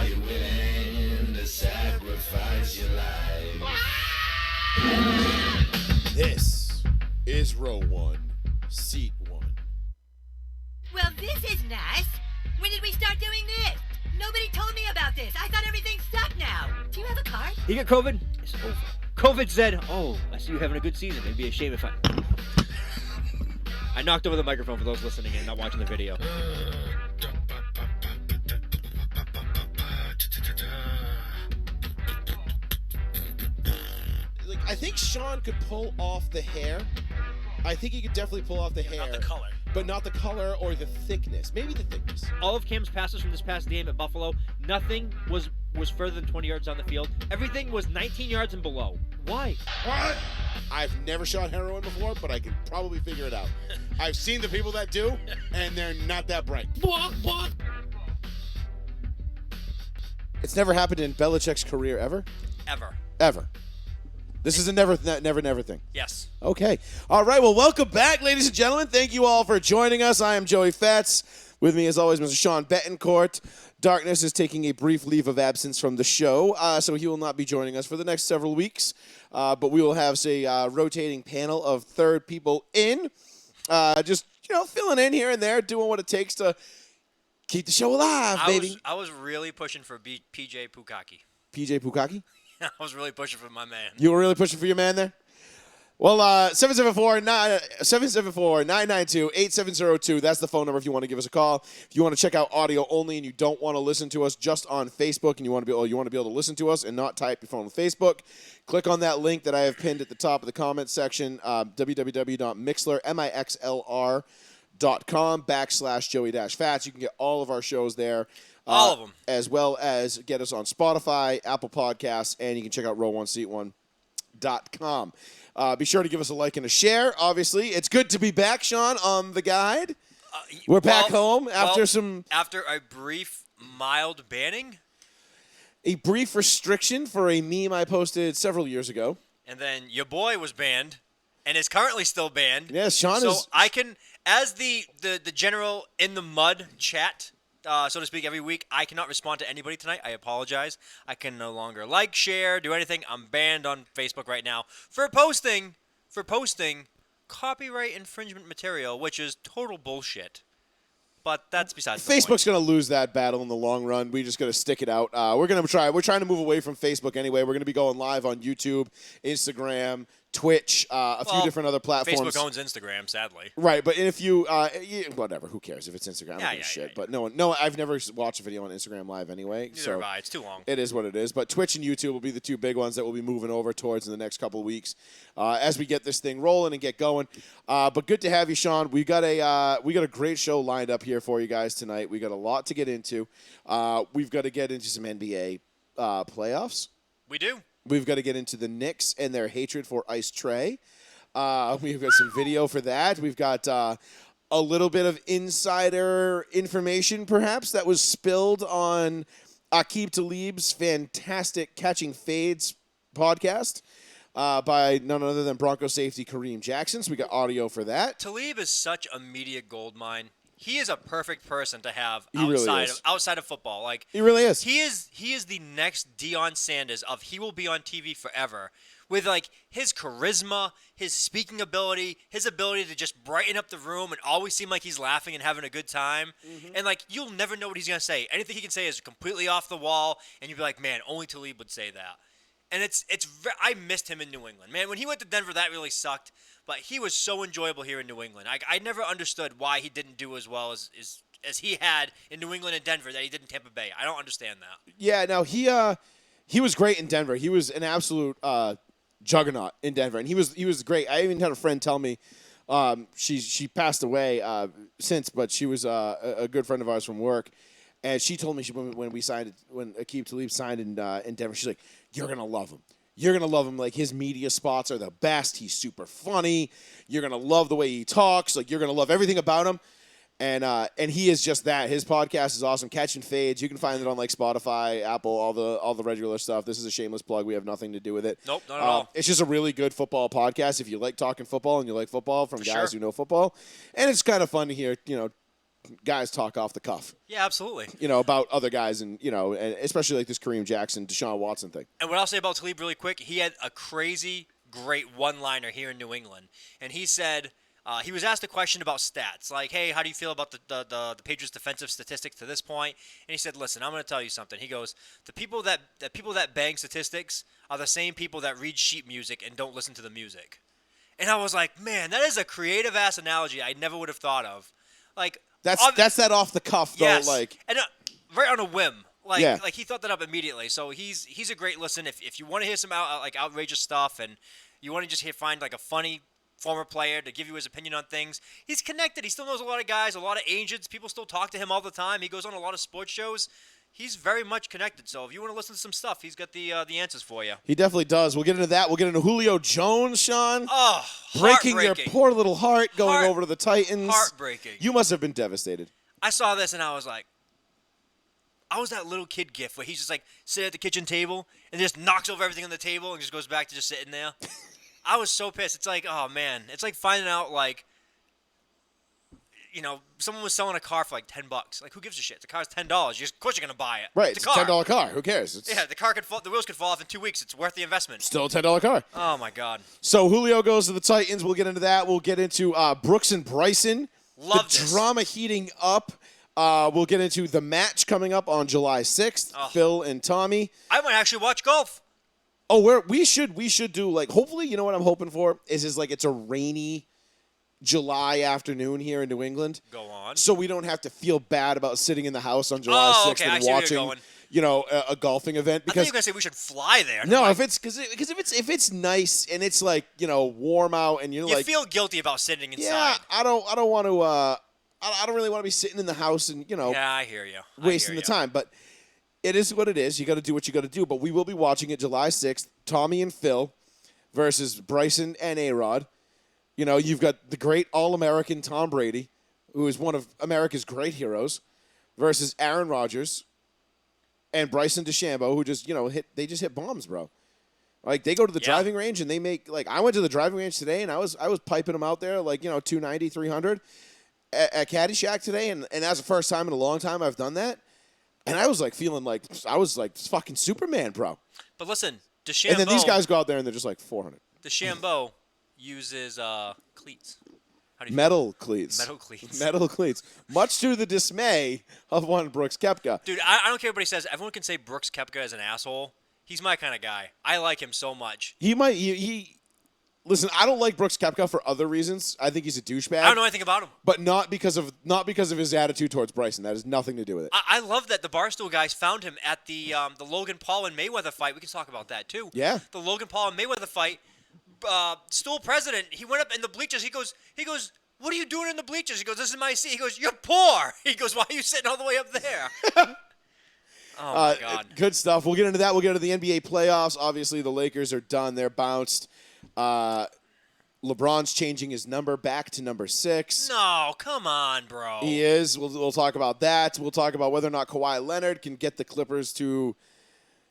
you willing to sacrifice your life? This is row 1, seat 1. Well, this is nice. When did we start doing this? Nobody told me about this. I thought everything sucked now. Do you have a card? You get COVID? It's over. COVID said, oh, I see you having a good season. It'd be a shame if I knocked over the microphone for those listening and not watching the video. I think Sean could pull off the hair. I think he could definitely pull off the hair. Not the color. But not the color or the thickness. Maybe the thickness. All of Cam's passes from this past game at Buffalo, nothing was further than 20 yards on the field. Everything was 19 yards and below. Why? What? I've never shot heroin before, but I can probably figure it out. I've seen the people that do, and they're not that bright. It's never happened in Belichick's career ever? Ever. This is a never thing. Yes. Okay. All right. Well, welcome back, ladies and gentlemen. Thank you all for joining us. I am Joey Fetz. With me, as always, Mr. Sean Betancourt. Darkness is taking a brief leave of absence from the show, so he will not be joining us for the next several weeks. But we will have, a rotating panel of third people in, just, filling in here and there, doing what it takes to keep the show alive, baby. I was really pushing for PJ Pukaki. PJ Pukaki? I was really pushing for my man. You were really pushing for your man there? Well, 774-992-8702. That's the phone number if you want to give us a call. If you want to check out audio only and you don't want to listen to us just on Facebook and you want to be able to listen to us and not type your phone on Facebook, click on that link that I have pinned at the top of the comments section, www.mixler.com/Joey-Fats. You can get all of our shows there. All of them. As well as get us on Spotify, Apple Podcasts, and you can check out row1seat1.com. Be sure to give us a like and a share, obviously. It's good to be back, Sean, on the guide. We're back home after After a brief, mild banning. A brief restriction for a meme I posted several years ago. And then your boy was banned and is currently still banned. Yes, Sean so is... So I can, as the general in the mud chat, so to speak, every week, I cannot respond to anybody tonight. I apologize. I can no longer like, share, do anything. I'm banned on Facebook right now for posting copyright infringement material, which is total bullshit. But that's besides the point. Facebook's going to lose that battle in the long run. We just got to stick it out. We're trying to move away from Facebook anyway. We're going to be going live on YouTube, Instagram, Twitch, a few different other platforms. Facebook owns Instagram, sadly. Right, but if you, whatever, who cares if it's Instagram? I don't give a shit. Yeah. But no, I've never watched a video on Instagram Live anyway. Neither have I. It's too long. It is what it is. But Twitch and YouTube will be the two big ones that we'll be moving over towards in the next couple of weeks as we get this thing rolling and get going. But good to have you, Sean. We got a great show lined up here for you guys tonight. We got a lot to get into. We've got to get into some NBA playoffs. We do. We've got to get into the Knicks and their hatred for Ice Trae. We've got some video for that. We've got a little bit of insider information, perhaps, that was spilled on Aqib Talib's fantastic Catching Fades podcast by none other than Bronco safety Kareem Jackson. So we got audio for that. Talib is such a media goldmine. He is a perfect person to have outside of football. Like he really is. He is the next Deion Sanders of he will be on TV forever with like his charisma, his speaking ability, his ability to just brighten up the room and always seem like he's laughing and having a good time. Mm-hmm. And like you'll never know what he's gonna say. Anything he can say is completely off the wall, and you'll be like, man, only Talib would say that. And I missed him in New England, man. When he went to Denver, that really sucked. But he was so enjoyable here in New England. I never understood why he didn't do as well as he had in New England and Denver that he did in Tampa Bay. I don't understand that. Yeah, no, he was great in Denver. He was an absolute juggernaut in Denver, and he was great. I even had a friend tell me she passed away since, but she was a good friend of ours from work. And she told me when Aqib Talib signed in Denver, she's like, "You're gonna love him. You're gonna love him. Like his media spots are the best. He's super funny. You're gonna love the way he talks. Like you're gonna love everything about him." And he is just that. His podcast is awesome. Catching Fades. You can find it on like Spotify, Apple, all the regular stuff. This is a shameless plug. We have nothing to do with it. Nope, not at all. It's just a really good football podcast if you like talking football and you like football from guys who know football. And it's kind of fun to hear, guys talk off the cuff. Yeah, absolutely. About other guys and especially like this Kareem Jackson, Deshaun Watson thing. And what I'll say about Talib really quick, he had a crazy, great one-liner here in New England. And he said, he was asked a question about stats, like, hey, how do you feel about the Patriots' defensive statistics to this point? And he said, listen, I'm going to tell you something. He goes, the people that bang statistics are the same people that read sheet music and don't listen to the music. And I was like, man, that is a creative-ass analogy I never would have thought of. Like, that's that off the cuff though. yes. Like, and right on a whim. Like, Yeah. like he thought that up immediately. So he's a great listen. If you want to hear some outrageous stuff and you want to just find like a funny former player to give you his opinion on things, he's connected. He still knows a lot of guys, a lot of agents. People still talk to him all the time. He goes on a lot of sports shows. He's very much connected. So if you want to listen to some stuff, he's got the answers for you. he definitely does. We'll get into that. We'll get into Julio Jones, Sean. Oh, Breaking your heartbreaking. poor little heart going over to the Titans. Heartbreaking. You must have been devastated. I saw this and I was like, I was that little kid gif where he's just like sitting at the kitchen table and just knocks over everything on the table and just goes back to just sitting there. I was so pissed. It's like, oh man, it's like finding out like, someone was selling a car for like $10. Like, who gives a shit? The car's $10. Of course you're gonna buy it. Right, it's it's a a car. $10 car. Who cares? It's Yeah, the wheels could fall off in 2 weeks. It's worth the investment. still a $10 car. Oh my god, So Julio goes to the Titans. We'll get into that. We'll get into Brooks and Bryson. Love the this. drama heating up. We'll get into the match coming up on July 6th. Oh. Phil and Tommy. I might actually watch golf. Oh, we should do like, hopefully, you know what I'm hoping for is like it's a rainy July afternoon here in New England. Go on. So we don't have to feel bad about sitting in the house on July 6th okay, I and see where you're watching, going. a golfing event. I thought you Because were gonna say we should fly there. no, Like, if it's nice and it's like, warm out and you're you like, feel guilty about sitting inside. yeah, I don't want to. I don't really want to be sitting in the house and Yeah, I hear you. wasting the time. But it is what it is. You got to do what you got to do. But we will be watching it July 6th. Tommy and Phil versus Bryson and A-Rod. You've got the great All-American Tom Brady, who is one of America's great heroes, versus Aaron Rodgers and Bryson DeChambeau, who just hit bombs, bro. Like, they go to the driving range and they make, like, I went to the driving range today and I was piping them out there like 290, 300 at Caddyshack today, and that's the first time in a long time I've done that. And I was like feeling like I was like fucking Superman, bro. But listen, DeChambeau. And then these guys go out there and they're just like 400. DeChambeau uses cleats. How do you Metal cleats. Metal cleats. Metal cleats. Much to the dismay of one Brooks Koepka. Dude, I don't care what he says. Everyone can say Brooks Koepka is an asshole. He's my kind of guy. I like him so much. Listen, I don't like Brooks Koepka for other reasons. I think he's a douchebag. I don't know anything about him. But not because of his attitude towards Bryson. That has nothing to do with it. I love that the Barstool guys found him at the Logan Paul and Mayweather fight. We can talk about that too. Yeah. The Logan Paul and Mayweather fight. Stool president. He went up in the bleachers. He goes. What are you doing in the bleachers? He goes, this is my seat. He goes, you're poor. He goes, why are you sitting all the way up there? Oh my God. Good stuff. We'll get into that. We'll get into the NBA playoffs. Obviously, the Lakers are done. They're bounced. LeBron's changing his number back to number 6. No, come on, bro. He is. We'll talk about that. We'll talk about whether or not Kawhi Leonard can get the Clippers to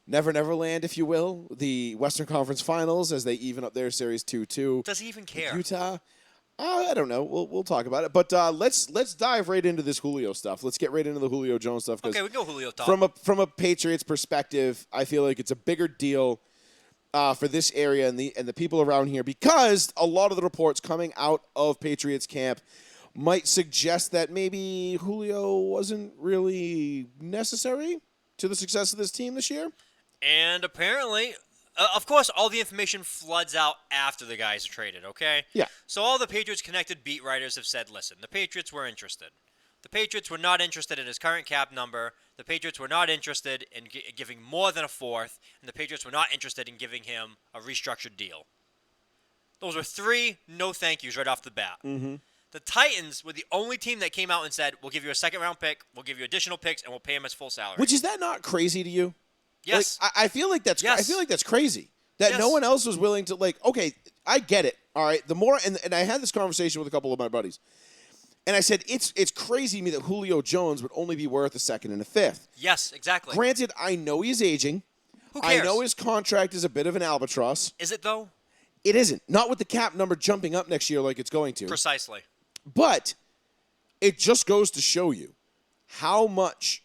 Never Land, if you will, the Western Conference Finals as they even up their series 2-2. Does he even care? Utah. I don't know. We'll talk about it. But let's dive right into this Julio stuff. Let's get right into the Julio Jones stuff. Okay, we go Julio talk. From a Patriots perspective, I feel like it's a bigger deal for this area and the people around here, because a lot of the reports coming out of Patriots camp might suggest that maybe Julio wasn't really necessary to the success of this team this year. And apparently, of course, all the information floods out after the guys are traded, okay? Yeah. So all the Patriots-connected beat writers have said, listen, the Patriots were interested. The Patriots were not interested in his current cap number. The Patriots were not interested in giving more than a fourth. And the Patriots were not interested in giving him a restructured deal. Those were 3 no thank yous right off the bat. Mm-hmm. The Titans were the only team that came out and said, we'll give you a second-round pick, we'll give you additional picks, and we'll pay him his full salary. Which, is that not crazy to you? Yes. Like, I feel like that's Yes. I feel like that's crazy that Yes. no one else was willing to, like, okay, I get it. All right. The more and I had this conversation with a couple of my buddies. And I said it's crazy to me that Julio Jones would only be worth a second and a fifth. Yes, exactly. Granted, I know he's aging. Who cares? I know his contract is a bit of an albatross. Is it, though? It isn't. Not with the cap number jumping up next year like it's going to. Precisely. But it just goes to show you how much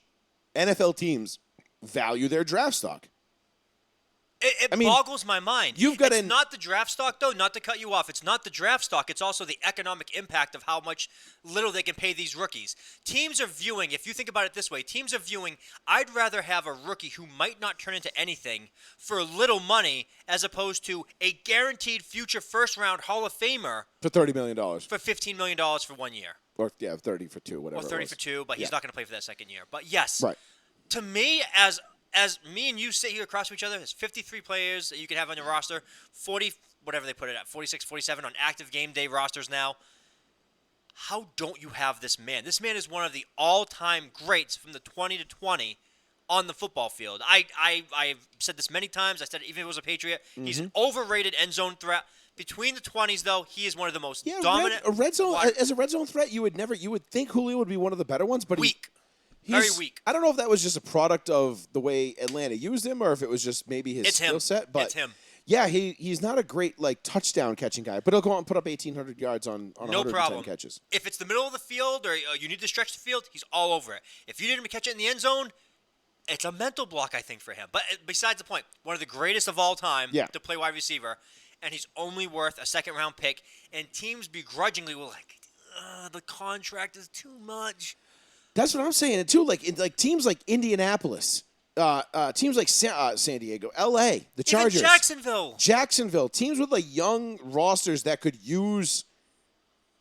NFL teams value their draft stock. It I mean, boggles my mind. It's not the draft stock, though, not to cut you off. It's not the draft stock. It's also the economic impact of how much little they can pay these rookies. Teams are viewing, if you think about it this way, teams are viewing, I'd rather have a rookie who might not turn into anything for little money as opposed to a guaranteed future first-round Hall of Famer for $30 million. for $15 million for 1 year. Or, 30 for 2, whatever. Or 30 for 2, but he's not going to play for that second year. But yes, Right. to me, as me and you sit here across from each other, there's 53 players that you can have on your roster, 40, whatever they put it at, 46, 47 on active game day rosters now. How don't you have this man? This man is one of the all-time greats from the 20 to 20 on the football field. I've said this many times. I said it even if it was a Patriot. He's an overrated end zone threat. Between the 20s, though, he is one of the most dominant. As a red zone threat, you would think Julio would be one of the better ones, but weak. Very weak. I don't know if that was just a product of the way Atlanta used him or if it was just maybe his skill set. But it's him. Yeah, he's not a great touchdown catching guy, but he'll go out and put up 1,800 yards on no 110 problem. catches. If it's the middle of the field or you need to stretch the field, he's all over it. If you need him to catch it in the end zone, it's a mental block, I think, for him. But besides the point, one of the greatest of all time to play wide receiver, and he's only worth a second-round pick, and teams begrudgingly will the contract is too much. That's what I'm saying too. Teams like Indianapolis, teams like San Diego, L.A., the Chargers, even Jacksonville, teams with young rosters that could use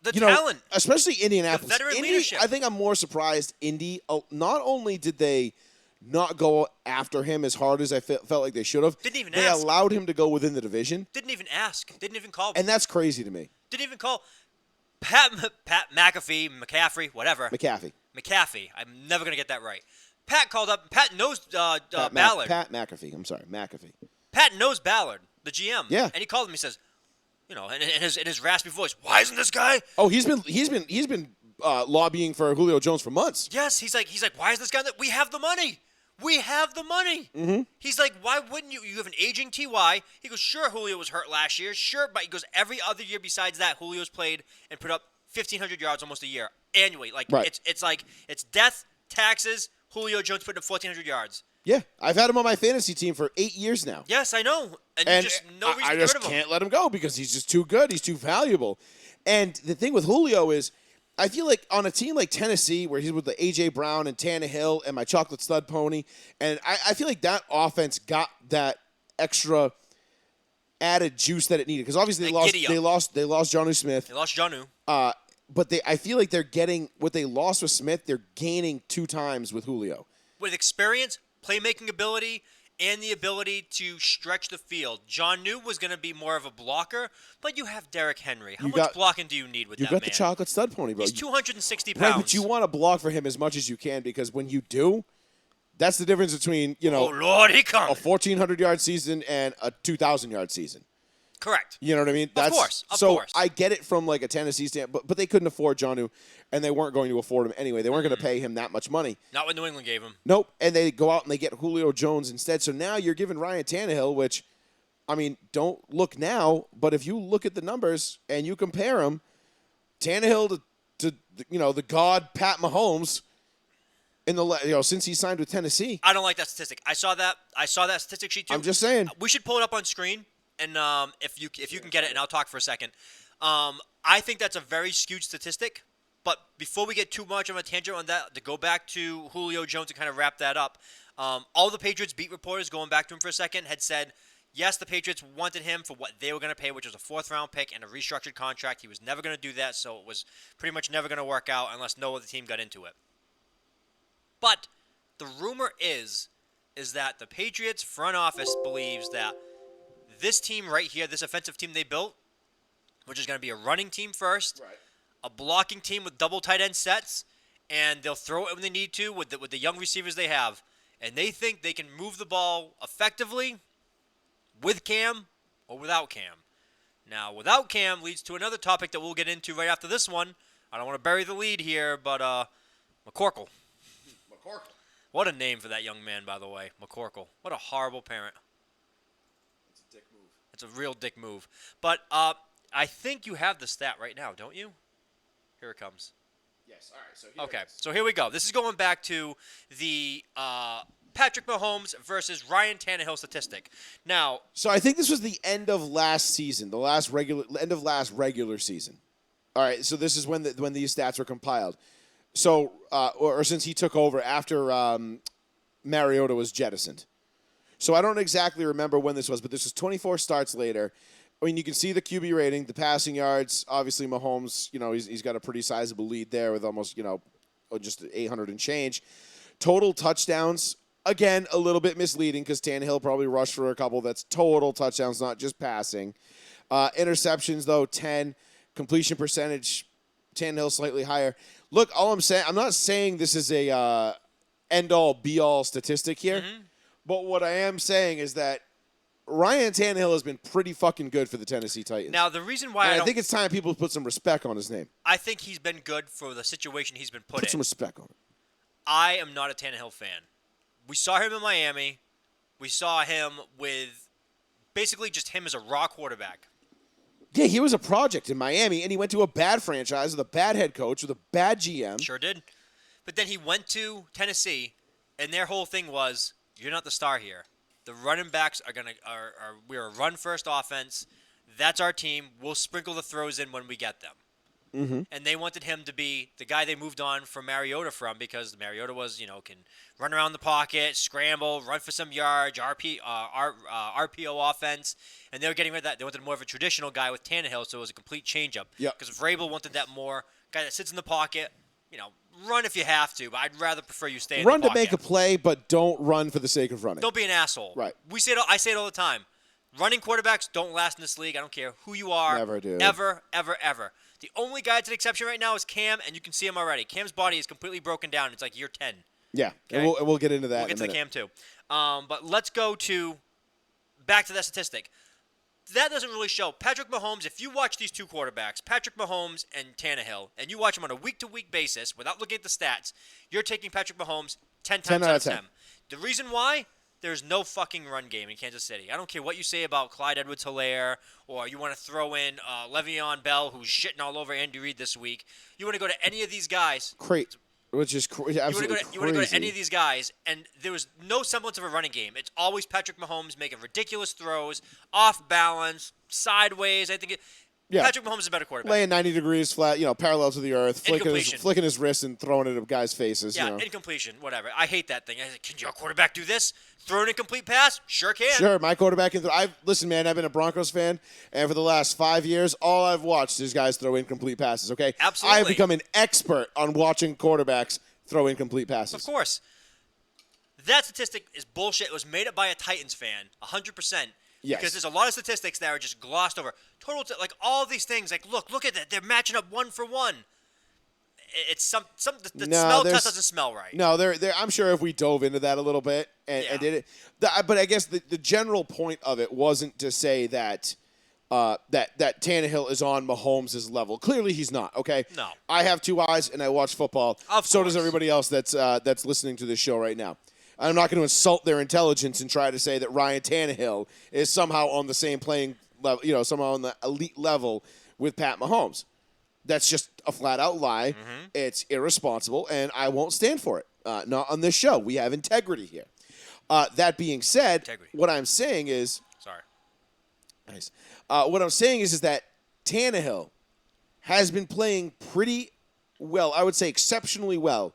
the talent, especially Indianapolis. The veteran leadership. I think I'm more surprised. Indy, not only did they not go after him as hard as I felt like they should have, they allowed him to go within the division. Didn't even ask. Didn't even call. And that's crazy to me. Didn't even call. Pat McAfee, whatever. McAfee. I'm never going to get that right. Pat called up. Pat knows Ballard. Pat McAfee. I'm sorry, McAfee. Pat knows Ballard, the GM. Yeah. And he called him. He says, in his raspy voice, why isn't this guy? Oh, he's been lobbying for Julio Jones for months. Yes. He's like, why is this guy? We have the money. We have the money. Mm-hmm. He's like, why wouldn't you? You have an aging T.Y. He goes, sure, Julio was hurt last year. Sure, but he goes, every other year besides that, Julio's played and put up 1,500 yards almost a year annually. It's death, taxes, Julio Jones putting up 1,400 yards. Yeah, I've had him on my fantasy team for 8 years now. Yes, I know. And you just no reason I to get just rid of him. can't let him go because he's just too good. He's too valuable. And the thing with Julio is, I feel like on a team like Tennessee, where he's with the A.J. Brown and Tannehill and my chocolate stud pony, and I feel like that offense got that extra added juice that it needed. Because obviously they lost Jonnu Smith. They lost Jonnu. But I feel like they're getting what they lost with Smith, they're gaining 2 times with Julio. With experience, playmaking ability, and the ability to stretch the field. Jonnu was going to be more of a blocker, but you have Derrick Henry. How much blocking do you need with that man? You got the chocolate stud pony, bro. He's 260 pounds. Right, but you want to block for him as much as you can because when you do, that's the difference between, oh, Lord, he comes. A 1,400-yard season and a 2,000-yard season. Correct. You know what I mean? Of course. I get it from a Tennessee standpoint, but they couldn't afford Jonnu, and they weren't going to afford him anyway. They weren't going to pay him that much money. Not what New England gave him. Nope. And they go out and they get Julio Jones instead. So now you're giving Ryan Tannehill, which, I mean, don't look now, but if you look at the numbers and you compare him, Tannehill to the god Pat Mahomes in the since he signed with Tennessee. I don't like that statistic. I saw that statistic sheet too. I'm just saying. We should pull it up on screen. And if you can get it, and I'll talk for a second. I think that's a very skewed statistic. But before we get too much of a tangent on that, to go back to Julio Jones and kind of wrap that up, all the Patriots beat reporters, going back to him for a second, had said, yes, the Patriots wanted him for what they were going to pay, which was a 4th-round pick and a restructured contract. He was never going to do that, so it was pretty much never going to work out unless no other team got into it. But the rumor is that the Patriots front office believes that this team right here, this offensive team they built, which is going to be a running team first, a blocking team with double tight end sets, and they'll throw it when they need to with the young receivers they have. And they think they can move the ball effectively with Cam or without Cam. Now, without Cam leads to another topic that we'll get into right after this one. I don't want to bury the lead here, but McCorkle. What a name for that young man, by the way, McCorkle. What a horrible parent. It's a real dick move. But I think you have the stat right now, don't you? Here it comes. Yes. All right. So here Okay, it is. so here we go. This is going back to the Patrick Mahomes versus Ryan Tannehill statistic. Now, So I think this was the end of last season, end of last regular season. All right. So this is when these stats were compiled. So or since he took over after Mariota was jettisoned. So I don't exactly remember when this was, but this was 24 starts later. I mean, you can see the QB rating, the passing yards. Obviously, Mahomes, he's got a pretty sizable lead there with almost, just 800 and change. Total touchdowns, again, a little bit misleading because Tannehill probably rushed for a couple. That's total touchdowns, not just passing. Interceptions, though, 10. Completion percentage, Tannehill slightly higher. Look, all I'm saying, I'm not saying this is a end-all, be-all statistic here. Mm-hmm. But what I am saying is that Ryan Tannehill has been pretty fucking good for the Tennessee Titans. now the reason why And I think it's time people put some respect on his name. I think he's been good for the situation he's been put Put some in. respect on it. I am not a Tannehill fan. We saw him in Miami. We saw him with basically just him as a raw quarterback. Yeah, he was a project in Miami, and he went to a bad franchise with a bad head coach, with a bad GM. Sure did. But then he went to Tennessee, and their whole thing was, you're not the star here. The running backs we're a run-first offense. That's our team. We'll sprinkle the throws in when we get them. Mm-hmm. And they wanted him to be the guy they moved on from Mariota from because Mariota was, can run around the pocket, scramble, run for some yards, RPO offense. And they were getting rid of that. They wanted more of a traditional guy with Tannehill, so it was a complete change-up. Yep. Because Vrabel wanted that more guy that sits in the pocket, run if you have to, but I'd rather prefer you stay in Run the to pocket. make a play, but don't run for the sake of running. Don't be an asshole. Right. I say it all the time. Running quarterbacks don't last in this league. I don't care who you are. Never do. Ever, ever, ever. The only guy that's an exception right now is Cam, and you can see him already. Cam's body is completely broken down. It's like year 10. Yeah, Okay. and we'll get into that We'll get in to a the minute. Cam too. But let's go back to that statistic. That doesn't really show. Patrick Mahomes, if you watch these two quarterbacks, Patrick Mahomes and Tannehill, and you watch them on a week-to-week basis without looking at the stats, you're taking Patrick Mahomes 10 times out of 10. The reason why? There's no fucking run game in Kansas City. I don't care what you say about Clyde Edwards-Helaire or you want to throw in Le'Veon Bell, who's shitting all over Andy Reid this week. You want to go to any of these guys. Which is absolutely crazy. You want to go to any of these guys, and there was no semblance of a running game. It's always Patrick Mahomes making ridiculous throws, off balance, sideways. I think Patrick Mahomes is a better quarterback. Laying 90 degrees flat, parallel to the earth, flicking his wrist and throwing it at guys' faces. Yeah, incompletion, whatever. I hate that thing. I said, can your quarterback do this? Throw an incomplete pass? Sure can. Sure, my quarterback can throw. Listen, man, I've been a Broncos fan, and for the last 5 years, all I've watched is guys throw incomplete passes, okay? Absolutely. I have become an expert on watching quarterbacks throw incomplete passes. Of course. That statistic is bullshit. It was made up by a Titans fan, 100%. Yes. Because there's a lot of statistics that are just glossed over. Like all these things, like look at that. They're matching up one for one. It's the smell test doesn't smell right. No, I'm sure if we dove into that a little bit and did it, but I guess the general point of it wasn't to say that that Tannehill is on Mahomes' level. Clearly, he's not. Okay. No. I have two eyes and I watch football. So does everybody else that's listening to this show right now. I'm not going to insult their intelligence and try to say that Ryan Tannehill is somehow on the same playing level, somehow on the elite level with Pat Mahomes. That's just a flat-out lie. Mm-hmm. It's irresponsible, and I won't stand for it. Not on this show. We have integrity here. That being said, what I'm saying is... Sorry. Nice. What I'm saying is that Tannehill has been playing pretty well, I would say exceptionally well,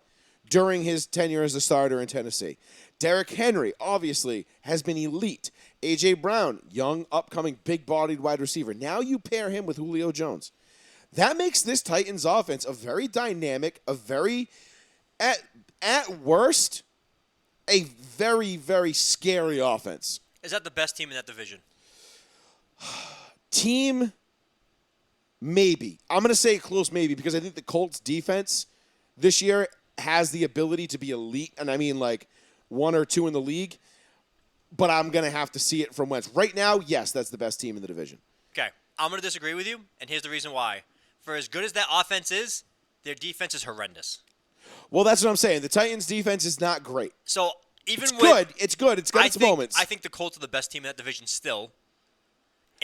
during his tenure as a starter in Tennessee. Derrick Henry, obviously, has been elite. A.J. Brown, young, upcoming, big-bodied wide receiver. Now you pair him with Julio Jones. That makes this Titans offense a very dynamic, at worst, a very, very scary offense. Is that the best team in that division? Team, maybe. I'm going to say close maybe because I think the Colts defense this year has the ability to be elite, and I mean like 1 or 2 in the league, but I'm going to have to see it from Wentz. Right now, yes, that's the best team in the division. Okay, I'm going to disagree with you, and here's the reason why. For as good as that offense is, their defense is horrendous. Well, that's what I'm saying. The Titans' defense is not great. So even it's good. It's got its moments. I think the Colts are the best team in that division still.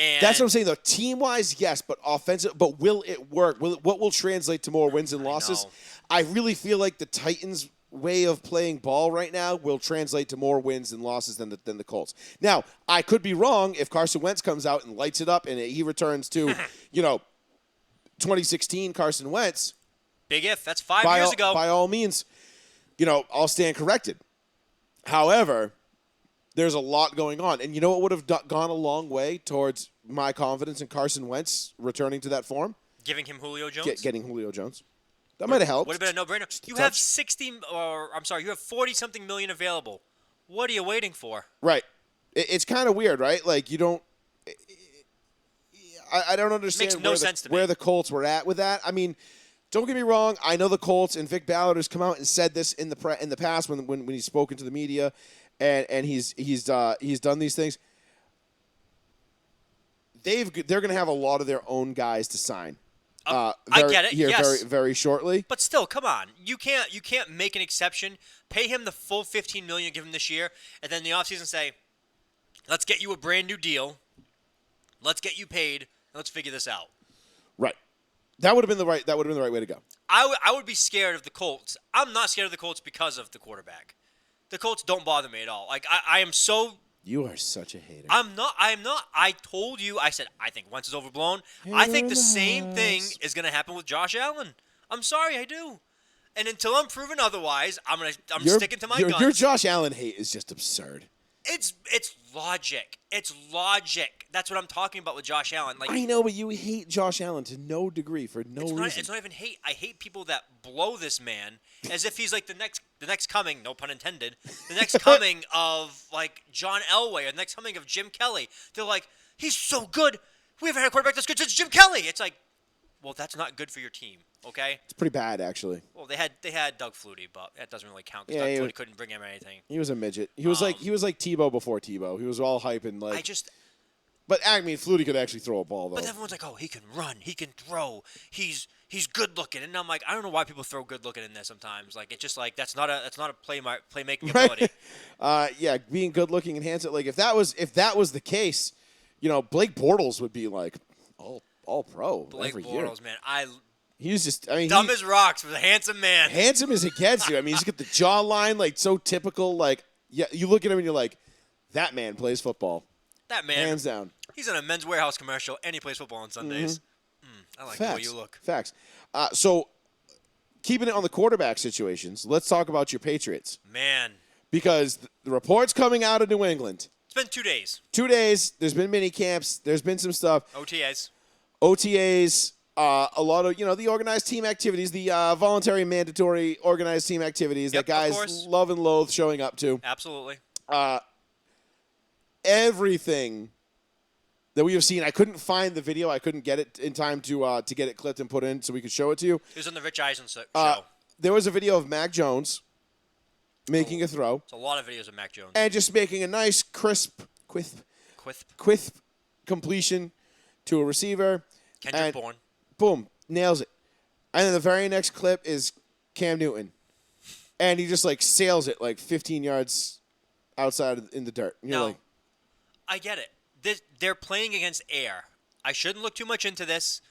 And That's what I'm saying, though. Team-wise, yes, but offensive. But will it work? What will translate to more wins and losses? know. I really feel like the Titans' way of playing ball right now will translate to more wins and losses than the Colts. Now, I could be wrong if Carson Wentz comes out and lights it up and he returns to, 2016 Carson Wentz. Big if. That's 5 years ago. By all means, I'll stand corrected. However, there's a lot going on. And you know what would have gone a long way towards my confidence in Carson Wentz returning to that form? Giving him Julio Jones? Getting Julio Jones. That might have helped. Would have been a no-brainer. You have 40-something million available. What are you waiting for? Right. It's kind of weird, right? Like, you don't – I don't understand Makes no sense to me. where the Colts were at with that. I mean, don't get me wrong. I know the Colts and Vic Ballard has come out and said this in the past when he's spoken to the media and he's done these things. They're going to have a lot of their own guys to sign. I get it. Here yes. very, very shortly. But still, come on. You can't make an exception. Pay him the full $15 million you give him this year, and then in the offseason say, let's get you a brand new deal. Let's get you paid. And let's figure this out. Right. That would have been the right way to go. I would be scared of the Colts. I'm not scared of the Colts because of the quarterback. The Colts don't bother me at all. Like I am so. You are such a hater. I'm not. I told you. I said I think Wentz is overblown. I think the same thing is going to happen with Josh Allen. I'm sorry, I do. And until I'm proven otherwise, I'm sticking to my guns. Your Josh Allen hate is just absurd. It's logic. It's logic. That's what I'm talking about with Josh Allen. Like I know, but you hate Josh Allen to no degree for no reason. It's not even hate. I hate people that blow this man as if he's like the next coming, no pun intended, the next coming of like John Elway or the next coming of Jim Kelly. They're like, he's so good. We haven't had a quarterback that's good since Jim Kelly. It's like, well, that's not good for your team, okay? It's pretty bad, actually. Well, they had Doug Flutie, but that doesn't really count because Yeah, Doug Flutie couldn't bring him anything. He was a midget. He was like Tebow before Tebow. He was all hype and like. But I mean, Flutie could actually throw a ball though. But everyone's like, oh, he can run, he can throw, he's good looking, and I'm like, I don't know why people throw good looking in there sometimes. Like it's just like that's not a playmaking ability. Yeah, being good looking and handsome. Like if that was the case, Blake Bortles would be like all pro Blake every Bortles, year. man, He's just dumb as rocks, but a handsome man. Handsome as it gets you. I mean, he's got the jawline like so typical. Like yeah, you look at him and you're like, that man plays football. That man, hands down. He's in a Men's Warehouse commercial, and he plays football on Sundays. I like the way you look. Facts. So, keeping it on the quarterback situations, let's talk about your Patriots. Man. Because the reports coming out of New England. It's been 2 days. 2 days. There's been mini camps. There's been some stuff. OTAs. A lot of, the organized team activities, the voluntary mandatory organized team activities that guys love and loathe showing up to. Absolutely. Everything that we have seen. I couldn't find the video. I couldn't get it in time to get it clipped and put in so we could show it to you. It was on the Rich Eisen show. There was a video of Mac Jones making a throw. It's a lot of videos of Mac Jones. And just making a nice, crisp completion to a receiver. Kendrick Bourne. Boom. Nails it. And then the very next clip is Cam Newton. And he just, sails it, 15 yards outside in the dirt. And you're like... I get it. They're playing against air. I shouldn't look too much into this.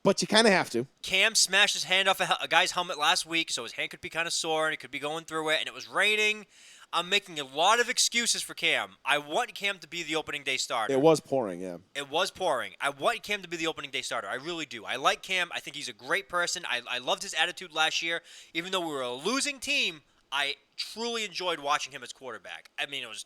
But you kind of have to. Cam smashed his hand off a guy's helmet last week, so his hand could be kind of sore, and he could be going through it, and it was raining. I'm making a lot of excuses for Cam. I want Cam to be the opening day starter. It was pouring, yeah. It was pouring. I want Cam to be the opening day starter. I really do. I like Cam. I think he's a great person. I loved his attitude last year. Even though we were a losing team, I truly enjoyed watching him as quarterback. I mean, it was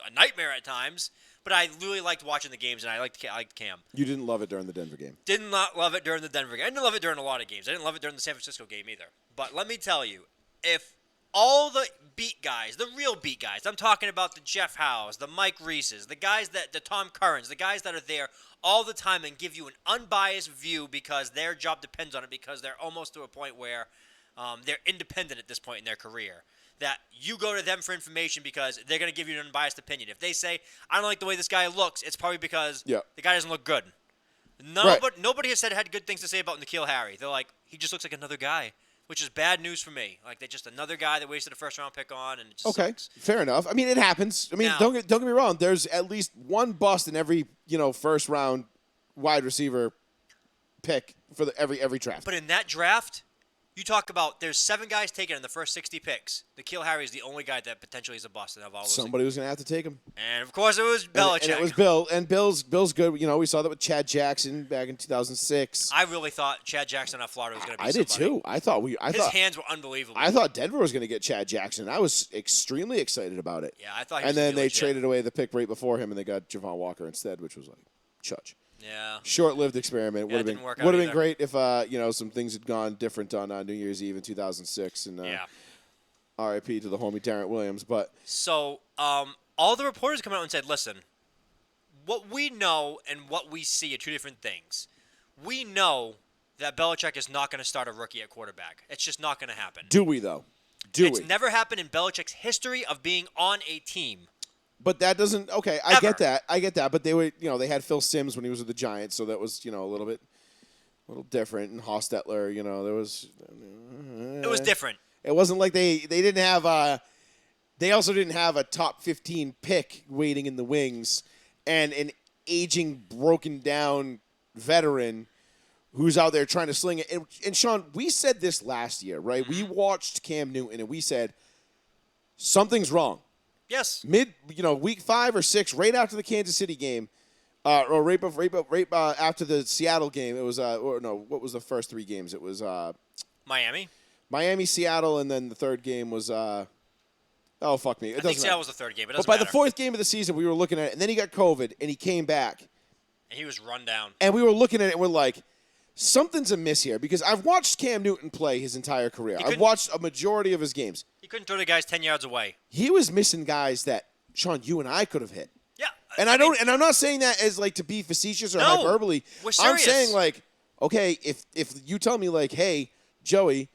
a nightmare at times. But I really liked watching the games, and I liked Cam. You didn't love it during the Denver game. Did not love it during the Denver game. I didn't love it during a lot of games. I didn't love it during the San Francisco game either. But let me tell you, if all the beat guys, the real beat guys, I'm talking about the Jeff Howes, the Mike Reeses, the guys the Tom Currans, the guys that are there all the time and give you an unbiased view because their job depends on it because they're almost to a point where they're independent at this point in their career. That you go to them for information because they're going to give you an unbiased opinion. If they say, I don't like the way this guy looks, it's probably because the guy doesn't look good. Nobody has had good things to say about N'Keal Harry. They're like, he just looks like another guy. which is bad news for me. Like, they're just another guy that wasted a first-round pick on, and it just Okay, sucks. fair enough. I mean, it happens. I mean, Now- don't get me wrong. There's at least one bust in every first round wide receiver pick for every draft. But in that draft, you talk about there's 7 guys taken in the first 60 picks. N'Keal Harry is the only guy that potentially is a bust of all those. Somebody was going to have to take him. And of course, it was Belichick. And it was Bill. And Bill's good. We saw that with Chad Jackson back in 2006. I really thought Chad Jackson out of Florida was going to be I did somebody. too. I thought His hands were unbelievable. I thought Denver was going to get Chad Jackson. I was extremely excited about it. Yeah, I thought he And was then gonna be they legit. traded away the pick right before him, and they got Javon Walker instead, which was like, chudge. Yeah. Short-lived experiment. Yeah, Would it have didn't work been out would have been either. great if some things had gone different on New Year's Eve in 2006, and Yeah. R.I.P. to the homie Darrent Williams. But So, all the reporters come out and said, listen, what we know and what we see are 2 different things. We know that Belichick is not going to start a rookie at quarterback. It's just not going to happen. do we though? Do It's we? never happened in Belichick's history of being on a team. But that doesn't. Okay, I Ever. get that. I get that. But they were, they had Phil Simms when he was with the Giants, so that was, a little different. And Hostetler, there was. It was different. It wasn't like they didn't have. They also didn't have a top 15 pick waiting in the wings, and an aging, broken down veteran who's out there trying to sling it. And Sean, we said this last year, right? We watched Cam Newton, and we said something's wrong. Yes. Week 5 or 6, right after the Kansas City game, or right after the Seattle game. It was what was the first 3 games? It was Miami. Seattle, and then the third game was oh fuck me. It I doesn't think Seattle matter. was the third game. It But doesn't by matter. the 4th game of the season, we were looking at it, and then he got COVID, and he came back, And he was run down. and we were looking at it, and we're like, something's amiss here, because I've watched Cam Newton play his entire career. I've couldn't- watched a majority of his games. He couldn't throw the guys 10 yards away. He was missing guys that, Sean, you and I could have hit. Yeah. And I don't, and I'm not saying that as like to be facetious or No, hyperbole. we're I'm serious. saying like, okay, if you tell me like, hey, Joey,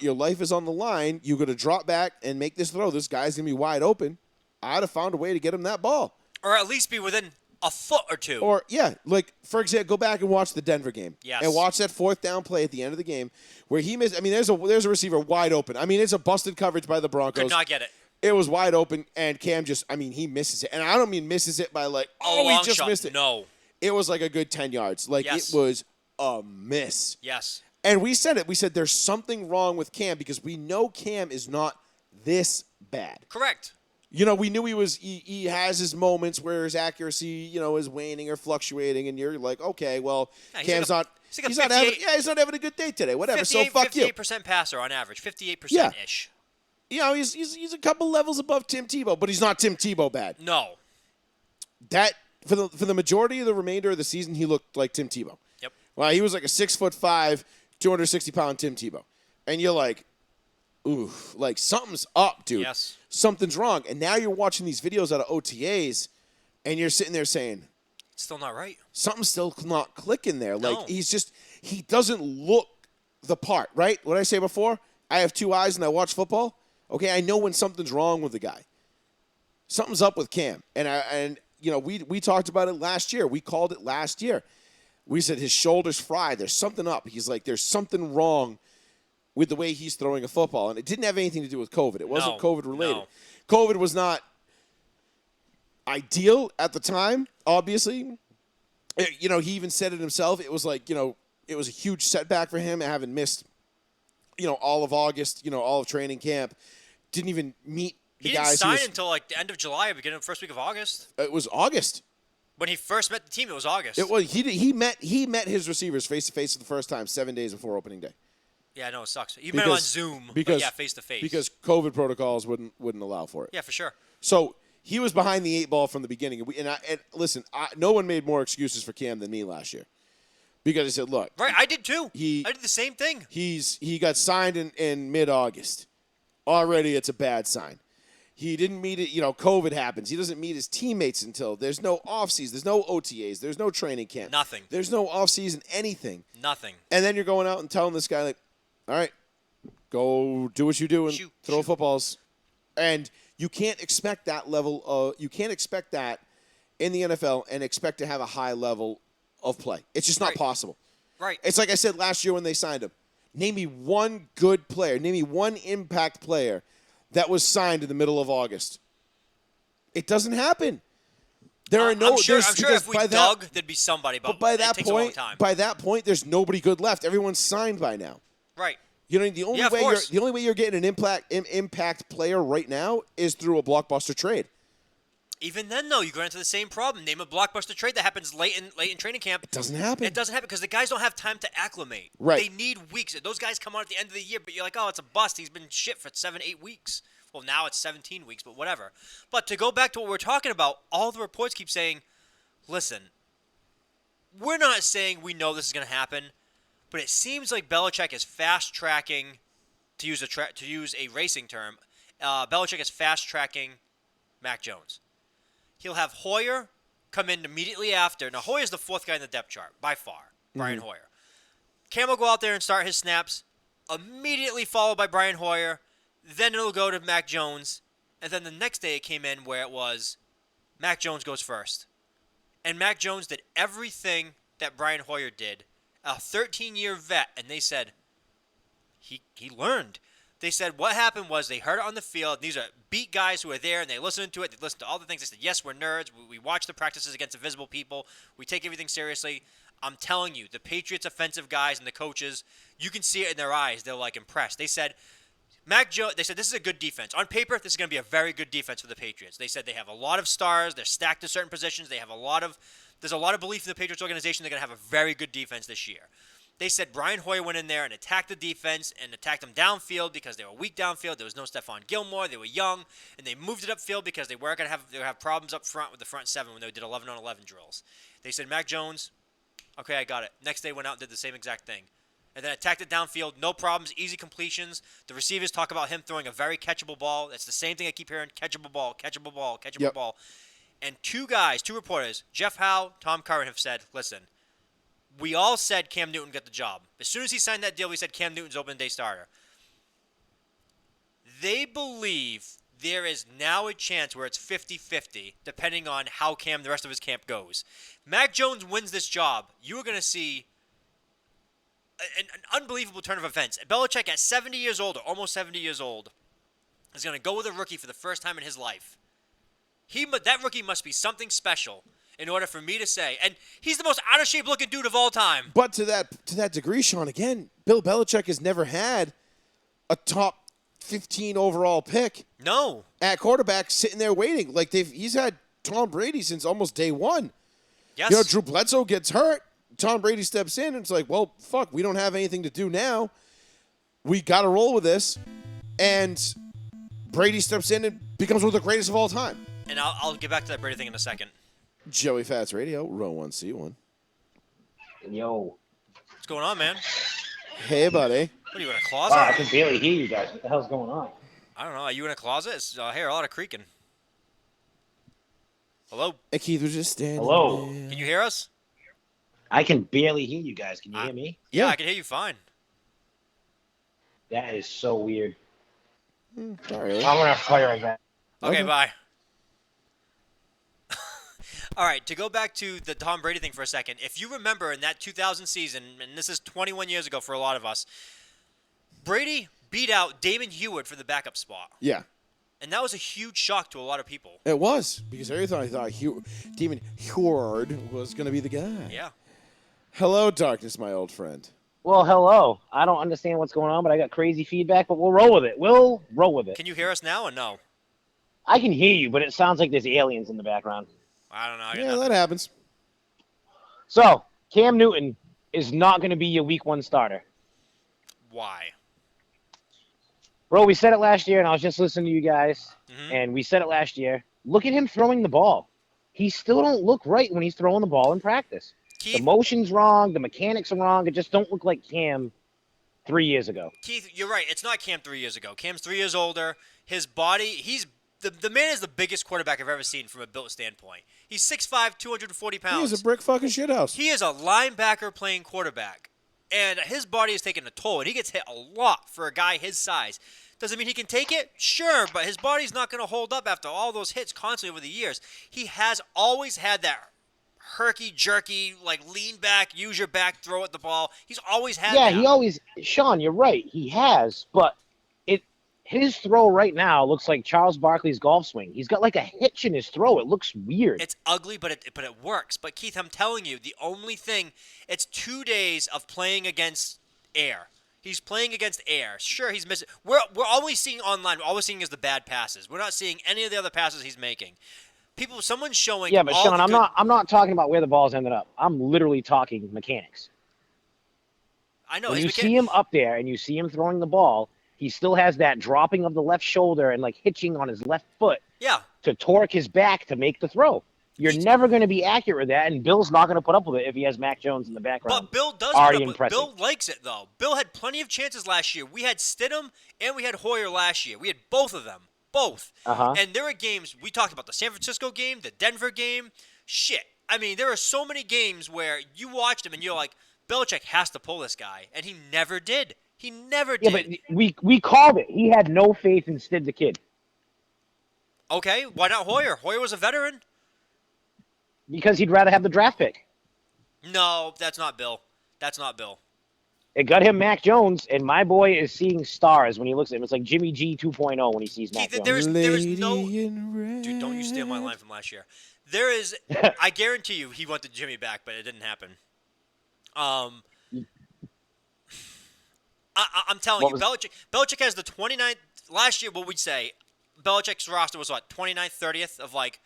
your life is on the line, you're gonna drop back and make this throw. This guy's gonna be wide open. I'd have found a way to get him that ball. Or at least be within a foot or 2. Or yeah, like for example, go back and watch the Denver game. Yes. And watch that 4th down play at the end of the game where he missed. I mean, there's a receiver wide open. I mean, it's a busted coverage by the Broncos. Could not get it. It was wide open, and Cam he misses it. And I don't mean misses it by like, A oh, long he just shot. missed it. No. It was like a good 10 yards. Like, Yes. it was a miss. Yes. And we said it. We said there's something wrong with Cam because we know Cam is not this bad. Correct. We knew he has his moments where his accuracy, is waning or fluctuating, and you're like, okay, well, Yeah, he's Cam's like a- not. he's like a He's not having. 58 He's not having a good day today. Whatever. So 58, fuck you. 58% passer on average. 58%-ish. He's a couple levels above Tim Tebow, but he's not Tim Tebow bad. No. That for the majority of the remainder of the season, he looked like Tim Tebow. Yep. Well, he was like a 6'5", 260-pound Tim Tebow, and you're like, ooh, like something's up, dude. Yes. Something's wrong. And now you're watching these videos out of OTAs, and you're sitting there saying, It's still not right. something's still not clicking there. No. Like he doesn't look the part, right? What did I say before? I have 2 eyes and I watch football. Okay, I know when something's wrong with the guy. Something's up with Cam, and we talked about it last year. We called it last year. We said his shoulders fried. There's something up. He's like, there's something wrong with the way he's throwing a football, and it didn't have anything to do with COVID. It wasn't COVID related. No. COVID was not ideal at the time, obviously. He even said it himself. It was like, it was a huge setback for him having missed, all of August, all of training camp. Didn't even meet the He didn't guys. sign until like the end of July or beginning of the first week of August. It was August. When he first met the team, it was August. It was he met his receivers face to face for the first time 7 days before opening day. Yeah, no, it sucks. You met him on Zoom, but yeah, face to face. Because COVID protocols wouldn't allow for it. Yeah, for sure. So he was behind the 8 ball from the beginning. And listen, no one made more excuses for Cam than me last year. Because I said, look. Right, I did too. I did the same thing. He got signed in mid-August. Already it's a bad sign. He didn't meet it. COVID happens. He doesn't meet his teammates until there's no offseason. There's no OTAs. There's no training camp. Nothing. There's no offseason anything. Nothing. And then you're going out and telling this guy, like, all right, go do what you do and throw footballs. And you can't expect that level you can't expect that in the NFL and expect to have a high level of play. It's just not possible. Right. It's like I said last year when they signed him. Name me one good player. Name me one impact player that was signed in the middle of August. It doesn't happen. There are no. I'm sure because if we by dug, that, there'd be somebody. but by it that takes a long point, time. there's nobody good left. Everyone's signed by now. Right. You know, the only Yeah, of way course. you're getting an impact player right now is through a blockbuster trade. Even then, though, you go into the same problem. Name a blockbuster trade that happens late in training camp. It doesn't happen. It doesn't happen because the guys don't have time to acclimate. Right. They need weeks. Those guys come on at the end of the year, but you're like, oh, it's a bust. He's been shit for 7-8 weeks. Well, now it's 17 weeks, but whatever. But to go back to what we're talking about, all the reports keep saying, listen, we're not saying we know this is going to happen, but it seems like Belichick is fast-tracking, to use a racing term, Belichick is fast-tracking Mac Jones. He'll have Hoyer come in immediately after. Now, Hoyer's the fourth guy in the depth chart, by far, Brian Hoyer. Cam will go out there and start his snaps, immediately followed by Brian Hoyer. Then it'll go to Mac Jones. And then the next day it came in where it was Mac Jones goes first. And Mac Jones did everything that Brian Hoyer did. A 13-year vet. And they said, he learned. They said what happened was they heard it on the field. These are beat guys who are there, and they listened to it. They listened to all the things. They said, yes, we're nerds. We watch the practices against invisible people. We take everything seriously. I'm telling you, the Patriots' offensive guys and the coaches, you can see it in their eyes. They're, like, impressed. They said, Mac Jones, they said, this is a good defense. On paper, this is going to be a very good defense for the Patriots. They said they have a lot of stars. They're stacked at certain positions. There's a lot of belief in the Patriots organization. They're going to have a very good defense this year. They said Brian Hoyer went in there and attacked the defense and attacked them downfield because they were weak downfield. There was no Stephon Gilmore. They were young. And they moved it upfield because they weren't going to have problems up front with the front seven when they did 11-on-11 drills. They said, Mac Jones, okay, I got it. Next day went out and did the same exact thing. And then attacked it downfield, no problems, easy completions. The receivers talk about him throwing a very catchable ball. That's the same thing I keep hearing, catchable ball, catchable ball, catchable ball. And two reporters, Jeff Howe, Tom Curran, have said, listen, we all said Cam Newton got the job. As soon as he signed that deal, we said Cam Newton's open day starter. They believe there is now a chance where it's 50-50, depending on how the rest of his camp goes. Mac Jones wins this job, you are going to see an unbelievable turn of events. Belichick at 70 years old, or almost 70 years old, is going to go with a rookie for the first time in his life. That rookie must be something special in order for me to say. And he's the most out-of-shape looking dude of all time. But to that degree, Sean, again, Bill Belichick has never had a top 15 overall pick. No. At quarterback sitting there waiting. Like he's had Tom Brady since almost day one. Yes. You know, Drew Bledsoe gets hurt. Tom Brady steps in, and it's like, well, fuck, we don't have anything to do now. We got to roll with this. And Brady steps in and becomes one of the greatest of all time. And I'll get back to that Brady thing in a second. Joey Fats Radio, row 1C1. Yo. What's going on, man? Hey, buddy. What are you in a closet? Wow, I can barely hear you guys. What the hell's going on? I don't know. Are you in a closet? I hear a lot of creaking. Hello? And Keith was just standing Hello? there. Can you hear us? I can barely hear you guys. Can you hear me? Yeah, I can hear you fine. That is so weird. Sorry. I'm gonna fire that. Okay, Okay. bye. All right, to go back to the Tom Brady thing for a second, if you remember in that 2000 season, and this is 21 years ago for a lot of us, Brady beat out Damon Heward for the backup spot. Yeah. And that was a huge shock to a lot of people. It was, because everyone thought Demon Heward was going to be the guy. Yeah. Hello, darkness, my old friend. Well, hello. I don't understand what's going on, but I got crazy feedback, but we'll roll with it. We'll roll with it. Can you hear us now or no? I can hear you, but it sounds like there's aliens in the background. I don't know. I got Yeah, nothing. that happens. So, Cam Newton is not going to be your week one starter. Why? Bro, we said it last year, and I was just listening to you guys, Mhm. and we said it last year. Look at him throwing the ball. He still don't look right when he's throwing the ball in practice. Keith, The motion's wrong. The mechanics are wrong. It just don't look like Cam 3 years ago. Keith, you're right. It's not Cam 3 years ago. Cam's 3 years older. His body, the man is the biggest quarterback I've ever seen from a built standpoint. He's 6'5", 240 pounds. He's a brick fucking shithouse. He is a linebacker playing quarterback. And his body is taking a toll, and he gets hit a lot for a guy his size. Doesn't mean he can take it? Sure, but his body's not going to hold up after all those hits constantly over the years. He has always had that herky-jerky, like lean back, use your back, throw at the ball. He's always had Yeah, that. he always. Sean, you're right. He has, but his throw right now looks like Charles Barkley's golf swing. He's got like a hitch in his throw. It looks weird. It's ugly, but it works. But Keith, I'm telling you, the only thing, it's 2 days of playing against air. He's playing against air. Sure, he's missing. We're always seeing online. We're always seeing is the bad passes. We're not seeing any of the other passes he's making. Someone's showing. Yeah, but all Sean, the I'm not talking about where the ball's ended up. I'm literally talking mechanics. I know. When his you see him up there and you see him throwing the ball, he still has that dropping of the left shoulder and like hitching on his left foot Yeah. to torque his back to make the throw. You're never going to be accurate with that, and Bill's not going to put up with it if he has Mac Jones in the background. But Bill does. Already put up with- impressive. Bill likes it though. Bill had plenty of chances last year. We had Stidham and we had Hoyer last year. We had both of them. Both. Uh-huh. And there are games, we talked about the San Francisco game, the Denver game. Shit. I mean, there are so many games where you watched him and you're like, Belichick has to pull this guy. And he never did. He never Yeah, did. but we called it. He had no faith in Stid the kid Okay, why not Hoyer? Hoyer was a veteran. because he'd rather have the draft pick. No, that's not Bill. That's not Bill. It got him Mac Jones, and my boy is seeing stars when he looks at him. It's like Jimmy G 2.0 when he sees Mac Keith, Jones. there is no... Lady in red. Dude, don't you steal my line from last year. There is... I guarantee you he wanted Jimmy back, but it didn't happen. I'm telling you, Belichick has the 29th... Last year, what we'd say, Belichick's roster was what, 29th, 30th of, like,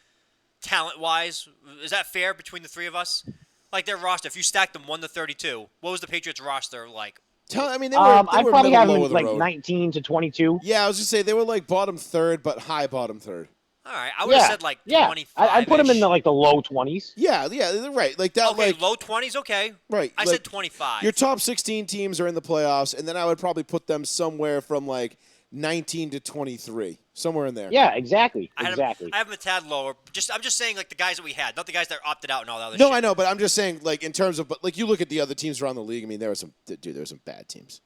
talent-wise? Is that fair between the three of us? Like, their roster, if you stacked them 1 to 32, what was the Patriots roster like? I mean, they were. I'd were probably middle have low him of the like road. 19 to 22. Yeah, I was just say they were like bottom third, but high bottom third. All right, I would have said, like, 25. I'd put him in the low 20s. Yeah, they're right. Like that. Okay, like low 20s, okay. right. I like, said 25. Your top 16 teams are in the playoffs, and then I would probably put them somewhere from like 19 to 23, somewhere in there. Yeah, exactly. I have them a tad lower. I'm just saying, like, the guys that we had, not the guys that opted out and all that other shit. No, I know, but I'm just saying, like, in terms of, but like, you look at the other teams around the league. I mean, there were some bad teams.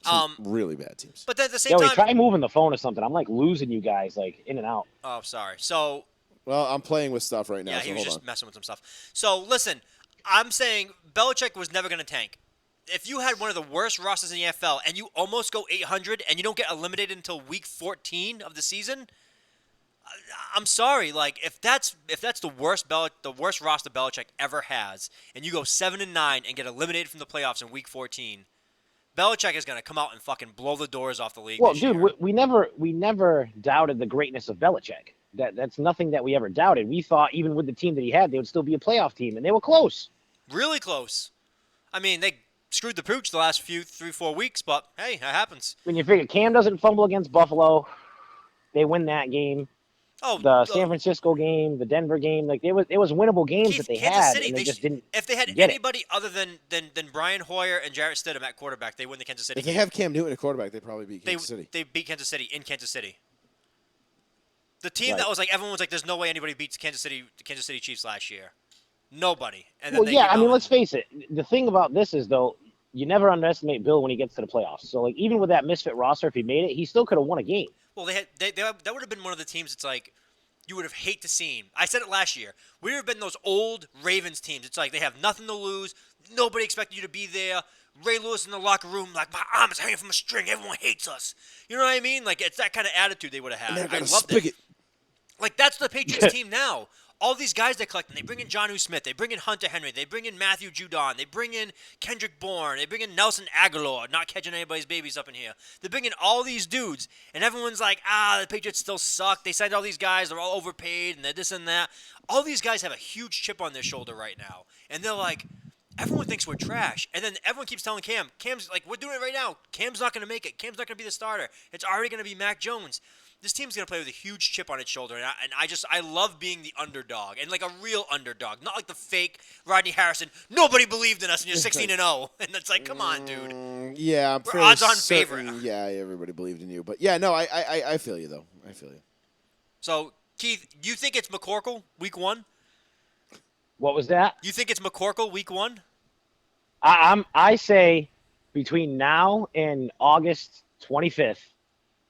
Some really bad teams. But then at the same Joey, time... try moving the phone or something. I'm like losing you guys like in and out. Oh, sorry. So... Well, I'm playing with stuff right now. Yeah, so he was hold just on. messing with some stuff. So, listen, I'm saying Belichick was never going to tank. If you had one of the worst rosters in the NFL and you almost go 800 and you don't get eliminated until week 14 of the season, I'm sorry. Like, if that's the worst roster Belichick ever has, and you go 7-9 and get eliminated from the playoffs in week 14, Belichick is going to come out and fucking blow the doors off the league. Well, this dude, year. we never doubted the greatness of Belichick. That's nothing that we ever doubted. We thought even with the team that he had, they would still be a playoff team, and they were close. Really close. I mean, they screwed the pooch the last 3-4 weeks, but hey, that happens. When you figure Cam doesn't fumble against Buffalo, they win that game. Oh, The San Francisco game, the Denver game, like it was winnable games Keith, that they Kansas had, City, and they just didn't. If they had get it. anybody other than Brian Hoyer and Jarrett Stidham at quarterback, they win the Kansas City If they game. have Cam Newton at quarterback, they probably beat Kansas City. They beat Kansas City in Kansas City. The team Right. that was like everyone was like, "There's no way anybody beats the Kansas City Chiefs last year." Nobody. And then Well, they yeah, came I mean, out let's face it. The thing about this is, though, you never underestimate Bill when he gets to the playoffs. So, like, even with that misfit roster, if he made it, he still could have won a game. Well, that would have been one of the teams. It's like you would have hate to see. I said it last year. We would have been those old Ravens teams. It's like they have nothing to lose. Nobody expected you to be there. Ray Lewis in the locker room, like, my arm is hanging from a string. Everyone hates us. You know what I mean? Like, it's that kind of attitude they would have had. I loved it. Like, that's the Patriots team now. All these guys they collect, and they bring in Jonnu Smith, they bring in Hunter Henry, they bring in Matthew Judon, they bring in Kendrick Bourne, they bring in Nelson Aguilar, not catching anybody's babies up in here. They bring in all these dudes, and everyone's like, the Patriots still suck. They signed all these guys, they're all overpaid, and they're this and that. All these guys have a huge chip on their shoulder right now, and they're like, everyone thinks we're trash. And then everyone keeps telling Cam's like, we're doing it right now. Cam's not going to make it. Cam's not going to be the starter. It's already going to be Mac Jones. This team's going to play with a huge chip on its shoulder, and I love being the underdog, and like a real underdog, not like the fake Rodney Harrison. Nobody believed in us, and you're 16-0, and it's like, come on, dude. Yeah, I'm We're odds-on favorite. Yeah, everybody believed in you, but yeah, no, I feel you though. I feel you. So, Keith, you think it's McCorkle week 1? What was that? You think it's McCorkle week 1? I say between now and August 25th,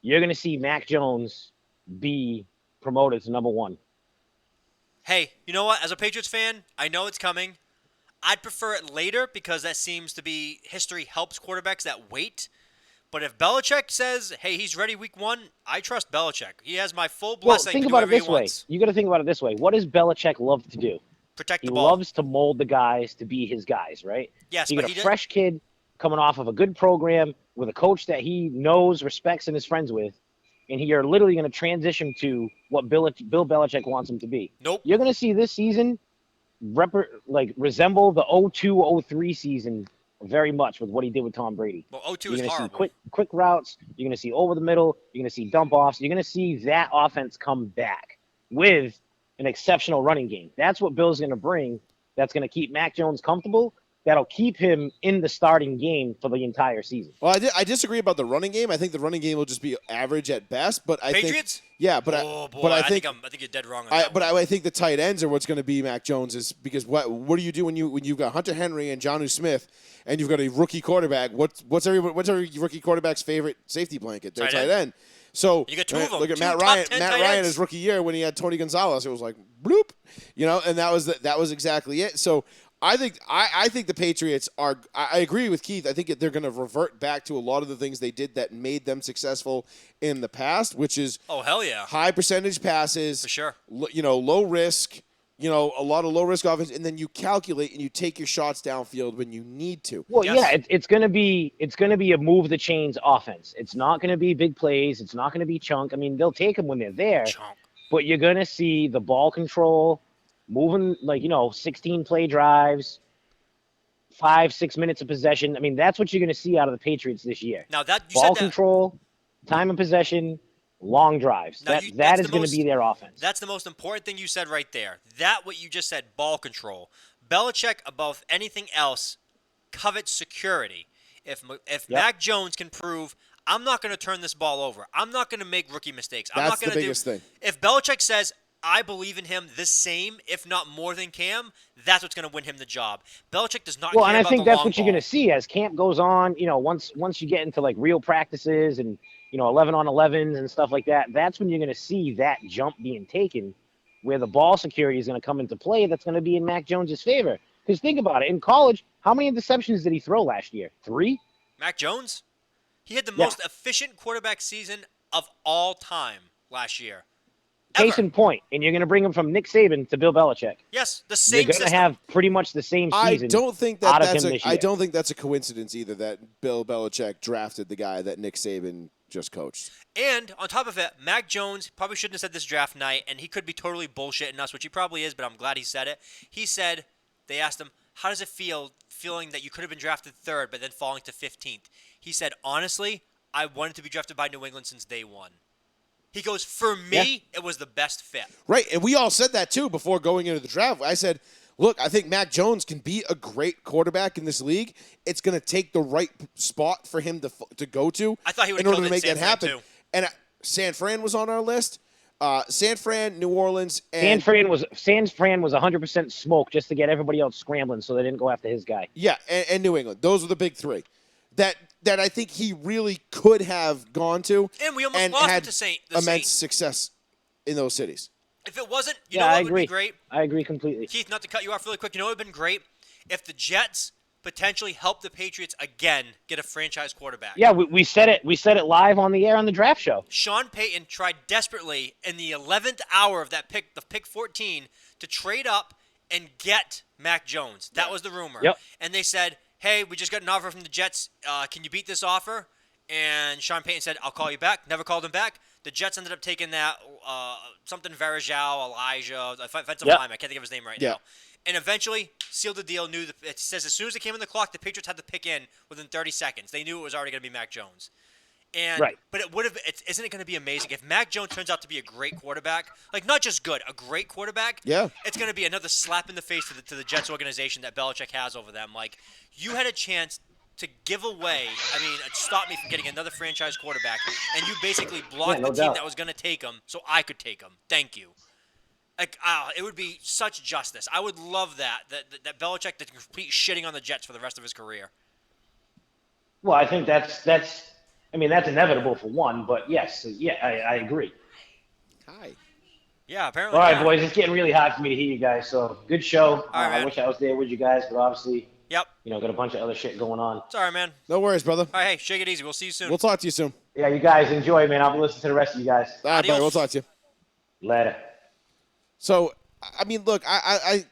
you're going to see Mac Jones be promoted to number 1. Hey, you know what? As a Patriots fan, I know it's coming. I'd prefer it later because that seems to be history helps quarterbacks that wait. But if Belichick says, hey, he's ready week 1, I trust Belichick. He has my full Well, blessing think to do about it whatever he this way. wants. You got to think about it this way. What does Belichick love to do? Protect He the ball. loves to mold the guys to be his guys, right? Yes, So you but get he a fresh kid coming off of a good program with a coach that he knows, respects, and is friends with, and you're literally going to transition to what Bill Belichick wants him to be. Nope. You're going to see this season resemble the 02-03 season very much with what he did with Tom Brady. Well, 0-2 You're is going to see horrible. quick routes. You're going to see over the middle. You're going to see dump offs. You're going to see that offense come back with an exceptional running game. That's what Bill's going to bring. That's going to keep Mac Jones comfortable. That'll keep him in the starting game for the entire season. Well, I disagree about the running game. I think the running game will just be average at best. But I Patriots? think, yeah, but Oh, boy. but I think you're dead wrong on that one. I think the tight ends are what's going to be Mac Jones is because what do you do when you've got Hunter Henry and Jonnu Smith and you've got a rookie quarterback? What's every rookie quarterback's favorite safety blanket? Their tight end. So you get two of them. Look at Two Matt top Ryan. 10 Matt tight Ryan ends. his rookie year when he had Tony Gonzalez, it was like bloop, and that was exactly it. So I think the Patriots are. I agree with Keith. I think they're going to revert back to a lot of the things they did that made them successful in the past, which is hell yeah, high percentage passes for sure. Low risk. A lot of low risk offense, and then you calculate and you take your shots downfield when you need to. Well, Yes. yeah, it's gonna be a move the chains offense. It's not gonna be big plays. It's not gonna be chunk. I mean, they'll take them when they're there, Chunk. but you're gonna see the ball control, moving 16 play drives, 5-6 minutes of possession. I mean, that's what you're gonna see out of the Patriots this year. Now that you Ball said that. control, time of possession, long drives. Now, That that's is the going most- to be their offense. That's the most important thing you said right there. That what you just said, ball control. Belichick, above anything else, covets security. If Mac Jones can prove, I'm not going to turn this ball over. I'm not going to make rookie mistakes. I'm That's not going the to biggest thing. If Belichick says, I believe in him the same, if not more than Cam, that's what's going to win him the job. Belichick does not Well, care and I about think the that's long what you're ball. going to see as camp goes on. Once you get into real practices and 11-on-11s and stuff like that, that's when you're going to see that jump being taken, where the ball security is going to come into play. That's going to be in Mac Jones' favor. Because think about it, in college, how many interceptions did he throw last year? 3? Mac Jones? He had the Yeah. most efficient quarterback season of all time last year. Case Ever. in point, and you're going to bring him from Nick Saban to Bill Belichick. Yes, the You're same going to system. have pretty much the same I season. don't think out of that's him a. this I year. don't think that's a coincidence either that Bill Belichick drafted the guy that Nick Saban just coached. And on top of it, Mac Jones probably shouldn't have said this draft night, and he could be totally bullshitting us, which he probably is, but I'm glad he said it. He said, they asked him, how does it feel feeling that you could have been drafted 3rd but then falling to 15th? He said, honestly, I wanted to be drafted by New England since day one. He goes, for me, it was the best fit. Right, and we all said that too before going into the draft. I said, look, I think Mac Jones can be a great quarterback in this league. It's going to take the right spot for him to go to I thought he would in have order killed to it make in that San happen. Fran, too. And San Fran was on our list. San Fran, New Orleans, San and Fran was 100% smoke just to get everybody else scrambling so they didn't go after his guy. yeah, and New England. Those were the big 3 that I think he really could have gone to And we almost lost him had to the immense Saints. success in those cities. If it wasn't, you Yeah, know I what would agree. be great? I agree completely. Keith, not to cut you off really quick, you know what would have been great? If the Jets potentially helped the Patriots again get a franchise quarterback. Yeah, we said it. We said it live on the air on the draft show. Sean Payton tried desperately in the 11th hour of that pick, the pick 14, to trade up and get Mac Jones. That was the rumor. Yep. And they said, hey, we just got an offer from the Jets. Can you beat this offer? And Sean Payton said, I'll call you back. Never called him back. The Jets ended up taking that something Verajao, Elijah, offensive Yep. lineman. I can't think of his name right Yeah. now. And eventually sealed the deal. It says as soon as it came in the clock, the Patriots had the pick in within 30 seconds. They knew it was already going to be Mac Jones. And Right. But it would have. Isn't it going to be amazing if Mac Jones turns out to be a great quarterback? Like not just good, a great quarterback. Yeah. It's going to be another slap in the face to the Jets organization that Belichick has over them. Like you had a chance to give away. I mean, stop me from getting another franchise quarterback, and you basically blocked no the team doubt. that was going to take him, so I could take him. Thank you. Like, it would be such justice. I would love that Belichick did complete shitting on the Jets for the rest of his career. Well, I think that's inevitable for one, but yes, yeah, I agree. Hi. Yeah, apparently. All right, not. boys, it's getting really hard for me to hear you guys. So good show. right, I man. wish I was there with you guys, but obviously, Yep. got a bunch of other shit going on. It's all right, man. No worries, brother. All right, hey, shake it easy. We'll see you soon. We'll talk to you soon. Yeah, you guys enjoy, man. I'll be listening to the rest of you guys. All right, buddy. Adios. We'll talk to you. Later. So, I mean, look, I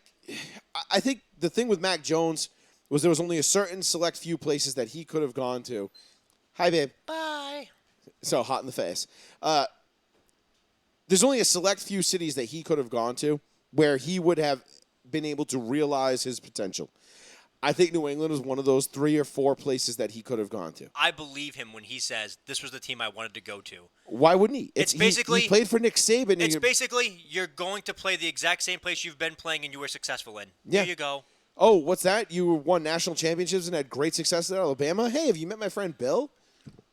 think the thing with Mac Jones was there was only a certain select few places that he could have gone to. Hi, babe. Bye. So hot in the face. There's only a select few cities that he could have gone to where he would have been able to realize his potential. I think New England is one of those 3 or 4 places that he could have gone to. I believe him when he says this was the team I wanted to go to. Why wouldn't he? It's basically he played for Nick Saban. It's basically you're going to play the exact same place you've been playing and you were successful in. Yeah. Here you go. Oh, what's that? You won national championships and had great success at Alabama? Hey, have you met my friend Bill?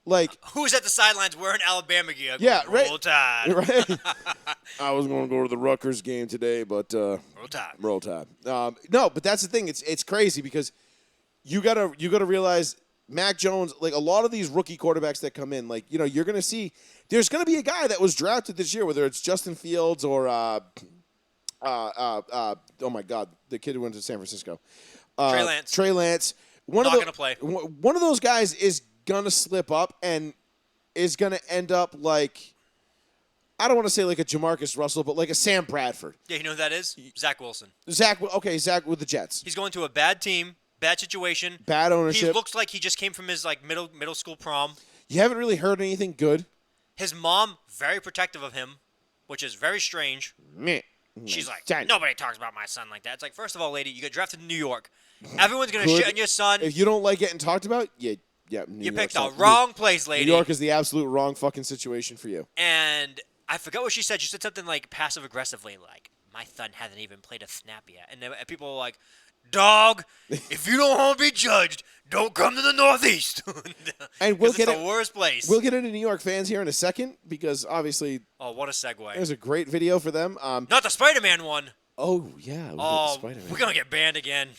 Like, Who's at the sidelines wearing Alabama gear? Yeah, going, right. Roll Tide. right? I was going to go to the Rutgers game today, but Roll Tide. roll tide. No, but that's the thing. It's crazy because you gotta realize Mac Jones, like a lot of these rookie quarterbacks that come in, like you're gonna see there's gonna be a guy that was drafted this year, whether it's Justin Fields or oh my God, the kid who went to San Francisco, Trey Lance. Trey Lance. Not gonna play. One of those guys is gonna slip up and is gonna end up like, I don't want to say like a Jamarcus Russell, but like a Sam Bradford. Yeah, you know who that is? Zach Wilson. Zach with the Jets. He's going to a bad team, bad situation. Bad ownership. He looks like he just came from his like middle school prom. You haven't really heard anything good. His mom very protective of him, which is very strange. Meh. She's like, China. nobody talks about my son like that. It's like, first of all, lady, you got drafted in New York. Everyone's gonna Good. shit on your son. If you don't like getting talked about, New You York's picked the not- wrong place, lady. New York is the absolute wrong fucking situation for you. And I forgot what she said. She said something like passive aggressively, like, my son hasn't even played a snap yet. And people were like, dog, if you don't want to be judged, don't come to the Northeast. And we'll 'Cause get it's it- the worst place. We'll get into New York fans here in a second because obviously Oh, what a segue. there's a great video for them. Not the Spider-Man one. Oh yeah, we Oh, got Spider-Man. we're going to get banned again.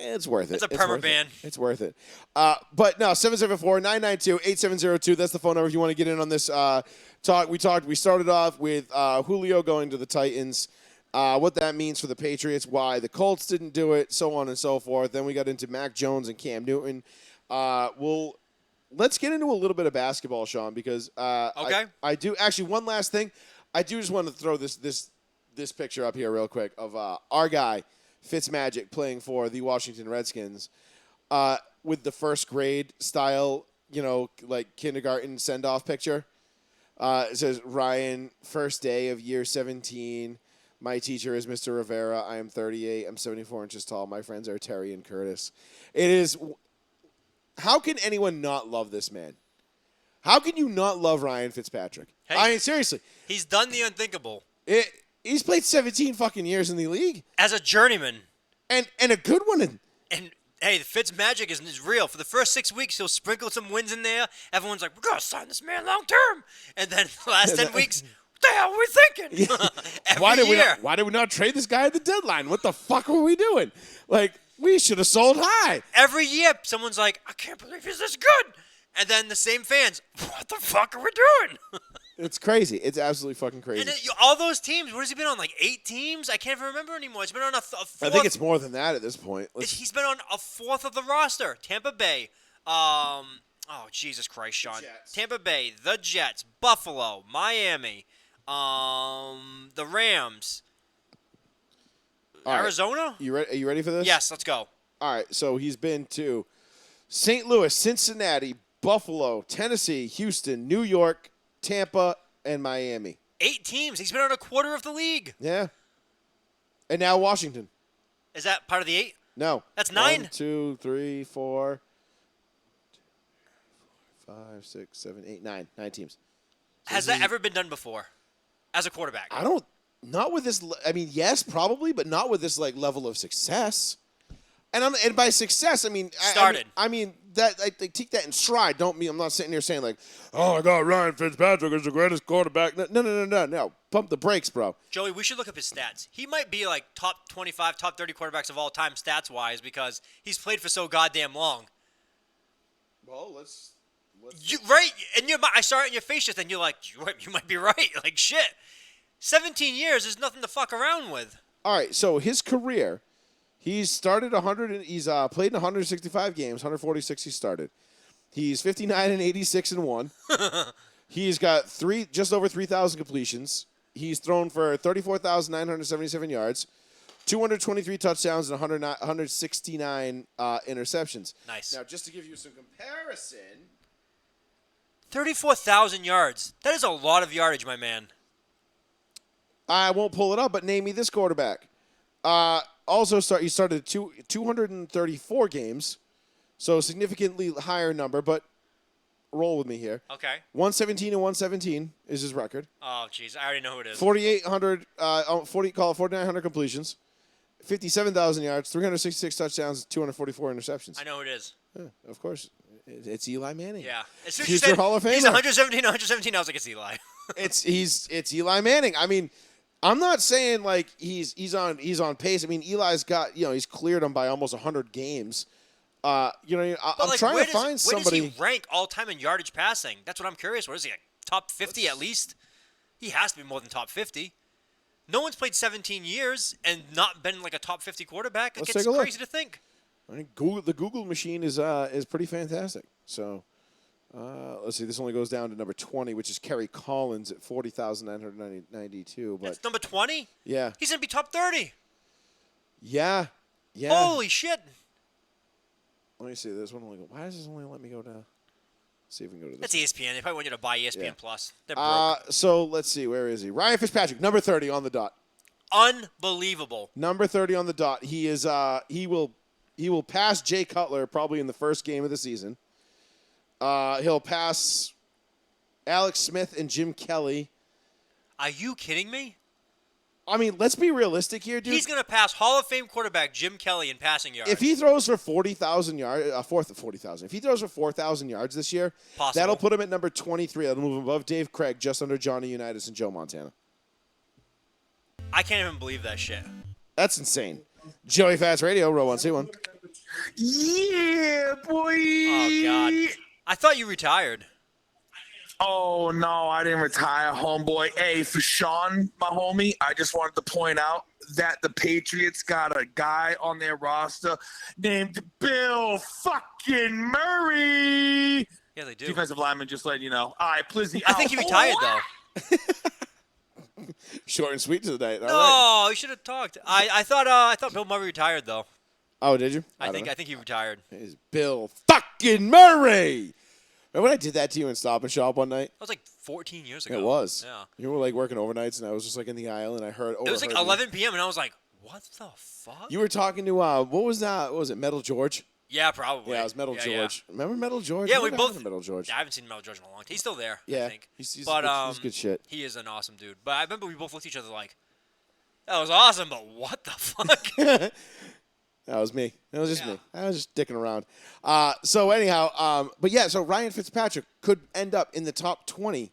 It's worth it. It's a worth it. perma-ban. It's worth it. But no, 774-992-8702. That's the phone number if you want to get in on this talk. We started off with Julio going to the Titans, what that means for the Patriots, why the Colts didn't do it, so on and so forth. Then we got into Mac Jones and Cam Newton. Let's get into a little bit of basketball, Sean, because Okay. I do actually one last thing. I do just want to throw this picture up here real quick of our guy Fitzmagic playing for the Washington Redskins with the first grade style, like kindergarten send-off picture. It says, Ryan, first day of year 17. My teacher is Mr. Rivera. I am 38. I'm 74 inches tall. My friends are Terry and Curtis. It is. How can anyone not love this man? How can you not love Ryan Fitzpatrick? Hey. I mean, seriously. He's done the unthinkable. He's played 17 fucking years in the league. As a journeyman. And a good one. And hey, the Fitz magic is real. For the first 6 weeks, he'll sprinkle some wins in there. Everyone's like, we're going to sign this man long term. And then the last 10 weeks, what the hell are we thinking? Every year. Why did we not trade this guy at the deadline? What the fuck were we doing? Like, we should have sold high. Every year, someone's like, I can't believe he's this good. And then the same fans, what the fuck are we doing? It's crazy. It's absolutely fucking crazy. And all those teams, what has he been on? Like 8 teams? I can't even remember anymore. He's been on a fourth. I think it's more than that at this point. He's been on a fourth of the roster. Tampa Bay. Oh, Jesus Christ, Sean. Jets. Tampa Bay, the Jets, Buffalo, Miami, the Rams, All right. Arizona? Are you ready for this? Yes, let's go. All right. So he's been to St. Louis, Cincinnati, Buffalo, Tennessee, Houston, New York, Tampa, and Miami. 8 teams. He's been on a quarter of the league. Yeah. And now Washington. Is that part of the 8? No. That's 9? 1, 2, 3, 4, 5, 6, 7, 8, 9. 9 teams. So Has this that is- ever been done before? As a quarterback? Not with this. I mean, yes, probably, but not with this like level of success. And by success, I mean Started. I mean that I take that in stride. I'm not sitting here saying like, oh my God, Ryan Fitzpatrick is the greatest quarterback. No. Pump the brakes, bro. Joey, we should look up his stats. He might be like top 25, top 30 quarterbacks of all time stats-wise because he's played for so goddamn long. Well, let's. You right? And I saw it in your face just then. You're like, you might be right. Like, shit. 17 years is nothing to fuck around with. All right, so his career, he's started 100. He's played in 165 games, 146 he started. He's 59-86-1. He's got just over 3,000 completions. He's thrown for 34,977 yards, 223 touchdowns, and 169 interceptions. Nice. Now, just to give you some comparison, 34,000 yards. That is a lot of yardage, my man. I won't pull it up, but name me this quarterback. He started 234 games, so a significantly higher number, but roll with me here. Okay. 117 is his record. Oh, jeez. I already know who it is. 4,900 completions, 57,000 yards, 366 touchdowns, 244 interceptions. I know who it is. Yeah, of course. It's Eli Manning. Yeah. As soon as Future you said Hall of he's Famer. 117, I was like, it's Eli. It's Eli Manning. I mean, I'm not saying like he's on pace. I mean, Eli's got, he's cleared him by almost 100 games. I'm trying to find somebody. Where does he rank all time in yardage passing? That's what I'm curious. What is he, like, top 50 at least? He has to be more than top 50. No one's played 17 years and not been like a top 50 quarterback. Let's It's take a look. crazy to think. I think the Google machine is pretty fantastic. So let's see. This only goes down to number 20, which is Kerry Collins at 40,992. But That's number 20? yeah, He's going to be top 30. yeah. Holy shit. Let me see. This one only go. Why does this only let me go to? See if we can go to this. That's ESPN. They probably want you to buy ESPN Yeah. Plus. They're broke. So let's see. Where is he? Ryan Fitzpatrick, number 30 on the dot. Unbelievable. Number 30 on the dot. He is. He will pass Jay Cutler probably in the first game of the season. He'll pass Alex Smith and Jim Kelly. Are you kidding me? I mean, let's be realistic here, dude. He's going to pass Hall of Fame quarterback Jim Kelly in passing yards. If he throws for 40,000 yards, 40,000. If he throws for 4,000 yards this year, Possible. that'll put him at number 23. That'll move him above Dave Craig, just under Johnny Unitas and Joe Montana. I can't even believe that shit. That's insane. Joey Fats Radio, row 1C1. Yeah, boy. Oh, God. I thought you retired. Oh, no, I didn't retire, homeboy. Hey, for Sean, my homie, I just wanted to point out that the Patriots got a guy on their roster named Bill fucking Murray. Yeah, they do. Defensive lineman, just letting you know. All right, Plizzy. I think he retired, though. Short and sweet tonight. All No, right. you should have talked. I thought Bill Murray retired, though. Oh, did you? I don't know. think he retired. It's Bill fucking Murray. Remember when I did that to you in Stop and Shop one night? That was like 14 years ago. It was. Yeah. You were like working overnights, and I was just like in the aisle, and I heard. It was like overheard you. 11 p.m. and I was like, "What the fuck?" You were talking to what was that? What was it? Metal George? Yeah, probably. Yeah, it was Metal George. Remember Metal George? Yeah, What we happened both. to Metal George. I haven't seen Metal George in a long time. He's still there. Yeah, I think. he's good shit. He is an awesome dude. But I remember we both looked at each other like, "That was awesome," but what the fuck? That was me. That was just Yeah. me. I was just dicking around. So anyhow, but yeah, so Ryan Fitzpatrick could end up in the top 20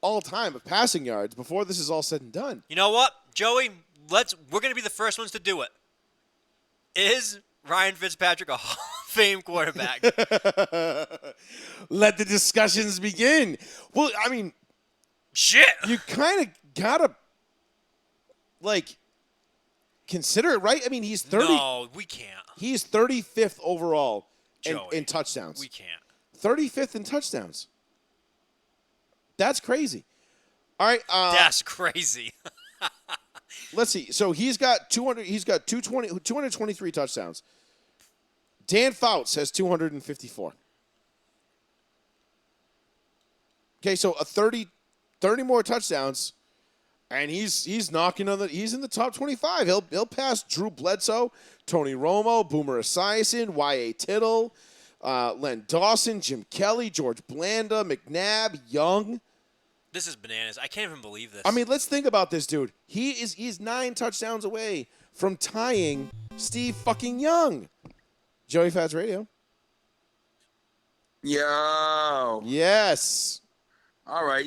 all time of passing yards before this is all said and done. You know what, Joey? We're gonna be the first ones to do it. Is Ryan Fitzpatrick a Hall of Fame quarterback? Let the discussions begin. Well, I mean, Shit. you kind of gotta like consider it, right? I mean, he's 30. No, we can't. He's 35th overall Joey, in touchdowns. We can't. 35th in touchdowns. That's crazy. All right. That's crazy. Let's see. So he's got 200. He's got 223 touchdowns. Dan Fouts has 254. Okay, so 30 more touchdowns, and he's knocking on he's in the top 25. He'll pass Drew Bledsoe, Tony Romo, Boomer Esiason, Y.A. Tittle, Len Dawson, Jim Kelly, George Blanda, McNabb, Young. This is bananas. I can't even believe this. I mean, let's think about this, dude. He's 9 touchdowns away from tying Steve fucking Young. Joey Fats Radio. Yo. Yes. All right,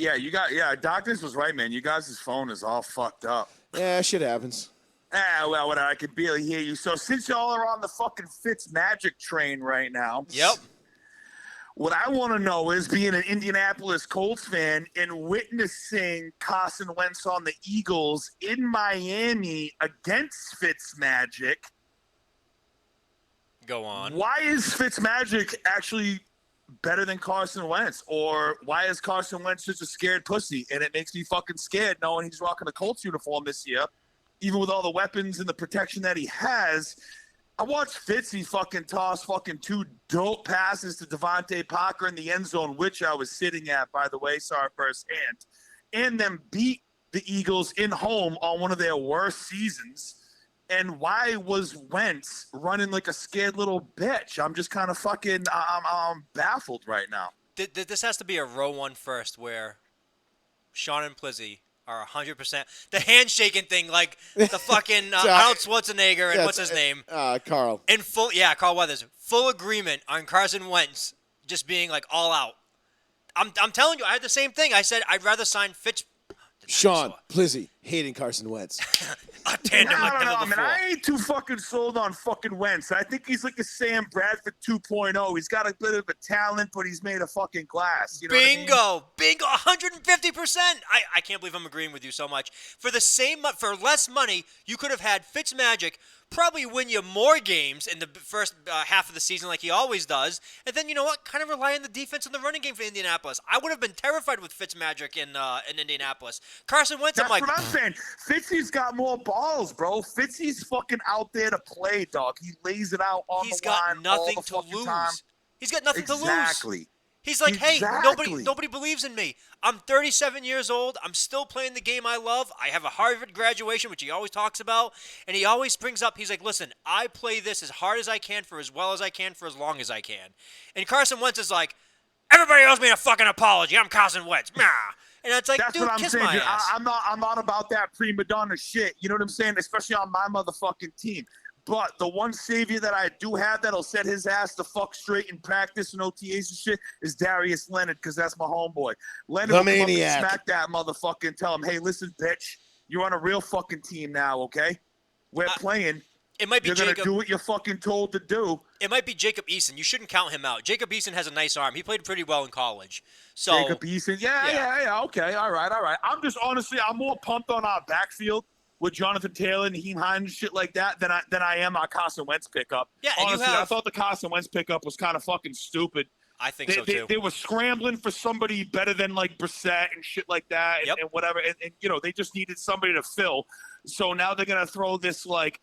Doctors was right, man. You guys' phone is all fucked up. Yeah, shit happens. Well, what I could barely hear you. So since y'all are on the fucking Fitz Magic train right now. Yep. What I want to know is, being an Indianapolis Colts fan and witnessing Carson Wentz on the Eagles in Miami against Fitzmagic. Go on. Why is Fitzmagic actually better than Carson Wentz? Or why is Carson Wentz such a scared pussy? And it makes me fucking scared knowing he's rocking a Colts uniform this year, even with all the weapons and the protection that he has. I watched Fitzy fucking toss fucking 2 dope passes to Devontae Parker in the end zone, which I was sitting at, by the way, sorry firsthand, and then beat the Eagles in home on one of their worst seasons. And why was Wentz running like a scared little bitch? I'm just kind of fucking, I'm baffled right now. This has to be a row one first where Sean and Plizzy are 100%. The handshaking thing, like the fucking Arnold Schwarzenegger and what's his name? Carl. In full, yeah, Carl Weathers. Full agreement on Carson Wentz just being like all out. I'm telling you, I had the same thing. I said I'd rather sign Fitz. Sean, Plizzy, hating Carson Wentz. A tandem like never man. before. I ain't too fucking sold on fucking Wentz. I think he's like a Sam Bradford 2.0. He's got a bit of a talent, but he's made of fucking glass. You know Bingo, what I mean? bingo, 150%. I can't believe I'm agreeing with you so much. For less money, you could have had Fitzmagic probably win you more games in the first half of the season like he always does, and then, you know what, kind of rely on the defense and the running game for Indianapolis. I would have been terrified with Fitzmagic in Indianapolis. Carson Wentz, That's I'm like, what I'm saying. Fitzy's got more balls, bro. Fitzy's fucking out there to play, dog. He lays it out on he's the line got nothing all the to fucking lose. time. He's got nothing to lose. Exactly. He's like, hey, Exactly. nobody believes in me. I'm 37 years old. I'm still playing the game I love. I have a Harvard graduation, which he always talks about. And he always brings up, he's like, listen, I play this as hard as I can for as well as I can for as long as I can. And Carson Wentz is like, everybody owes me a fucking apology. I'm Carson Wentz. Nah. And it's like, That's dude, what I'm kiss saying, my dude. ass. I'm not about that prima donna shit. You know what I'm saying? Especially on my motherfucking team. But the one savior that I do have that'll set his ass the fuck straight in practice and OTAs and shit is Darius Leonard, because that's my homeboy. Leonard will come up and smack that motherfucker and tell him, hey, listen, bitch, you're on a real fucking team now, okay? We're playing. It might be You're going to Jacob. do what you're fucking told to do. It might be Jacob Eason. You shouldn't count him out. Jacob Eason has a nice arm. He played pretty well in college. So Jacob Eason. Yeah. Okay. All right. I'm just honestly, I'm more pumped on our backfield with Jonathan Taylor and Naheem Hines and shit like that than I am our Carson Wentz pickup. Yeah, and honestly, you have, I thought the Carson Wentz pickup was kind of fucking stupid. I think so too. They were scrambling for somebody better than like Brissett and shit like that and whatever. And you know, they just needed somebody to fill. So now they're going to throw this like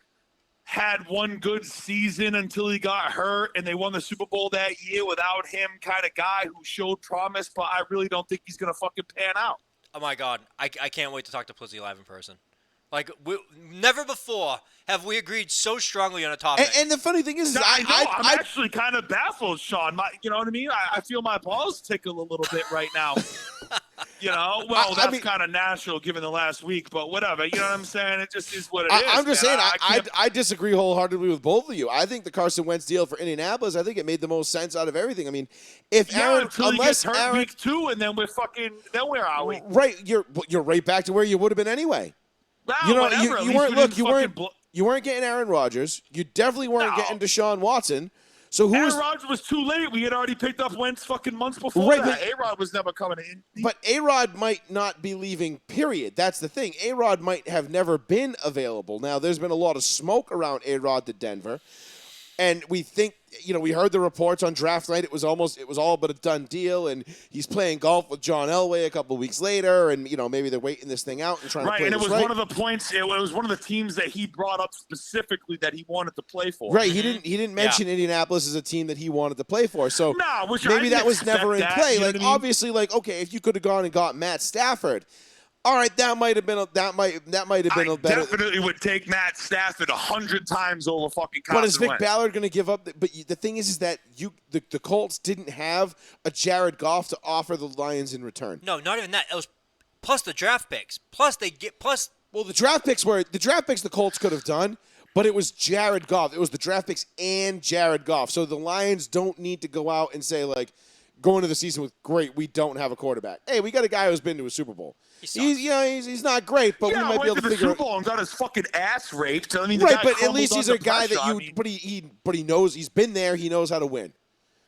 had one good season until he got hurt and they won the Super Bowl that year without him kind of guy who showed promise, but I really don't think he's going to fucking pan out. Oh my God. I can't wait to talk to Plizzy live in person. Like, never before have we agreed so strongly on a topic. And the funny thing is I'm actually kind of baffled, Sean. You know what I mean? I feel my balls tickle a little bit right now. You know, well, that's kind of natural given the last week, but whatever. You know what I'm saying? It just is what it is. I'm just man. saying, I disagree wholeheartedly with both of you. I think the Carson Wentz deal for Indianapolis, I think it made the most sense out of everything. I mean, if Aaron, until he gets hurt Aaron, week 2, and then where are we? Right, you're right back to where you would have been anyway. Well, You know, whatever. you weren't getting Aaron Rodgers. You definitely weren't getting Deshaun Watson. So Aaron Rodgers was too late. We had already picked up Wentz fucking months before that. A-Rod was never coming in. But A-Rod might not be leaving, period. That's the thing. A-Rod might have never been available. Now, there's been a lot of smoke around A-Rod to Denver. And we think, you know, we heard the reports on draft night. It was all but a done deal. And he's playing golf with John Elway a couple of weeks later. And, you know, maybe they're waiting this thing out and trying to play and it this was right. one of the points. It was one of the teams that he brought up specifically that he wanted to play for. Right. He didn't mention Indianapolis as a team that he wanted to play for. So maybe that was never in play. You know like, what I mean? obviously, like, okay, if you could have gone and got Matt Stafford, all right, that might have been a better. Definitely would take Matt Stafford 100 times over fucking Carson But is Vic Wentz. Ballard going to give up? But the thing is that the Colts didn't have a Jared Goff to offer the Lions in return. No, not even that. It was plus the draft picks. Well, the draft picks the Colts could have done, but it was Jared Goff. It was the draft picks and Jared Goff. So the Lions don't need to go out and say, like, going into the season with, great, we don't have a quarterback. Hey, we got a guy who's been to a Super Bowl. He's not great, but we might be able to figure the Super Bowl and got his fucking ass raped. I mean, right, but at least he's a guy that but he knows, he's been there, he knows how to win.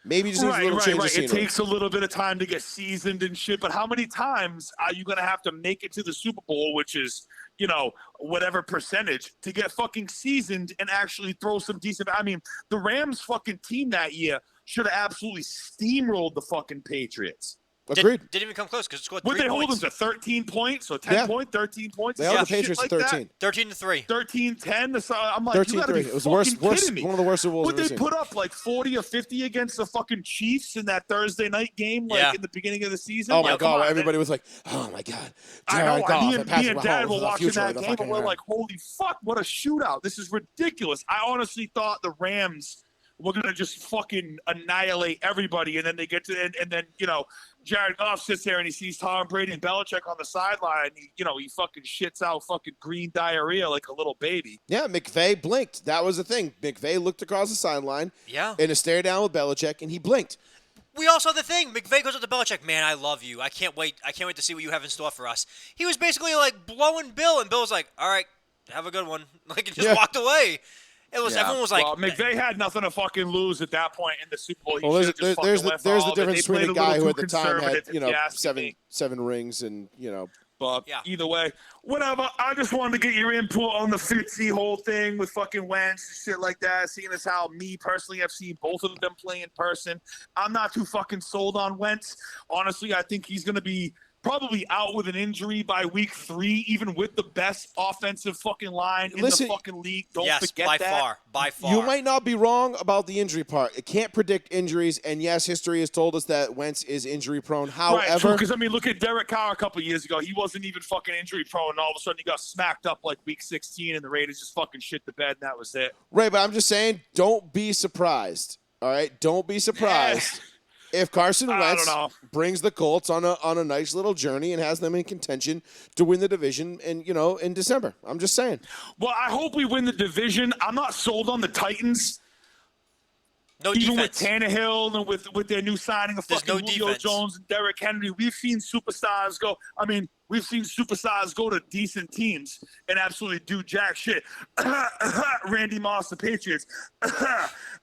Maybe just needs a little change of It scenery. takes a little bit of time to get seasoned and shit, but how many times are you going to have to make it to the Super Bowl, which is, whatever percentage, to get fucking seasoned and actually throw some decent – I mean, the Rams fucking team that year should have absolutely steamrolled the fucking Patriots. Agreed. Didn't even come close because it scored Would 3 they hold points. them to 13 points or 10 points, 13 points? They held the shit Patriots like to that? 13. 13-3. 13-10. So I'm like, you gotta be 13-3. It was the worst, kidding me. one of the worst Super Bowls Would I've ever they seen. put up like 40 or 50 against the fucking Chiefs in that Thursday night game, Yeah. in the beginning of the season? Oh, my Like, come God. on, Everybody was like, oh, my God. I know. Jared Goff Me and and Patrick Dad Mahomes were is the watching future that of the game, and fucking we're league. like, holy fuck, what a shootout. This is ridiculous. I honestly thought the Rams were going to just fucking annihilate everybody, and then they get to – and then, Jared Goff sits there and he sees Tom Brady and Belichick on the sideline. He fucking shits out fucking green diarrhea like a little baby. Yeah, McVay blinked. That was the thing. McVay looked across the sideline Yeah. in a stare down with Belichick, and he blinked. We also had the thing. McVay goes up to Belichick. Man, I love you. I can't wait. I can't wait to see what you have in store for us. He was basically like blowing Bill, and Bill was like, all right, have a good one. Like, and just walked away. It was everyone was like, well, McVay had nothing to fucking lose at that point in the Super Bowl. He Well, should've just fucking went for there's all the of it. difference They between a played guy little who at too the time had, conservative, if you ask me. seven rings and, But Yeah. either way, whatever. I just wanted to get your input on the Fitzy whole thing with fucking Wentz and shit like that. Seeing as how me personally, I've seen both of them play in person. I'm not too fucking sold on Wentz. Honestly, I think he's going to be probably out with an injury by week 3, even with the best offensive fucking line in the fucking league. Don't yes, forget by that. By far. You might not be wrong about the injury part. It can't predict injuries, and yes, history has told us that Wentz is injury prone. However, because look at Derek Carr a couple years ago. He wasn't even fucking injury prone, and all of a sudden he got smacked up like week 16, and the Raiders just fucking shit the bed, and that was it. right, but I'm just saying, don't be surprised. All right, don't be surprised if Carson Wentz brings the Colts on a nice little journey and has them in contention to win the division in December. I'm just saying. Well, I hope we win the division. I'm not sold on the Titans. No Even defense. with Tannehill and with their new signing of There's fucking no Julio defense. Jones and Derrick Henry, we've seen superstars go. I mean, we've seen superstars go to decent teams and absolutely do jack shit. Randy Moss, the Patriots.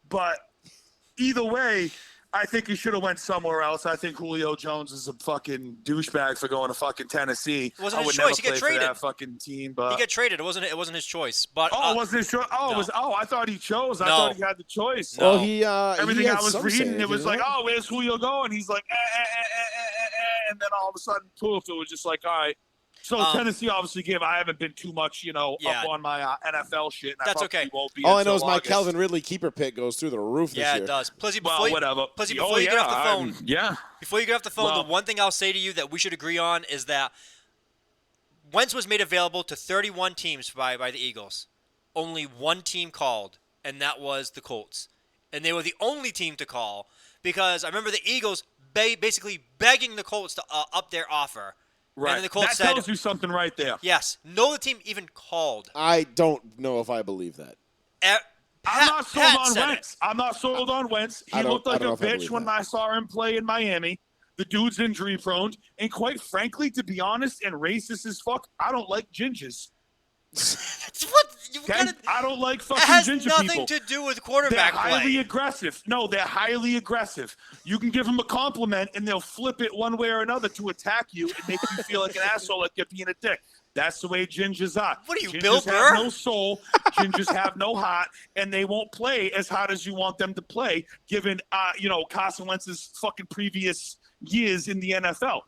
But either way, I think he should have went somewhere else. I think Julio Jones is a fucking douchebag for going to fucking Tennessee. It wasn't I his would choice. never He got play traded. for that fucking team. But He got traded. It wasn't his choice. But it wasn't his choice. I thought he chose. I No. thought he had the choice. No. Well, he Everything he had I was some reading, say, it was didn't like, he? oh, where's Julio going? He's like, and then all of a sudden, poof, it was just like, all right. So Tennessee obviously gave. I haven't been too much, Yeah. up on my NFL shit. And That's I probably okay. Won't be All I know until is my August. Calvin Ridley keeper pick goes through the roof this yeah, year. it does. Plizzy, Well, whatever. Before you get off the phone, yeah. before you get off the phone, Well- the one thing I'll say to you that we should agree on is that Wentz was made available to 31 teams by the Eagles. Only one team called, and that was the Colts. And they were the only team to call because I remember the Eagles basically begging the Colts to up their offer. Right. And then the Colts that said, tells you something right there. yes. No other team even called. I don't know if I believe that. I'm not sold Pat on said Wentz. I'm not sold on Wentz. He I don't- looked I like don't a know if I bitch believe when that. I saw him play in Miami. The dude's injury prone. And quite frankly, to be honest and racist as fuck, I don't like gingers. That's what you Okay? gotta. I don't like It fucking has ginger nothing people. to do with They're quarterback highly play. aggressive. No, they're highly aggressive. You can give them a compliment, and they'll flip it one way or another to attack you and make you feel like an asshole, like you're being a dick. That's the way gingers are. What are you, gingers Bill have Burr? no soul. Gingers have no heart, and they won't play as hard as you want them to play, given Carson Wentz's fucking previous years in the NFL.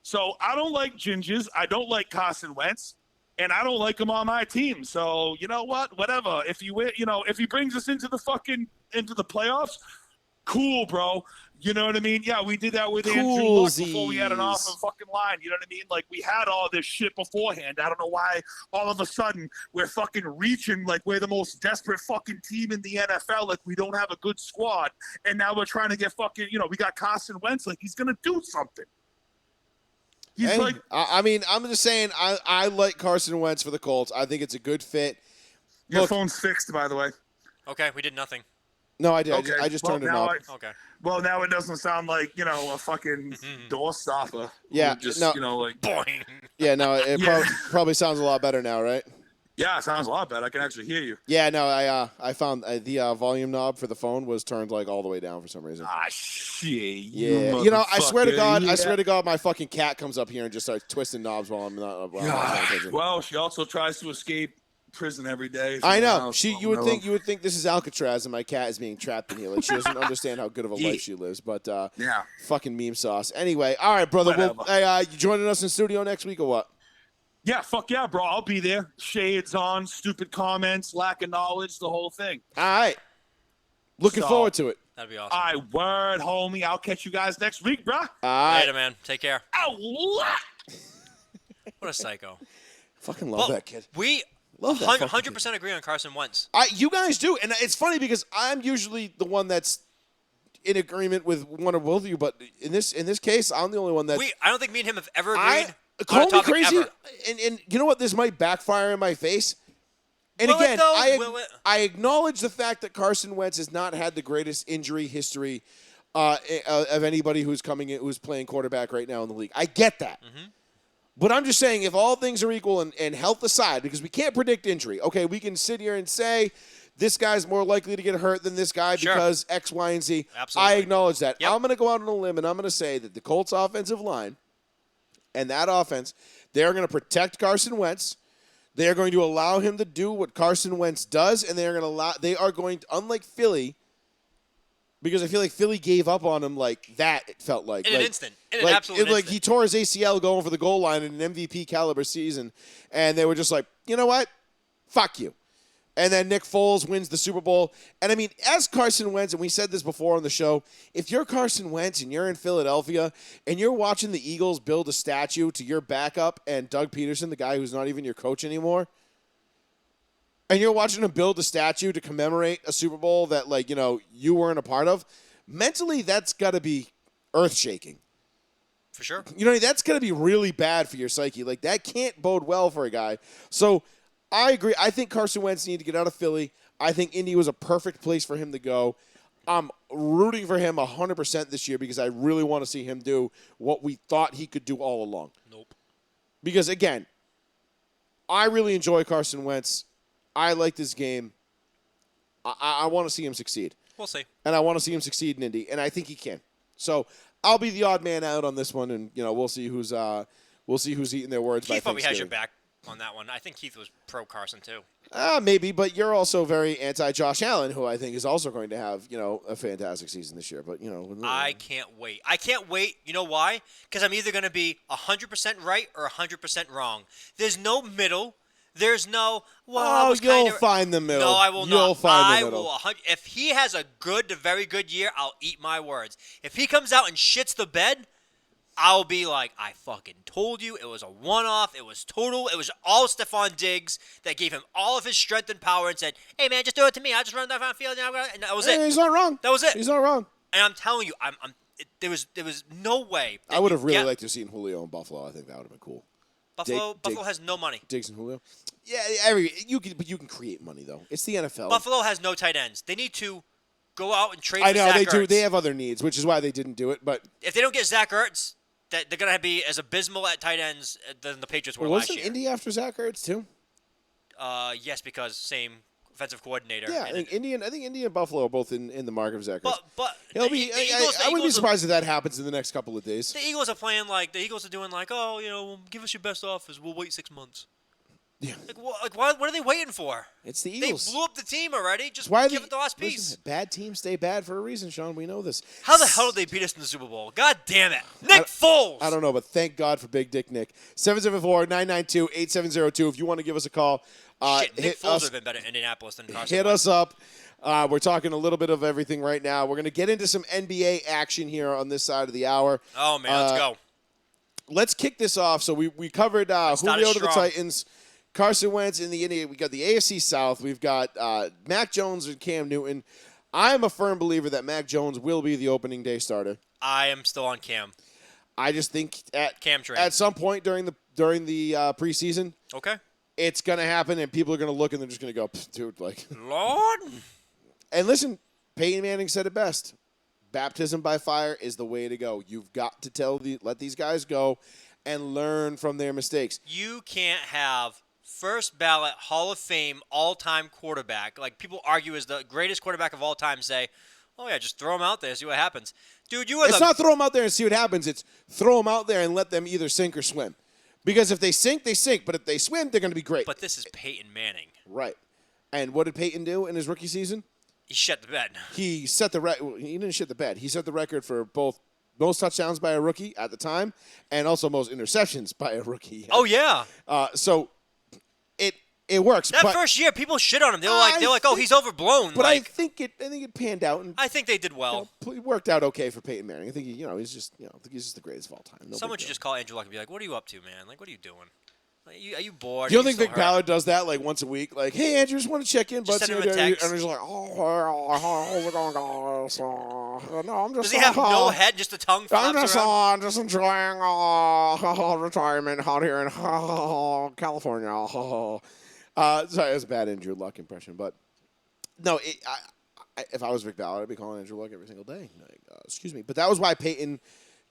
So I don't like gingers. I don't like Carson Wentz. And I don't like him on my team. So you know what? Whatever. If you win, if he brings us into the playoffs, cool, bro. You know what I mean? Yeah, we did that with Andrew Luck before we had an Coolsies. awesome fucking line. You know what I mean? Like we had all this shit beforehand. I don't know why all of a sudden we're fucking reaching like we're the most desperate fucking team in the NFL. Like we don't have a good squad, and now we're trying to get fucking. We got Carson Wentz. Like he's gonna do something. He's Hey, like. I mean, I'm just saying, I like Carson Wentz for the Colts. I think it's a good fit. Your Look, phone's fixed, by the way. Okay, we did nothing. no, I did. Okay. I just Well, turned it now on. Okay. Well, now it doesn't sound like, a fucking door stopper. Yeah, Just, no. Boing. Yeah, no, it Yeah. probably sounds a lot better now, right? Yeah, it sounds a lot better. I can actually hear you. Yeah, no, I found the volume knob for the phone was turned like all the way down for some reason. Ah, shit. Yeah, you know, I swear to God, yeah. I swear to God, my fucking cat comes up here and just starts twisting knobs while I'm not. While I'm not paying attention. Well, she also tries to escape prison every day. I know. You would think this is Alcatraz and my cat is being trapped in here. Like she doesn't understand how good of a life she lives. But yeah, fucking meme sauce. Anyway, all right, brother. Whatever. Well, you joining us in studio next week or what? yeah, fuck yeah, bro. I'll be there. Shades on, stupid comments, lack of knowledge, the whole thing. All right. Looking forward to it. That'd be awesome. All right, word, homie. I'll catch you guys next week, bro. All right. Later, man. Take care. Ow, What a psycho. Fucking love that kid. We Love that fucking 100% agree on Carson Wentz. You guys do, and it's funny because I'm usually the one that's in agreement with one or both of you, but in this case, I'm the only one that. I don't think me and him have ever agreed. Call on a me topic crazy, ever. and you know what? This might backfire in my face. And Will it, again, though? Will it? I acknowledge the fact that Carson Wentz has not had the greatest injury history of anybody who's playing quarterback right now in the league. I get that. Mm-hmm. But I'm just saying, if all things are equal and health aside, because we can't predict injury, okay, we can sit here and say this guy's more likely to get hurt than this guy because X, Y, and Z. Absolutely. I acknowledge that. Yep. I'm going to go out on a limb, and I'm going to say that the Colts offensive line and that offense, they're going to protect Carson Wentz. They are going to allow him to do what Carson Wentz does, and they are going to, unlike Philly, because I feel like Philly gave up on him like that, it felt like. In an instant. In an absolute instant. Like he tore his ACL going for the goal line in an MVP caliber season, and they were just like, you know what? Fuck you. And then Nick Foles wins the Super Bowl. And I mean, as Carson Wentz, and we said this before on the show, if you're Carson Wentz and you're in Philadelphia and you're watching the Eagles build a statue to your backup and Doug Peterson, the guy who's not even your coach anymore, and you're watching him build a statue to commemorate a Super Bowl that, like, you know, you weren't a part of, mentally that's got to be earth-shaking. For sure. You know, that's going to be really bad for your psyche. Like, that can't bode well for a guy. So I agree. I think Carson Wentz needed to get out of Philly. I think Indy was a perfect place for him to go. I'm rooting for him 100% this year because I really want to see him do what we thought he could do all along. Nope. Because, again, I really enjoy Carson Wentz. I like this game. I want to see him succeed. We'll see. And I want to see him succeed in Indy, and I think he can. So I'll be the odd man out on this one, and you know we'll see who's eating their words. Keith by probably has your Thanksgiving. back on that one. I think Keith was pro Carson too. Maybe, but you're also very anti Josh Allen, who I think is also going to have a fantastic season this year. But I can't wait. I can't wait. You know why? Because I'm either going to be 100% right or 100% wrong. There's no middle. There's no, Oh, you'll find the middle. No, I will not. You'll find the middle. If he has a good to very good year, I'll eat my words. If he comes out and shits the bed, I'll be like, I fucking told you. It was a one-off. It was total. It was all Stephon Diggs that gave him all of his strength and power and said, hey, man, just do it to me. I'll just run down the field. And that was it. He's not wrong. That was it. He's not wrong. And I'm telling you, there was no way. I would have really liked to have seen Julio in Buffalo. I think that would have been cool. Buffalo has no money. Diggs and Julio. Yeah, but you can create money though. It's the NFL. Buffalo has no tight ends. They need to go out and trade. I know for Zach they do. Ertz. They have other needs, which is why they didn't do it. But if they don't get Zach Ertz, they're going to be as abysmal at tight ends than the Patriots were last year. Wasn't Indy after Zach Ertz too? Yes, because same offensive coordinator. Yeah, I think Indy and Buffalo are both in the market of Zach Ertz. But He'll be. I wouldn't be surprised if that happens in the next couple of days. The Eagles are playing like the Eagles are doing like, give us your best offers. We'll wait 6 months. Yeah. What are they waiting for? It's the Eagles. They blew up the team already. Just Why give it the last piece. Listen, bad teams stay bad for a reason, Sean. We know this. How the hell did they beat us in the Super Bowl? God damn it. Nick Foles! I don't know, but thank God for Big Dick Nick. 774-992-8702 if you want to give us a call. Nick Foles would have been better in Indianapolis than Carson Hit Wentz. us up. We're talking a little bit of everything right now. We're going to get into some NBA action here on this side of the hour. Oh, man, let's go. Let's kick this off. So we covered Julio to the Titans, Carson Wentz in the India. We got the AFC South. We've got Mac Jones and Cam Newton. I am a firm believer that Mac Jones will be the opening day starter. I am still on Cam. I just think Cam train. at some point during the preseason, Okay. it's going to happen, and people are going to look and they're just going to go, dude, like. Lord. And listen, Peyton Manning said it best. Baptism by fire is the way to go. You've got to let these guys go and learn from their mistakes. You can't have first ballot Hall of Fame all-time quarterback. Like, people argue is the greatest quarterback of all time. Say, oh yeah, just throw him out there, see what happens. Dude, you are It's not throw them out there and see what happens. It's throw them out there and let them either sink or swim. Because if they sink, they sink. But if they swim, they're going to be great. But this is Peyton Manning. Right. And what did Peyton do in his rookie season? He shut the bed. He set the he didn't shit the bed. He set the record for both most touchdowns by a rookie at the time and also most interceptions by a rookie. Oh yeah. So it works. That but first year, people shit on him. They're like, oh, he's overblown. But like, I think it panned out and I think they did well. it worked out okay for Peyton Manning. I think he's just I think he's just the greatest of all time. No Someone big should deal. just call Andrew Luck and be like, what are you up to, man? Like, what are you doing? Like, are you bored? You don't Are think still Vic hurt? Ballard does that like once a week? Like, hey, Andrew, just want to check in. Just But send him a text. And he's like, how's it going, guys? No, I'm just. Does he have no head, just a tongue I'm flops around? just enjoying retirement out here in California. Sorry, it was a bad Andrew Luck impression, but no, if I was Vic Ballard, I'd be calling Andrew Luck every single day. Like, excuse me, but that was why Peyton,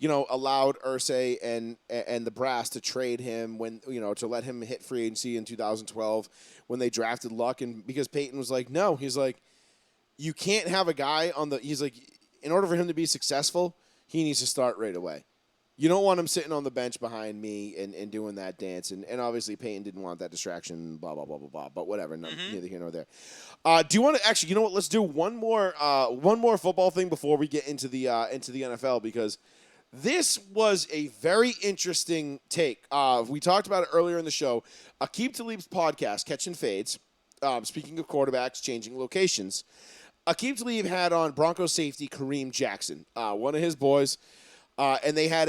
allowed Irsay and the brass to trade him when to let him hit free agency in 2012 when they drafted Luck, and because Peyton was like, no, he's like, you can't have a guy he's like, in order for him to be successful, he needs to start right away. You don't want him sitting on the bench behind me and doing that dance. And obviously Peyton didn't want that distraction, blah, blah, blah, blah, blah. But whatever, neither here nor there. Do you want to actually, let's do one more football thing before we get into the NFL, because this was a very interesting take. We talked about it earlier in the show. Aqib Talib's podcast, Catching Fades, speaking of quarterbacks changing locations. Aqib Talib had on Broncos safety Kareem Jackson, one of his boys. And they had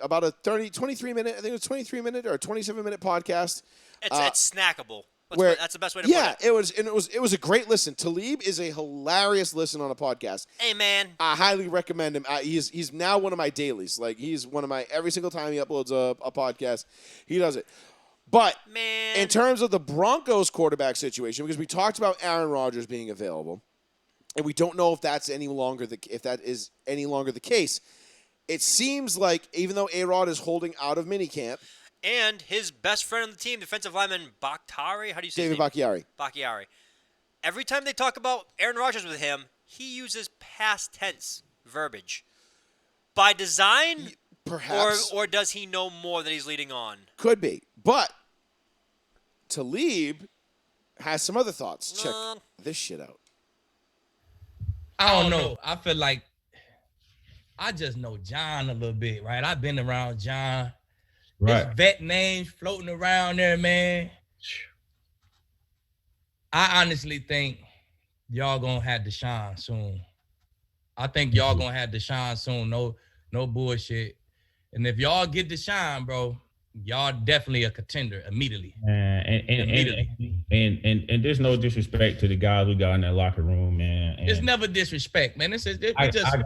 about a 23-minute, I think it was 23-minute or 27-minute podcast. It's snackable. That's the best way to put it. It was a great listen. Talib is a hilarious listen on a podcast. Hey, man. I highly recommend him. He's now one of my dailies. Like, he's one of my, every single time he uploads a podcast, he does it. But Man. in terms of the Broncos quarterback situation, because we talked about Aaron Rodgers being available, and we don't know if that is any longer the case. It seems like even though A-Rod is holding out of minicamp, And his best friend on the team, defensive lineman Bakhtiari, how do you say his David name? Bakhtiari. Bakhtiari. Every time they talk about Aaron Rodgers with him, he uses past tense verbiage. By design, Perhaps. or does he know more that he's leading on? Could be. But Talib has some other thoughts. Check this shit out. I don't know. I feel like I just know John a little bit, right? I've been around John. Right. There's vet names floating around there, man. I honestly think y'all gonna have Deshaun soon. I think y'all gonna have Deshaun soon. No bullshit. And if y'all get Deshaun, bro, y'all definitely a contender immediately. And there's no disrespect to the guys we got in that locker room, man. And It's never disrespect, man. I got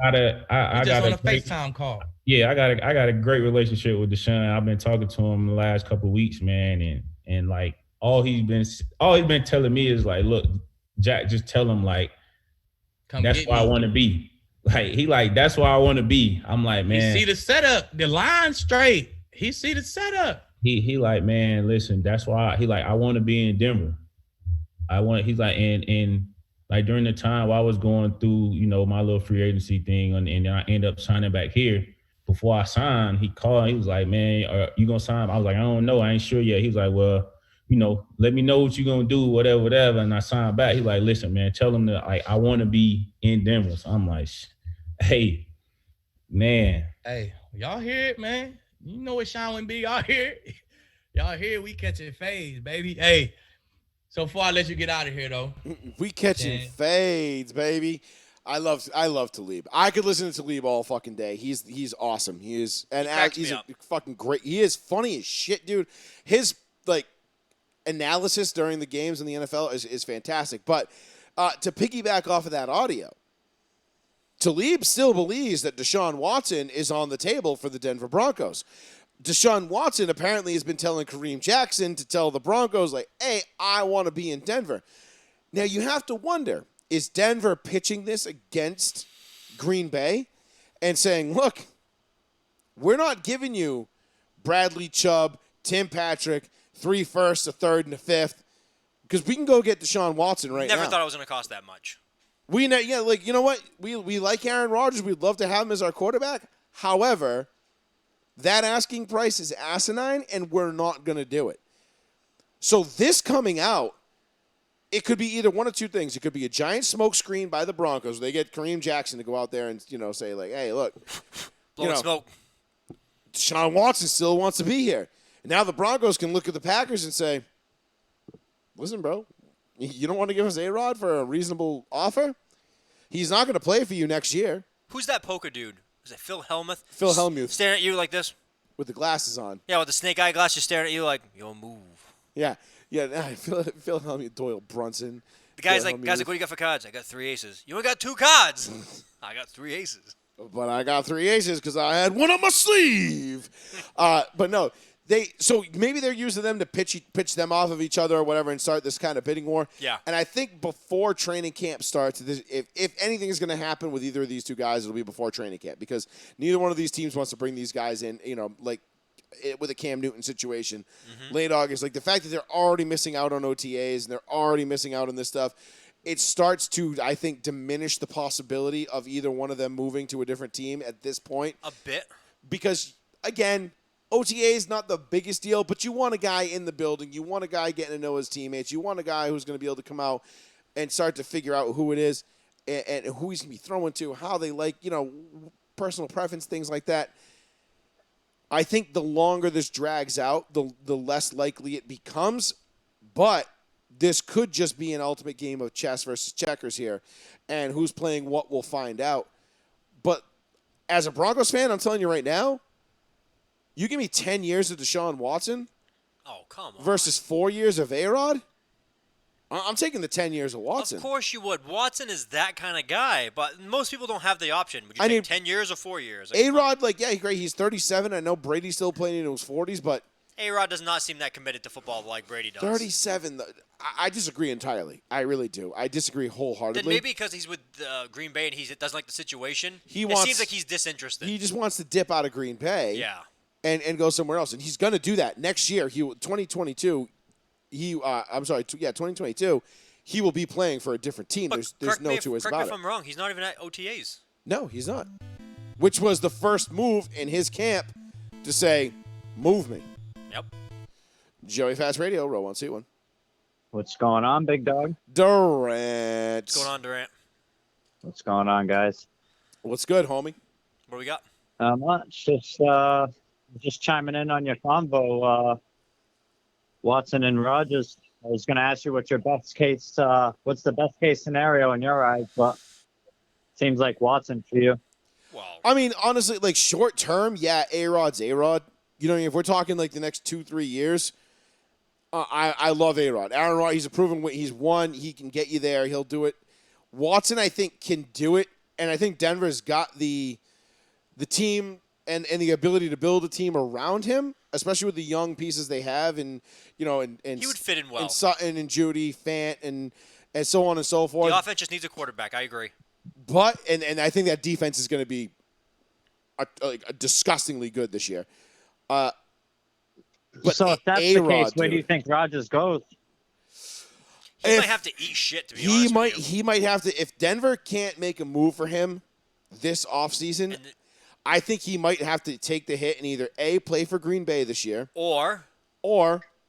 on a great FaceTime call. Yeah, I got a great relationship with Deshaun. I've been talking to him the last couple of weeks, man, and like all he's been telling me is like, look, Jack, just tell him like that's where I want to be. Like that's where I want to be. I'm like, man. He see the setup, the line straight. He see the setup. He like, man, listen, that's why I want to be in Denver. He's like, and like during the time while I was going through, my little free agency thing, and then I end up signing back here. Before I signed, he called. He was like, man, are you gonna sign? I was like, I don't know. I ain't sure yet. He's like, well, let me know what you're gonna do, whatever. And I signed back. He's like, listen, man, tell him that I want to be in Denver. So I'm like, hey, man. Hey, y'all hear it, man? You know what Sean would be. Y'all hear it? Y'all hear it? We catching fades, baby. Hey, so before I let you get out of here, though. We catching fades, baby. I love Talib. I could listen to Talib all fucking day. He's awesome. He's a fucking great. He is funny as shit, dude. His analysis during the games in the NFL is fantastic. But to piggyback off of that audio, Talib still believes that Deshaun Watson is on the table for the Denver Broncos. Deshaun Watson apparently has been telling Kareem Jackson to tell the Broncos, like, hey, I want to be in Denver. Now, you have to wonder, is Denver pitching this against Green Bay and saying, look, we're not giving you Bradley Chubb, Tim Patrick, 3 firsts, a third, and a fifth, because we can go get Deshaun Watson right now. Never thought it was going to cost that much. You know what? We like Aaron Rodgers. We'd love to have him as our quarterback. However, that asking price is asinine, and we're not going to do it. So this coming out, it could be either one of two things. It could be a giant smoke screen by the Broncos. They get Kareem Jackson to go out there and, say like, hey, look. Blowing smoke. Deshaun Watson still wants to be here. And now the Broncos can look at the Packers and say, listen, bro, you don't want to give us A-Rod for a reasonable offer? He's not going to play for you next year. Who's that poker dude? Is it Phil Hellmuth? Phil Hellmuth. Staring at you like this? With the glasses on. Yeah, with the snake eye glass, just staring at you like, yo, move. Yeah. Phil Hellmuth, Doyle Brunson. The guy's Phil like, Hellmuth. what do you got for cards? I got 3 aces. You only got 2 cards. I got 3 aces. But I got 3 aces because I had one on my sleeve. But no, so maybe they're using them to pitch them off of each other or whatever and start this kind of bidding war. Yeah. And I think before training camp starts, if anything is going to happen with either of these two guys, it'll be before training camp because neither one of these teams wants to bring these guys in, with a Cam Newton situation late August. Like the fact that they're already missing out on OTAs and they're already missing out on this stuff, it starts to, I think, diminish the possibility of either one of them moving to a different team at this point. A bit. Because, again, OTA is not the biggest deal, but you want a guy in the building. You want a guy getting to know his teammates. You want a guy who's going to be able to come out and start to figure out who it is and who he's going to be throwing to, how they like, personal preference, things like that. I think the longer this drags out, the less likely it becomes. But this could just be an ultimate game of chess versus checkers here. And who's playing what, we'll find out. But as a Broncos fan, I'm telling you right now, you give me 10 years of Deshaun Watson come on. versus 4 years of A-Rod, I'm taking the 10 years of Watson. Of course you would. Watson is that kind of guy, but most people don't have the option. Would you take 10 years or 4 years? A-Rod, great. He's 37. I know Brady's still playing in his 40s, but A-Rod does not seem that committed to football like Brady does. 37. I disagree entirely. I really do. I disagree wholeheartedly. Then maybe because he's with Green Bay and he doesn't like the situation, it seems like he's disinterested. He just wants to dip out of Green Bay. Yeah. And go somewhere else. And he's going to do that next year. 2022, 2022, he will be playing for a different team. But There's no two ways about it. Correct me if I'm wrong. He's not even at OTAs. No, he's not. Which was the first move in his camp to say, move me. Yep. Joey Fast Radio, row 1C1. What's going on, big dog? Durant. What's going on, Durant? What's going on, guys? What's good, homie? What do we got? Much. Just chiming in on your combo, Watson and Rodgers. I was going to ask you what's the best case scenario in your eyes, but seems like Watson for you. Well, I mean, honestly, like short term, yeah, A-Rod's A-Rod. If we're talking like the next 2-3 years, I love A-Rod. Aaron Rod, he's a proven, he's won. He can get you there. He'll do it. Watson, I think, can do it, and I think Denver's got the team and the ability to build a team around him, especially with the young pieces they have, and he would fit in well. And Sutton and Judy, Fant, and so on and so forth. The offense just needs a quarterback. I agree. But and I think that defense is going to be disgustingly good this year. So if that's the case, where do you think Rodgers goes? He might have to eat shit, to be honest with you. He might have to. If Denver can't make a move for him this offseason, I think he might have to take the hit and either A, play for Green Bay this year, or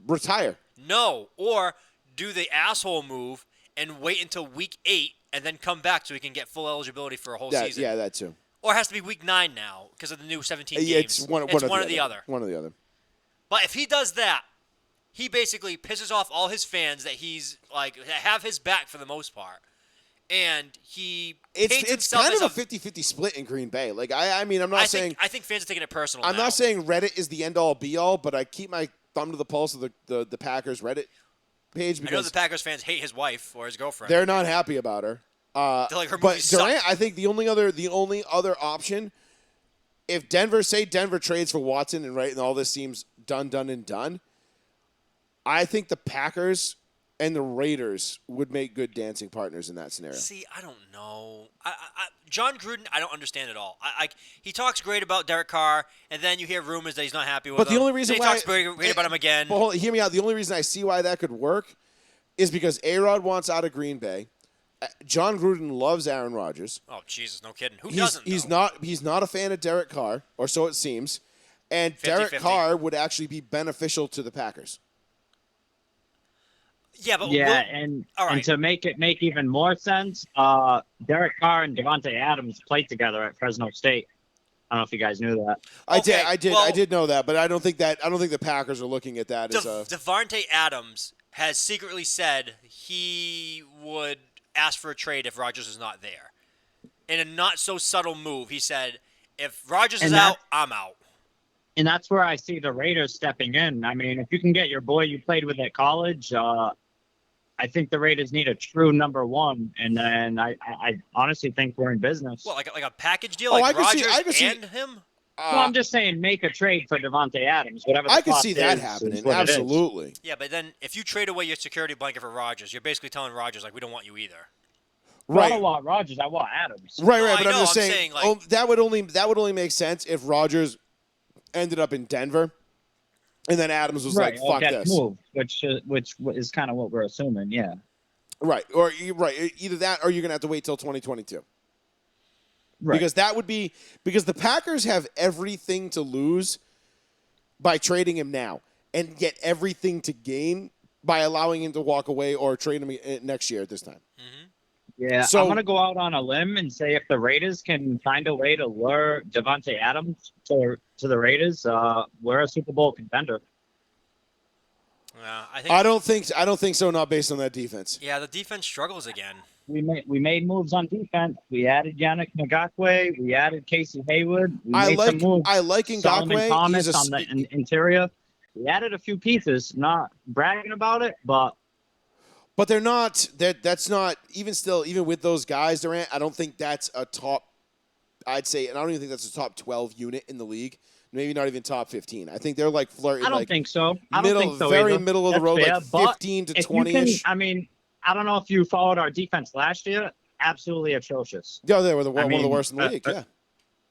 retire. No, or do the asshole move and wait until week 8 and then come back so he can get full eligibility for a whole season. Yeah, that too. Or it has to be week 9 now because of the new 17 games. It's one or the other. One or the other. But if he does that, he basically pisses off all his fans that he's have his back for the most part. And he it's kind of a 50-50 split in Green Bay. I mean, I'm not saying I think fans are taking it personal. I'm not saying Reddit is the end all be all, but I keep my thumb to the pulse of the Packers Reddit page because I know the Packers fans hate his wife or his girlfriend. They're not happy about her. Her but Durant, I think the only other option, if Denver trades for Watson and all this seems done, I think the Packers and the Raiders would make good dancing partners in that scenario. See, I don't know. John Gruden, I don't understand at all. He talks great about Derek Carr, and then you hear rumors that he's not happy with him. But the only reason then why he talks great about him again. But hold on, hear me out. The only reason I see why that could work is because A-Rod wants out of Green Bay. John Gruden loves Aaron Rodgers. Oh Jesus, no kidding. Who doesn't? He's though? not a fan of Derek Carr, or so it seems. And Derek 50-50. Carr would actually be beneficial to the Packers. Yeah, but Yeah, all and right. to make it make even more sense, Derek Carr and Devontae Adams played together at Fresno State. I don't know if you guys knew that. I Well, did know that, but I don't think the Packers are looking at that as a. Devontae Adams has secretly said he would ask for a trade if Rodgers is not there. In a not so subtle move, he said, "If Rodgers is out, I'm out." And that's where I see the Raiders stepping in. I mean, if you can get your boy you played with at college, I think the Raiders need a true number one, and then I honestly think we're in business. What, like a package deal, Oh, like I could Rodgers see- and him? Well, I'm just saying, make a trade for Devontae Adams. Whatever. The I could cost see that is happening. what it is. Absolutely. Yeah, but then if you trade away your security blanket for Rodgers, you're basically telling Rodgers like we don't want you either. Well, I Right. don't want Rodgers. I want Adams. Right. No, But I I'm know, just I'm saying, saying, like- that would only make sense if Rodgers ended up in Denver, and then Adams was Right. like, "Fuck okay, this." move, which is kind of what we're assuming. Yeah. Right. Either that, or you're gonna have to wait till 2022. Right. Because that would be because the Packers have everything to lose by trading him now, and get everything to gain by allowing him to walk away or trade him next year at this time. Yeah, So- I'm gonna go out on a limb and say if the Raiders can find a way to lure Devontae Adams to the Raiders, we're a Super Bowl contender. I I don't think so. Not based on that defense. Yeah, the defense struggles again. We made moves on defense. We added Yannick Ngakwe. We added Casey Hayward. We I made some moves. like Solomon Ngakoue. Thomas He's a, on the interior. We added a few pieces. Not bragging about it, but but they're not. That's not even still. Even with those guys, Durant, I don't think that's a top. I'd say, and I don't even think that's a top 12 unit in the league. Maybe not even top 15. I think they're like flirting. I don't like think so. I don't think so very either. middle of the That's road, fair, like but 15 to if you can, 20ish. I mean, I don't know if you followed our defense last year. Absolutely atrocious. Yeah, they were one of the mean, worst in the league. Yeah.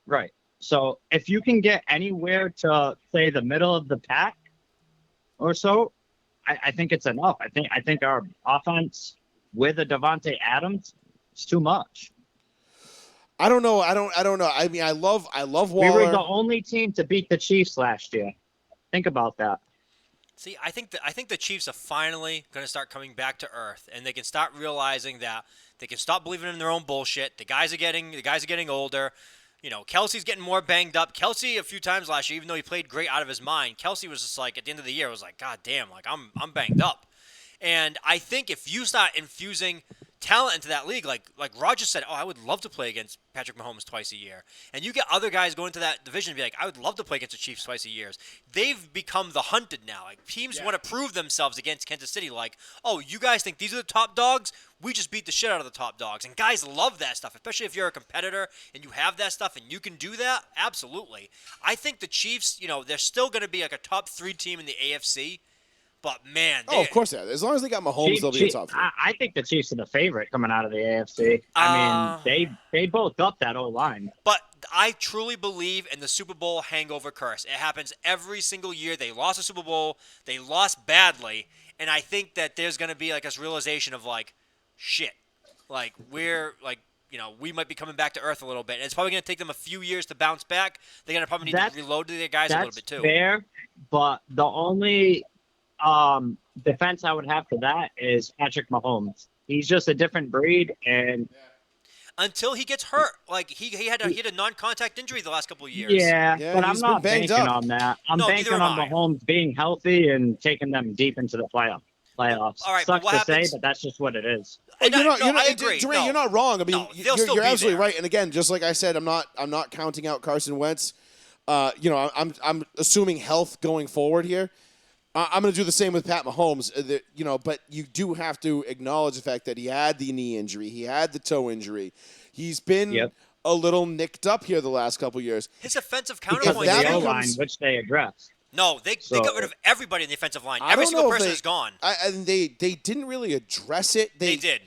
Right. So if you can get anywhere to say the middle of the pack or so, I think it's enough. I think our offense with a Devontae Adams is too much. I don't know. I don't know. I mean, I love We Waller. were the only team to beat the Chiefs last year. Think about that. See, I think the Chiefs are finally going to start coming back to earth, and they can start realizing that they can stop believing in their own bullshit. The guys are getting older. You know, Kelsey's getting more banged up. Kelsey a few times last year, even though he played great out of his mind, Kelsey was just like at the end of the year, was like, God damn, like I'm banged up. And I think if you start infusing talent into that league, like Roger said, I would love to play against Patrick Mahomes twice a year. And you get other guys going to that division and be like, I would love to play against the Chiefs twice a year. They've become the hunted now. Like teams want to prove themselves against Kansas City. Like, oh, you guys think these are the top dogs? We just beat the shit out of the top dogs. And guys love that stuff, especially if you're a competitor and you have that stuff and you can do that. Absolutely. I think the Chiefs, they're still going to be like a top 3 team in the AFC. But man, of course they are. As long as they got Mahomes, they'll be a top 3. I think the Chiefs are the favorite coming out of the AFC. I mean, they both got that O-line. But I truly believe in the Super Bowl hangover curse. It happens every single year. They lost a Super Bowl. They lost badly. And I think that there's going to be like this realization of like, shit, like we're like, we might be coming back to earth a little bit. And it's probably going to take them a few years to bounce back. They're going to probably need to reload their guys a little bit too. That's fair, but the only defense I would have for that is Patrick Mahomes. He's just a different breed, and until he gets hurt, like he had a non-contact injury the last couple of years. Yeah, but I'm he's not been banged banking up. on that. I'm No, banking neither on am I. Mahomes being healthy and taking them deep into the playoffs. All right, but Sucks what to happens? say, but that's just what it is. And You're not, I agree. Durant, you're not wrong. I mean, No, they'll still you're be absolutely there. right. And again, just like I said, I'm not counting out Carson Wentz. I'm assuming health going forward here. I'm going to do the same with Pat Mahomes. But you do have to acknowledge the fact that he had the knee injury, he had the toe injury, he's been a little nicked up here the last couple years. His offensive Because counterpoint of that the too. O-line, becomes- which they addressed. No, they got rid of everybody in the offensive line. I Every don't single know if person they- is gone. And they didn't really address it. They did.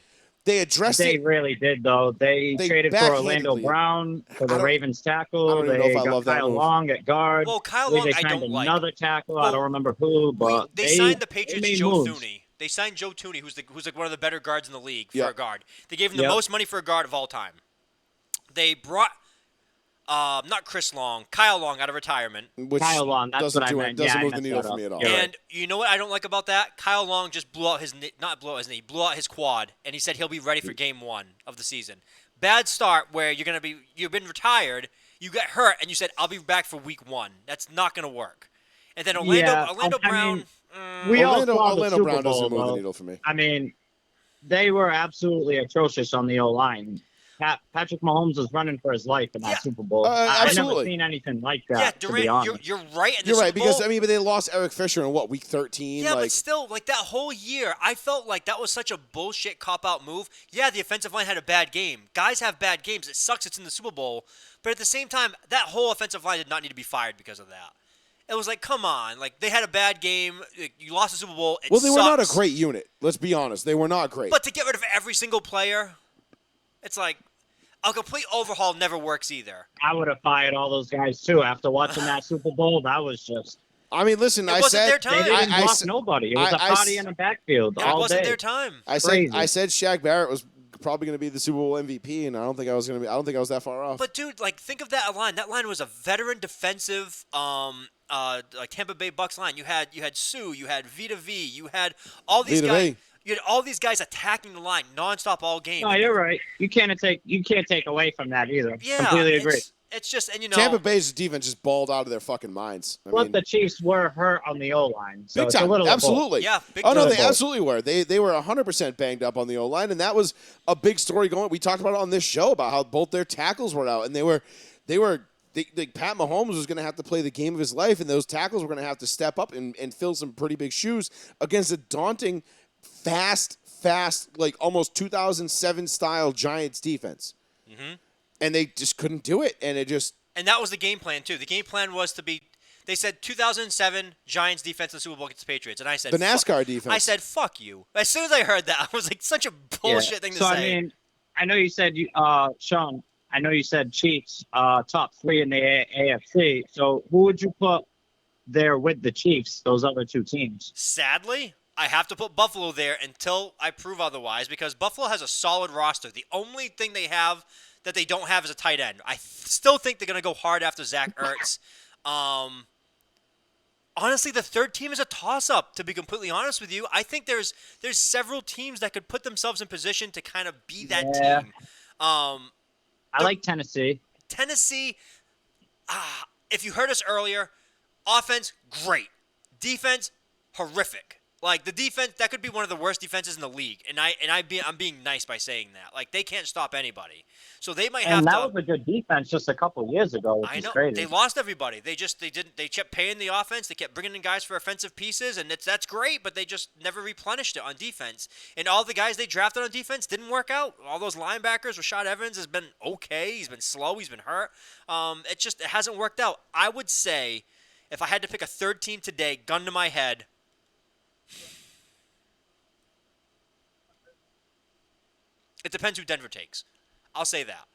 They addressed They it. really did, though. They traded for Orlando backhandedly- Brown for I the don't- Ravens I tackle. don't even know They if I got love that Kyle move. Long at guard. Well, Kyle believe Long, they I signed don't like. another tackle. I Well, don't remember who, but They signed the they Patriots made Joe moves. Thuney. They signed Joe Thuney, who's like one of the better guards in the league for Yeah. a guard. They gave him the Yep. most money for a guard of all time. They brought not Chris Long, Kyle Long out of retirement. Which Kyle Long, that's doesn't what I do it. meant. Doesn't Yeah, I move the messed needle that for me up. at all. You're right. And you know what I don't like about that? Kyle Long just blew out his blew out his quad, and he said he'll be ready for game 1 of the season. Bad start where you've been retired, you get hurt, and you said I'll be back for week 1. That's not going to work. And then Orlando I Brown. mean, we all saw the Orlando Super Brown doesn't Bowl, move the though. needle for me. I mean, they were absolutely atrocious on the O-line. Patrick Mahomes was running for his life in that Yeah. Super Bowl. Absolutely. I've never seen anything like that, Yeah, to be Durant, honest. you're right. In the You're right, Super because Bowl, but they lost Eric Fisher in week 13. Yeah, like, but still, like that whole year, I felt like that was such a bullshit cop-out move. Yeah, the offensive line had a bad game. Guys have bad games. It sucks it's in the Super Bowl. But at the same time, that whole offensive line did not need to be fired because of that. It was like, come on. Like, they had a bad game. You lost the Super Bowl. It well, they were not a sucks. great unit. Let's be honest. They were not great. But to get rid of every single player, it's like a complete overhaul never works either. I would have fired all those guys, too, after watching that Super Bowl. That was just... I mean, listen, It I wasn't said their time. They didn't I block s- nobody. It was a I party s- in the backfield It all wasn't day. their time. I Crazy. said Shaq Barrett was probably going to be the Super Bowl MVP, and I don't think I was that far off. But dude, like, think of that line. That line was a veteran defensive, like Tampa Bay Bucks line. You had Sue, you had Vita V, you had all these Vita guys. V. You had all these guys attacking the line nonstop all game. No, you're right. You can't take away from that either. Yeah, Completely agree. It's just, and you know, Tampa Bay's defense just balled out of their fucking minds. I But mean, the Chiefs were hurt on the O-line, so big it's a time, little of both. absolutely. Yeah, big oh no, time. they absolutely were. They were 100% banged up on the O line, and that was a big story going. We talked about it on this show about how both their tackles were out, and they Pat Mahomes was going to have to play the game of his life, and those tackles were going to have to step up and fill some pretty big shoes against a daunting, fast, like almost 2007 style Giants defense. Mm-hmm. And they just couldn't do it, and and that was the game plan too. The game plan was to be. They said 2007 Giants defense in the Super Bowl against the Patriots, and I said the NASCAR defense. I said fuck you. As soon as I heard that, I was like, such a bullshit thing to So say. I mean, I know you said Sean. I know you said Chiefs top 3 in the AFC. So who would you put there with the Chiefs? Those other two teams. Sadly, I have to put Buffalo there until I prove otherwise because Buffalo has a solid roster. The only thing they have that they don't have is a tight end. I still think they're going to go hard after Zach Ertz. Honestly, the third team is a toss-up, to be completely honest with you. I think there's several teams that could put themselves in position to kind of be that Yeah. team. I like Tennessee. Tennessee, if you heard us earlier, offense, great. Defense, horrific. Like, the defense, that could be one of the worst defenses in the league. And I'm being nice by saying that. Like, they can't stop anybody. So they might have And that to. was a good defense just a couple of years ago, which I is know crazy. they lost everybody. They kept paying the offense. They kept bringing in guys for offensive pieces, and that's great. But they just never replenished it on defense. And all the guys they drafted on defense didn't work out. All those linebackers. Rashad Evans has been okay. He's been slow. He's been hurt. It hasn't worked out. I would say, if I had to pick a third team today, gun to my head. It depends who Denver takes. I'll say that.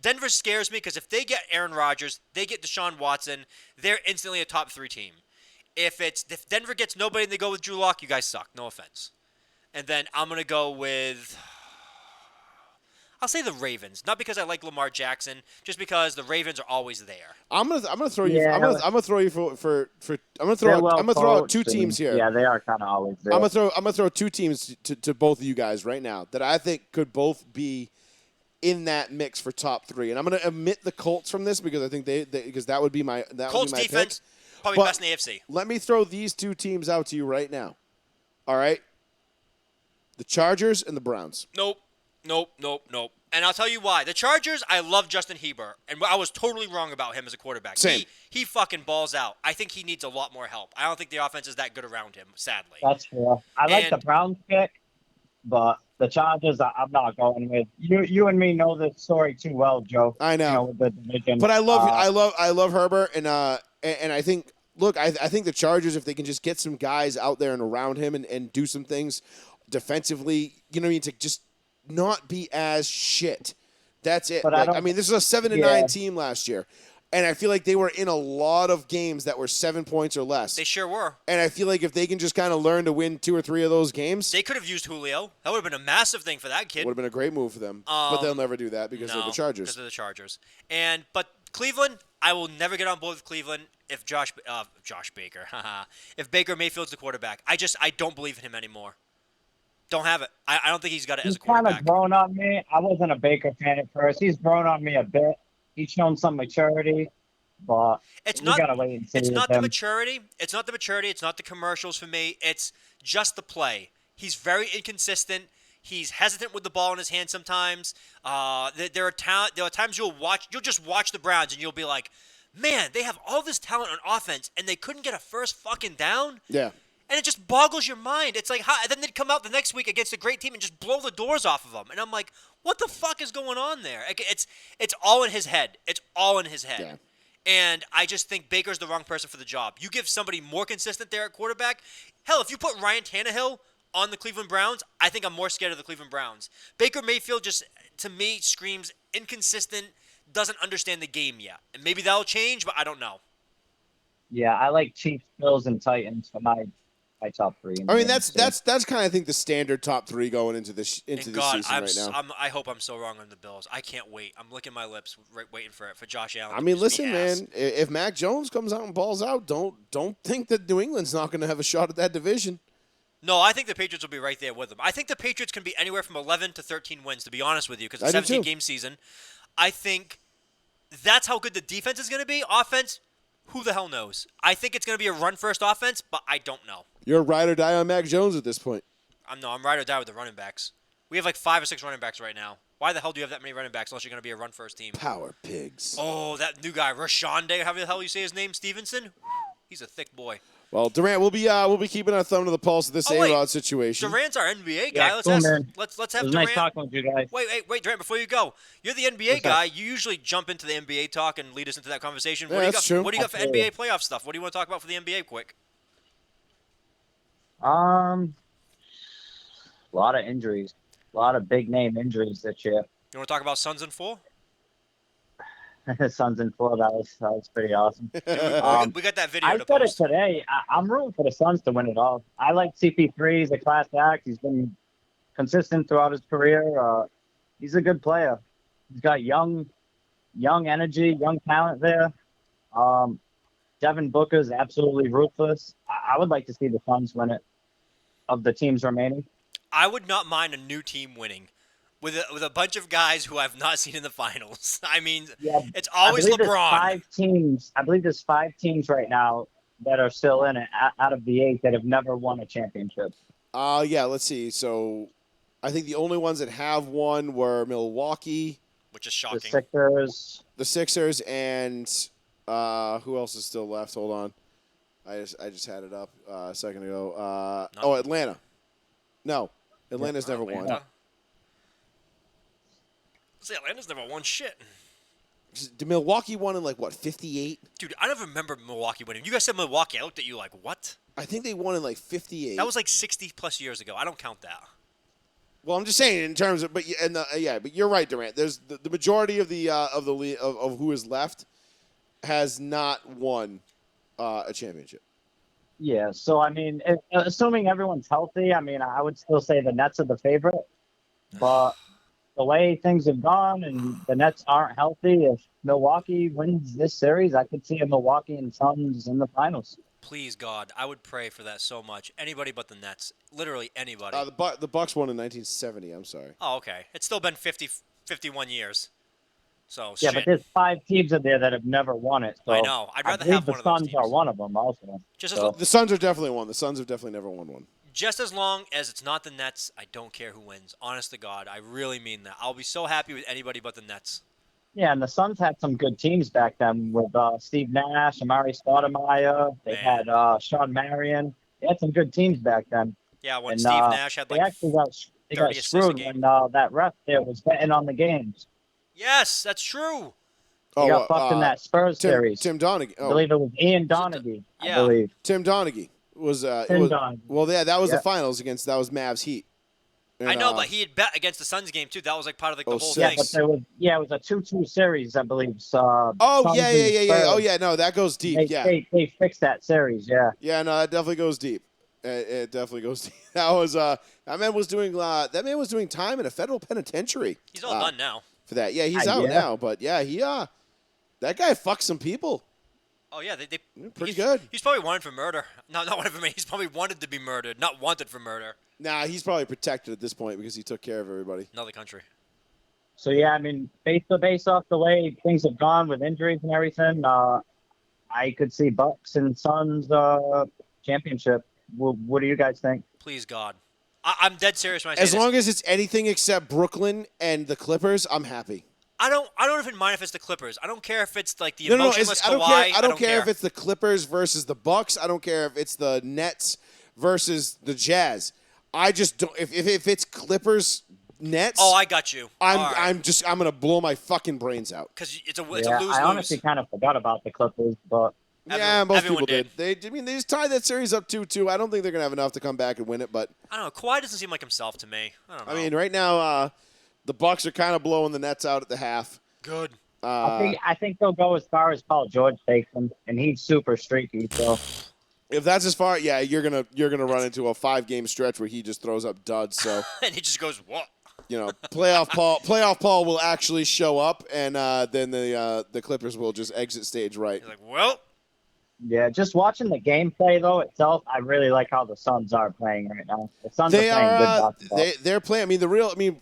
Denver scares me because if they get Aaron Rodgers, they get Deshaun Watson, they're instantly a top 3 team. If Denver gets nobody and they go with Drew Lock, you guys suck. No offense. And then I'm gonna go with. I'll say the Ravens, not because I like Lamar Jackson, just because the Ravens are always there. I'm gonna throw you. Yeah. I'm gonna throw you for. I'm gonna They're throw. well I'm gonna throw out coached two and- teams here. Yeah, they are kind of always there. I'm gonna throw 2 teams to both of you guys right now that I think could both be in that mix for top 3. And I'm gonna omit the Colts from this because I think because that would be my Colts would be my defense, pick. probably But best in the AFC. Let me throw these 2 teams out to you right now. All right. The Chargers and the Browns. Nope. And I'll tell you why. The Chargers, I love Justin Herbert, and I was totally wrong about him as a quarterback. Same. He fucking balls out. I think he needs a lot more help. I don't think the offense is that good around him, sadly. That's fair. I like the And- Browns pick, but the Chargers, I'm not going with. You and me know this story too well, Joe. I know. You know, with the division. But I love Herbert, and I think look, I think the Chargers, if they can just get some guys out there and around him and do some things defensively, you know what I mean, to just not be as shit. That's it. But Like, I mean, this was a 7-9 team last year. And I feel like they were in a lot of games that were 7 points or less. They sure were. And I feel like if they can just kind of learn to win 2 or 3 of those games, They could have used Julio. That would have been a massive thing for that kid. would have been a great move for them. But they'll never do that because of the Chargers. Because of the Chargers. But Cleveland, I will never get on board with Cleveland if Josh Baker, if Baker Mayfield's the quarterback. I don't believe in him anymore. Don't have it. I don't think he's got it as He's a kind quarterback. of grown on me. I wasn't a Baker fan at first. He's grown on me a bit. He's shown some maturity, but we gotta wait and see. It's with not the him. maturity. It's not the maturity. It's not the commercials for me. It's just the play. He's very inconsistent. He's hesitant with the ball in his hand sometimes. There are times you'll just watch the Browns and you'll be like, man, they have all this talent on offense and they couldn't get a first fucking down. Yeah. And it just boggles your mind. It's like, and then they'd come out the next week against a great team and just blow the doors off of them. And I'm like, what the fuck is going on there? It's all in his head. It's all in his head. Yeah. And I just think Baker's the wrong person for the job. You give somebody more consistent there at quarterback. Hell, if you put Ryan Tannehill on the Cleveland Browns, I think I'm more scared of the Cleveland Browns. Baker Mayfield just, to me, screams inconsistent, doesn't understand the game yet. And maybe that'll change, but I don't know. Yeah, I like Chiefs, Bills, and Titans for my top 3. I mean, that's kind of, I think, the standard top 3 going into this season right now. I hope I'm so wrong on the Bills. I can't wait. I'm licking my lips, waiting for Josh Allen. I mean, listen, man. If Mac Jones comes out and balls out, don't think that New England's not going to have a shot at that division. No, I think the Patriots will be right there with them. I think the Patriots can be anywhere from 11 to 13 wins, to be honest with you, because it's a 17-game season. I think that's how good the defense is going to be. Offense, who the hell knows? I think it's going to be a run-first offense, but I don't know. You're a ride or die on Mac Jones at this point. I'm ride or die with the running backs. We have like 5 or 6 running backs right now. Why the hell do you have that many running backs unless you're going to be a run-first team? Power pigs. Oh, that new guy, Rashonde, however the hell you say his name, Stevenson? He's a thick boy. Well, Durant, we'll be keeping our thumb to the pulse of this A-Rod situation. Durant's our NBA guy. Yeah, cool, man. Let's have It was Durant. nice talking with you guys. Wait, Durant, before you go. You're the NBA guy. You usually jump into the NBA talk and lead us into that conversation. Yeah, that's true. What do you got for NBA playoff stuff? What do you want to talk about for the NBA quick? A lot of injuries. A lot of big name injuries this year. You want to talk about Suns in 4? Suns in 4, that was pretty awesome. We got that video I to said it post. today. I'm rooting for the Suns to win it all. I like CP3. He's a class act. He's been consistent throughout his career. He's a good player. He's got young energy, young talent there. Devin Booker's absolutely ruthless. I would like to see the Suns win it of the teams remaining. I would not mind a new team winning with a bunch of guys who I've not seen in the finals. I mean, it's always LeBron. I believe there's 5 teams right now that are still in it out of the 8 that have never won a championship. Yeah, let's see. So I think the only ones that have won were Milwaukee, which is shocking. The Sixers, and who else is still left? Hold on. I just had it up a second ago. Atlanta. No, Atlanta's never won. Atlanta's never won shit. Did Milwaukee won in 58? Dude, I never remember Milwaukee winning. You guys said Milwaukee. I looked at you like, what? I think they won in 58. That was 60 plus years ago. I don't count that. Well, I'm just saying in terms of, but you're right, Durant. There's the majority of of who is left has not won a championship. Yeah, so I mean, assuming everyone's healthy, I mean, I would still say the Nets are the favorite, but the way things have gone and the Nets aren't healthy, if Milwaukee wins this series, I could see a Milwaukee and Suns in the finals. Please, God, I would pray for that so much. Anybody but the Nets. Literally anybody. The Bucks won in 1970. I'm sorry. Oh, okay. It's still been 51 years. So yeah, shit. but there's 5 teams in there that have never won it. So I know. I'd rather I believe have one of those the Suns teams. are one of them also. The Suns are definitely one. The Suns have definitely never won one. Just as long as it's not the Nets, I don't care who wins. Honest to God, I really mean that. I'll be so happy with anybody but the Nets. Yeah, and the Suns had some good teams back then with Steve Nash, Amari Stoudemire. They had Sean Marion. They had some good teams back then. Yeah, when Steve Nash had they actually got screwed when that ref there was betting on the games. Yes, that's true. He got fucked in that Spurs series. Tim Donaghy. I believe it was Ian Donaghy. Yeah. I believe. Tim Donaghy was. Donaghy. Well, yeah, that was Yeah. the finals against. That was Mavs Heat. And, I know, but he had bet against the Suns game too. That was like part of like the whole 06. Yeah, thing. but there was it was a 2-2 series, I believe. Oh Suns yeah. and Oh Spurs. yeah. No, that goes deep. They fixed that series. Yeah. Yeah. No, that definitely goes deep. It definitely goes deep. That was that man was doing time in a federal penitentiary. He's all done now. For that. Yeah, he's out now. But yeah, he that guy fucked some people. Oh yeah, they Pretty he's, good. He's probably wanted for murder. No, not wanted for murder. He's probably wanted to be murdered, not wanted for murder. Nah, he's probably protected at this point because he took care of everybody. Another country. So yeah, I mean, based off the way things have gone with injuries and everything, I could see Bucks and Suns championship. What do you guys think? Please God, I'm dead serious when I say As this. long as it's anything except Brooklyn and the Clippers, I'm happy. I don't even mind if it's the Clippers. I don't care if it's like the No, emotionless I don't Kawhi. care. I don't care if it's the Clippers versus the Bucks. I don't care if it's the Nets versus the Jazz. I just don't. If it's Clippers Nets. Oh, I got you. I'm gonna blow my fucking brains out. Because it's a Yeah, lose-lose. I honestly kind of forgot about the Clippers, but Yeah, most everyone people did. They just tied that series up 2-2. I don't think they're gonna have enough to come back and win it, but I don't know. Kawhi doesn't seem like himself to me. I don't know. I mean, right now the Bucks are kind of blowing the Nets out at the half. Good. I think they'll go as far as Paul George takes them, and he's super streaky. So If that's as far, yeah, you're gonna run into a 5-game stretch where he just throws up duds. So and he just goes, what? you know, playoff Paul will actually show up, and then the Clippers will just exit stage right. He's like, well, yeah, just watching the gameplay though itself, I really like how the Suns are playing right now. The Suns They are playing good are basketball. they're playing. I mean,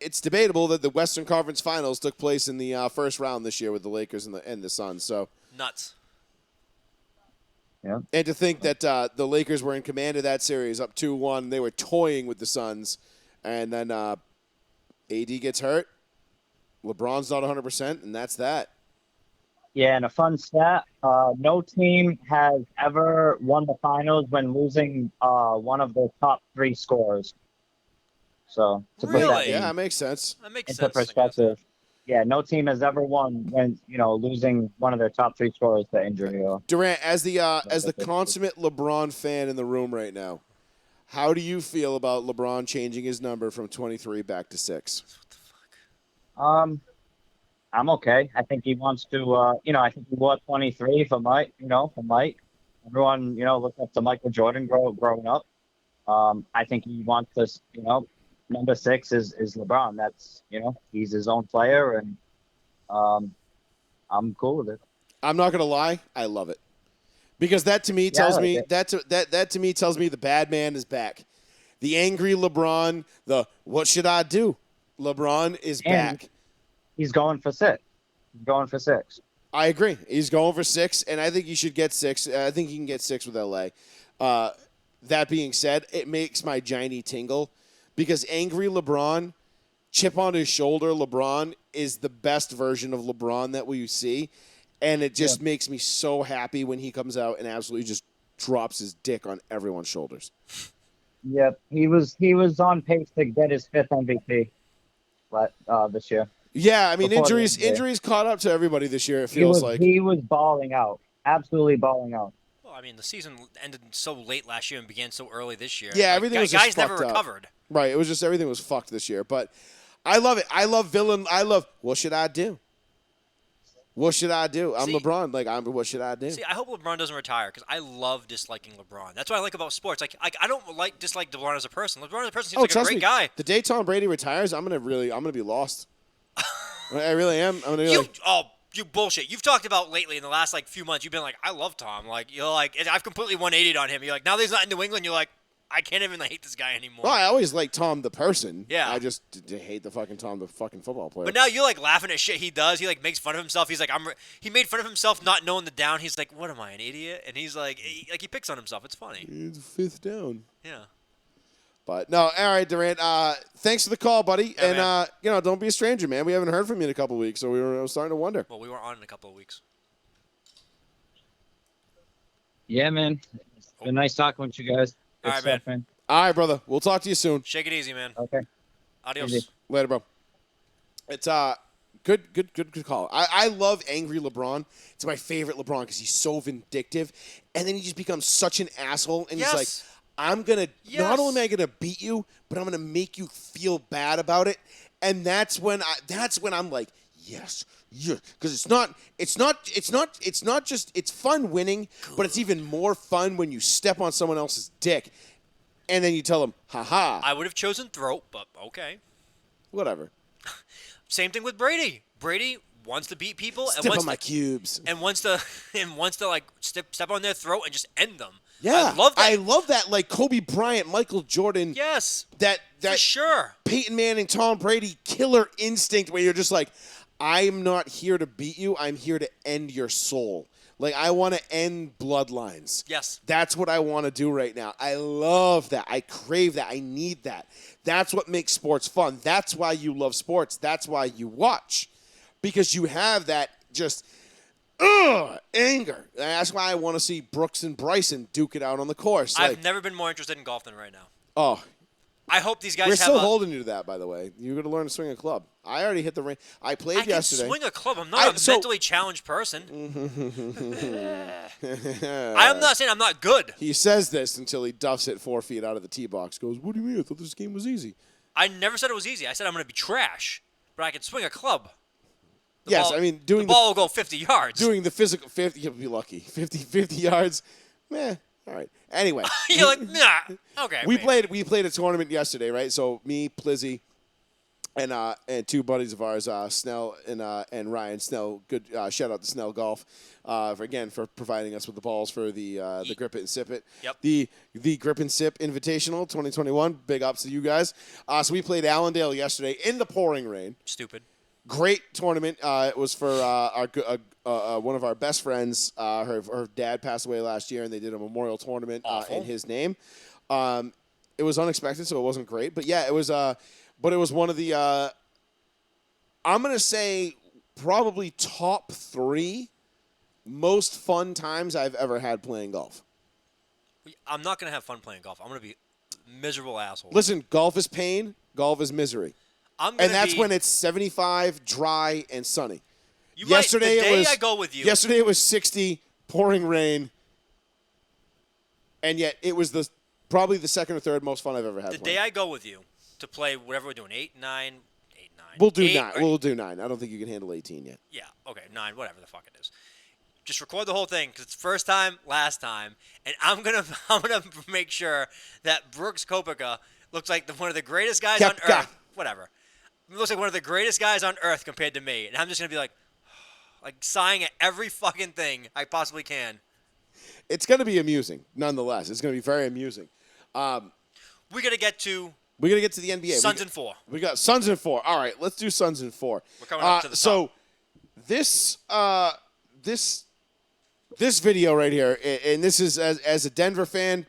it's debatable that the Western Conference Finals took place in the first round this year with the Lakers and the Suns. So nuts. Yeah. and to think that the Lakers were in command of that series, up 2-1, they were toying with the Suns, and then AD gets hurt. LeBron's not 100%, and that's that. Yeah, and a fun stat: no team has ever won the finals when losing one of their top 3 scorers. So to put Really? that Yeah, in, that makes sense. That makes into sense. I guess. perspective, yeah, no team has ever won when losing one of their top 3 scorers to injury. Durant, as the consummate LeBron fan in the room right now, how do you feel about LeBron changing his number from 23 back to 6? I'm okay. I think he wants to. I think he wore 23 for Mike. For Mike. Everyone, looked up to Michael Jordan growing up. I think he wants this. Number 6 is LeBron. That's he's his own player, and I'm cool with it. I'm not gonna lie, I love it, because that to me tells me that to me tells me the bad man is back. The angry LeBron, the what should I do? LeBron is back. He's going for 6. He's going for 6. I agree. He's going for 6, and I think he should get 6. I think he can get 6 with LA. That being said, it makes my Giny tingle because angry LeBron, chip on his shoulder LeBron is the best version of LeBron that we see, and it just makes me so happy when he comes out and absolutely just drops his dick on everyone's shoulders. Yep, he was on pace to get his 5th MVP, this year. Yeah, I mean Before the injuries caught up to everybody this year. It He feels was, like he was balling out, absolutely balling out. Well, I mean, the season ended so late last year and began so early this year. Yeah, everything was just guys never fucked up. recovered. Right, it was just everything was fucked this year. But I love it. I love villain. I love what should I do? What should I do? I'm LeBron. What should I do? See, I hope LeBron doesn't retire because I love disliking LeBron. That's what I like about sports. Like I don't dislike LeBron as a person. LeBron as a person seems like a trust great me, guy. The day Tom Brady retires, I'm gonna be lost. I really am. I'm gonna be You bullshit. You've talked about lately in the last few months. You've been like, I love Tom. I've completely 180'd on him. You're like, now that he's not in New England, you're like, I can't even hate this guy anymore. Well, I always liked Tom the person. Yeah. I just hate the fucking Tom the fucking football player. But now you're laughing at shit he does. He makes fun of himself. He's like, he made fun of himself not knowing the down. He's like, what am I, an idiot? And he's like, he picks on himself. It's funny. It's 5th down. Yeah. But no, all right, Durant. Thanks for the call, buddy. Yeah, and don't be a stranger, man. We haven't heard from you in a couple of weeks, so we were starting to wonder. Well, we weren't on in a couple of weeks. Yeah, man. It's been nice talking with you guys. All right, man. Man. All right, brother. We'll talk to you soon. Shake it easy, man. Okay. Adios. Easy. Later, bro. It's Good call. I love angry LeBron. It's my favorite LeBron because he's so vindictive, and then he just becomes such an asshole. And he's like, I'm gonna not only am I gonna beat you, but I'm gonna make you feel bad about it. And that's when I'm like, yes, because it's not just it's fun winning, but it's even more fun when you step on someone else's dick, and then you tell them, ha. I would have chosen throat, but okay. Whatever. Same thing with Brady. Brady wants to beat people Step and wants on my cubes. and wants to like step on their throat and just end them. Yeah, I love that. Like Kobe Bryant, Michael Jordan. Yes, that for sure. Peyton Manning, Tom Brady, killer instinct where you're just like, I'm not here to beat you. I'm here to end your soul. Like, I want to end bloodlines. Yes. That's what I want to do right now. I love that. I crave that. I need that. That's what makes sports fun. That's why you love sports. That's why you watch. Because you have that just anger. That's why I want to see Brooks and Bryson duke it out on the course. I've never been more interested in golf than right now. Oh, I hope these guys we're still holding you to that, by the way. You're going to learn to swing a club. I already hit the ring. I played yesterday. I can swing a club. I'm not a mentally challenged person. I'm not saying I'm not good. He says this until he duffs it 4 feet out of the tee box. Goes, what do you mean? I thought this game was easy. I never said it was easy. I said I'm going to be trash, but I can swing a club. The ball will go 50 yards. Doing the physical 50, you'll be lucky. 50 yards, meh. All right. Anyway, you're like, nah. Okay. We played a tournament yesterday, right? So me, Plizzy, and two buddies of ours, Snell and Ryan Snell. Good shout out to Snell Golf, for providing us with the balls for the Grip It and Sip It. Yep. The Grip and Sip Invitational 2021. Big ups to you guys. So we played Allendale yesterday in the pouring rain. Stupid. Great tournament. It was for one of our best friends. Her dad passed away last year, and they did a memorial tournament in his name. It was unexpected, so it wasn't great. But yeah, it was. But it was one of the. I'm gonna say probably top 3 most fun times I've ever had playing golf. I'm not gonna have fun playing golf. I'm gonna be a miserable asshole. Listen, golf is pain. Golf is misery. And that's when it's 75, dry, and sunny. Yesterday I go with you. Yesterday it was 60, pouring rain, and yet it was probably the second or third most fun I've ever had. The day I go with you to play whatever we're doing, 8, 9. We'll do 9. We'll do 9. I don't think you can handle 18 yet. Yeah, okay, 9, whatever the fuck it is. Just record the whole thing because it's first time, last time, and I'm gonna make sure that Brooks Kopica looks like one of the greatest guys on earth. Whatever. He looks like one of the greatest guys on earth compared to me. And I'm just going to be like sighing at every fucking thing I possibly can. It's going to be amusing, nonetheless. It's going to be very amusing. We got to get to the NBA. Suns in 4. We got Suns in 4. All right, let's do Suns in 4. We're coming up to the top. So this video right here, and this is as a Denver fan,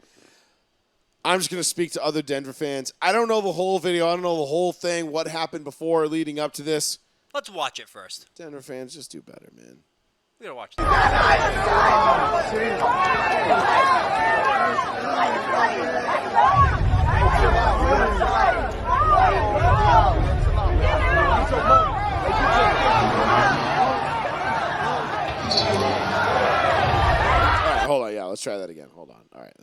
I'm just going to speak to other Denver fans. I don't know the whole video. I don't know the whole thing, what happened before or leading up to this. Let's watch it first. Denver fans, just do better, man. We got to watch All right, hold on. Yeah, let's try that again. Hold on. All right.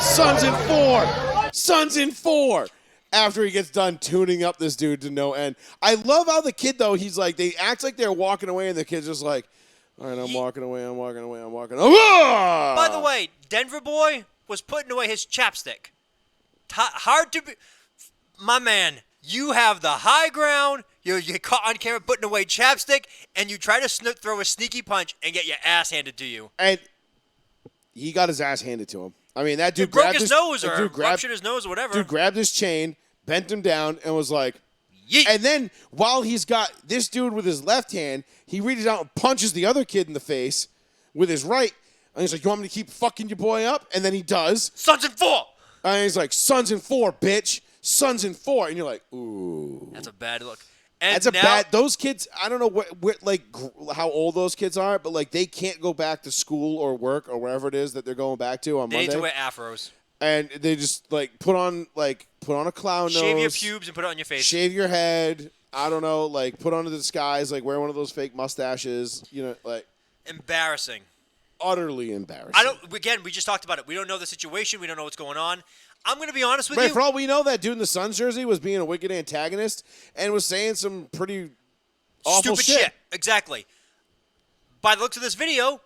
Suns in 4. Suns in 4. After he gets done tuning up this dude to no end. I love how the kid, though, he's like, they act like they're walking away, and the kid's just like, all right, I'm walking away. By the way, Denver boy was putting away his chapstick. Hard to be. My man, you have the high ground. You're caught on camera putting away chapstick, and you try to throw a sneaky punch and get your ass handed to you. And he got his ass handed to him. I mean, that dude broke his nose or ruptured his nose or whatever. Dude grabbed his chain, bent him down, and was like, Yeet. and then while he's got this dude with his left hand, he reaches out and punches the other kid in the face with his right. And he's like, you want me to keep fucking your boy up? And then he does. Suns in 4. And he's like, Suns in 4, bitch. Suns in 4. And you're like, ooh. That's a bad look. And That's a now, bad. Those kids, I don't know what like how old those kids are, but like they can't go back to school or work or wherever it is that they're going back to on They Monday. need to wear afros. And they just like put on a clown nose. Shave your pubes and put it on your face. Shave your head. I don't know, like put on a disguise, like wear one of those fake mustaches. You know, like Embarrassing. utterly embarrassing. Again, we just talked about it. We don't know the situation. We don't know what's going on. I'm going to be honest with Right, you. for all we know, that dude in the Suns jersey was being a wicked antagonist and was saying some pretty awful Stupid shit. Exactly. By the looks of this video,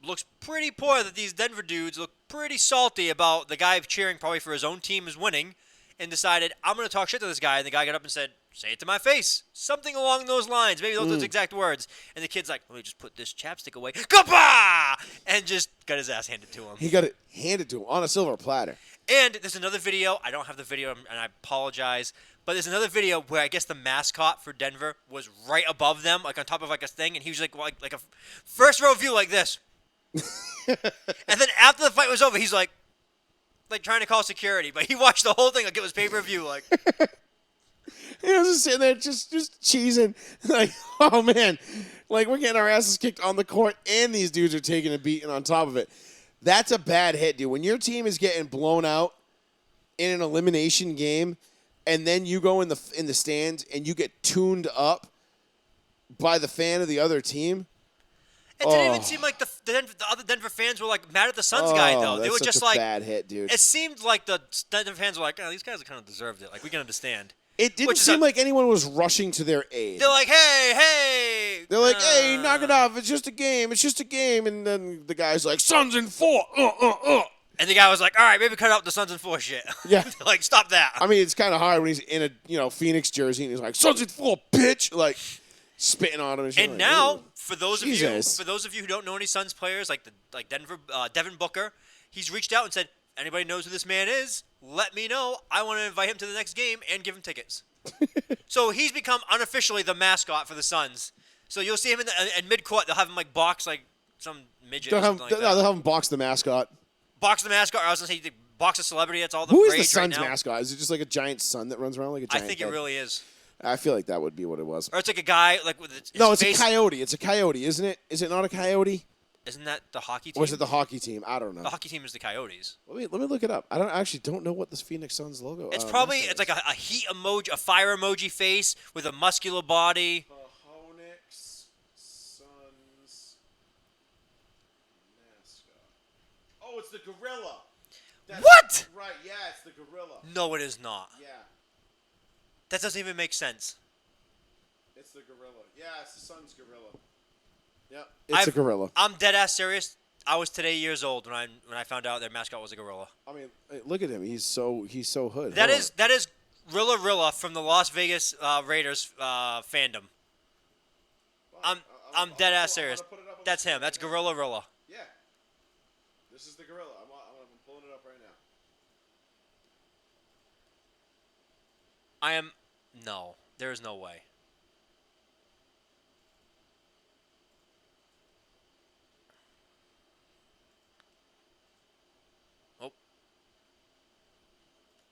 looks pretty poor that these Denver dudes look pretty salty about the guy cheering probably for his own team is winning and decided, I'm going to talk shit to this guy. And the guy got up and said, say it to my face. Something along those lines. Maybe those exact words. And the kid's like, let me just put this chapstick away. Goodbye! And just got his ass handed to him. He got it handed to him on a silver platter. And there's another video. I don't have the video, and I apologize. But there's another video where I guess the mascot for Denver was right above them, like on top of like a thing, and he was like a first row view like this. And then after the fight was over, he's like trying to call security, but he watched the whole thing like it was pay-per-view. Like He was just sitting there, just cheesing, like, oh man, like we're getting our asses kicked on the court, and these dudes are taking a beating on top of it. That's a bad hit, dude. When your team is getting blown out in an elimination game, and then you go in the stands and you get tuned up by the fan of the other team. it didn't even seem like the other Denver fans were like mad at the Suns guy though. They That's were just such a like bad hit, dude. It seemed like the Denver fans were like, oh, these guys kind of deserved it. Like we can understand. It didn't seem like anyone was rushing to their aid. They're like, hey. They're like, hey, knock it off. It's just a game. It's just a game. And then the guy's like, Suns in 4. And the guy was like, all right, maybe cut out the Suns in 4 shit. Yeah. Like, stop that. I mean, it's kind of hard when he's in a Phoenix jersey and he's like, Suns in 4, bitch. Like, spitting on him and shit. And like, now, ooh. for those Jesus. of you who don't know any Suns players, like Denver, Devin Booker, he's reached out and said, anybody knows who this man is? Let me know. I want to invite him to the next game and give him tickets. So he's become unofficially the mascot for the Suns. So you'll see him in mid-court. They'll have him like box like some midget or something like that. They'll have him box the mascot. Box the mascot. Or I was going to say box a celebrity. That's all the Who is rage the Suns right now. mascot? Is it just like a giant sun that runs around like a I giant think head? it really is. I feel like that would be what it was. Or it's like a guy like with his No, it's face. a coyote. It's a coyote, isn't it? Is it not a coyote? Isn't that the hockey team? Or is it the hockey team? I don't know. The hockey team is the Coyotes. Let me look it up. I don't know what this Phoenix Suns logo. It's mascot like a heat emoji, a fire emoji face with a muscular body. Phoenix Suns mascot. Oh, it's the gorilla. What? Right, yeah, it's the gorilla. No, it is not. Yeah, That doesn't even make sense. it's the gorilla. Yeah, it's the Suns gorilla. Yep, it's a gorilla. I'm dead ass serious. I was today years old when I found out their mascot was a gorilla. I mean, look at him. He's so hood. That Hold is Rilla from the Las Vegas Raiders fandom. I'm dead ass serious. That's him. That's Gorilla Rilla. Yeah. This is the gorilla. I'm pulling it up right now. No. There is no way. Oh.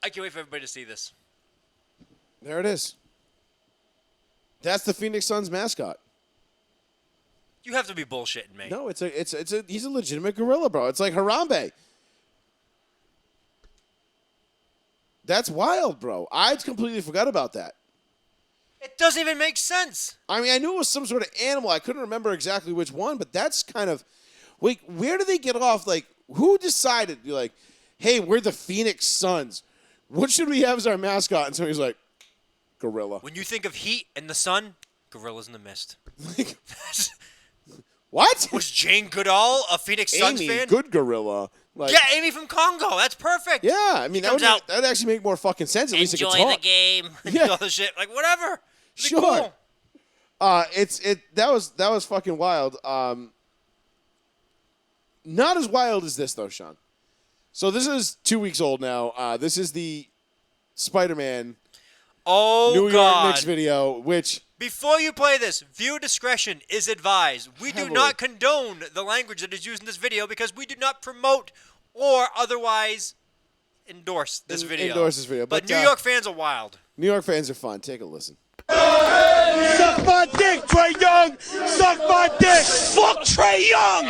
I can't wait for everybody to see this. There it is. That's the Phoenix Suns mascot. You have to be bullshitting me. No, he's a legitimate gorilla, bro. It's like Harambe. That's wild, bro. I completely forgot about that. It doesn't even make sense. I mean, I knew it was some sort of animal. I couldn't remember exactly which one, but that's kind of. Wait, where do they get off? Like, who decided? You're like, hey, we're the Phoenix Suns. What should we have as our mascot? And somebody's like, gorilla. When you think of heat and the sun, gorillas in the mist. What? Was Jane Goodall a Phoenix Suns Amy, fan? good gorilla. Like, Yeah, Amy from Congo. That's perfect. yeah, I mean, that comes would, out, that would actually make more fucking sense. At least it could Enjoy talk. the game. Yeah. All the shit. Like, whatever. It'd be Sure. cool. That was fucking wild. Not as wild as this though, Sean. So this is 2 weeks old now. This is the Spider-Man Oh, New York God. Knicks video, which Before you play this, viewer discretion is advised. We do Heavily. not condone the language that is used in this video because we do not promote or otherwise endorse this video. endorse this video, But but, New York fans are wild. New York fans are fun. Take a listen. Suck my dick, Trey Young! Suck my dick! Fuck Trey Young!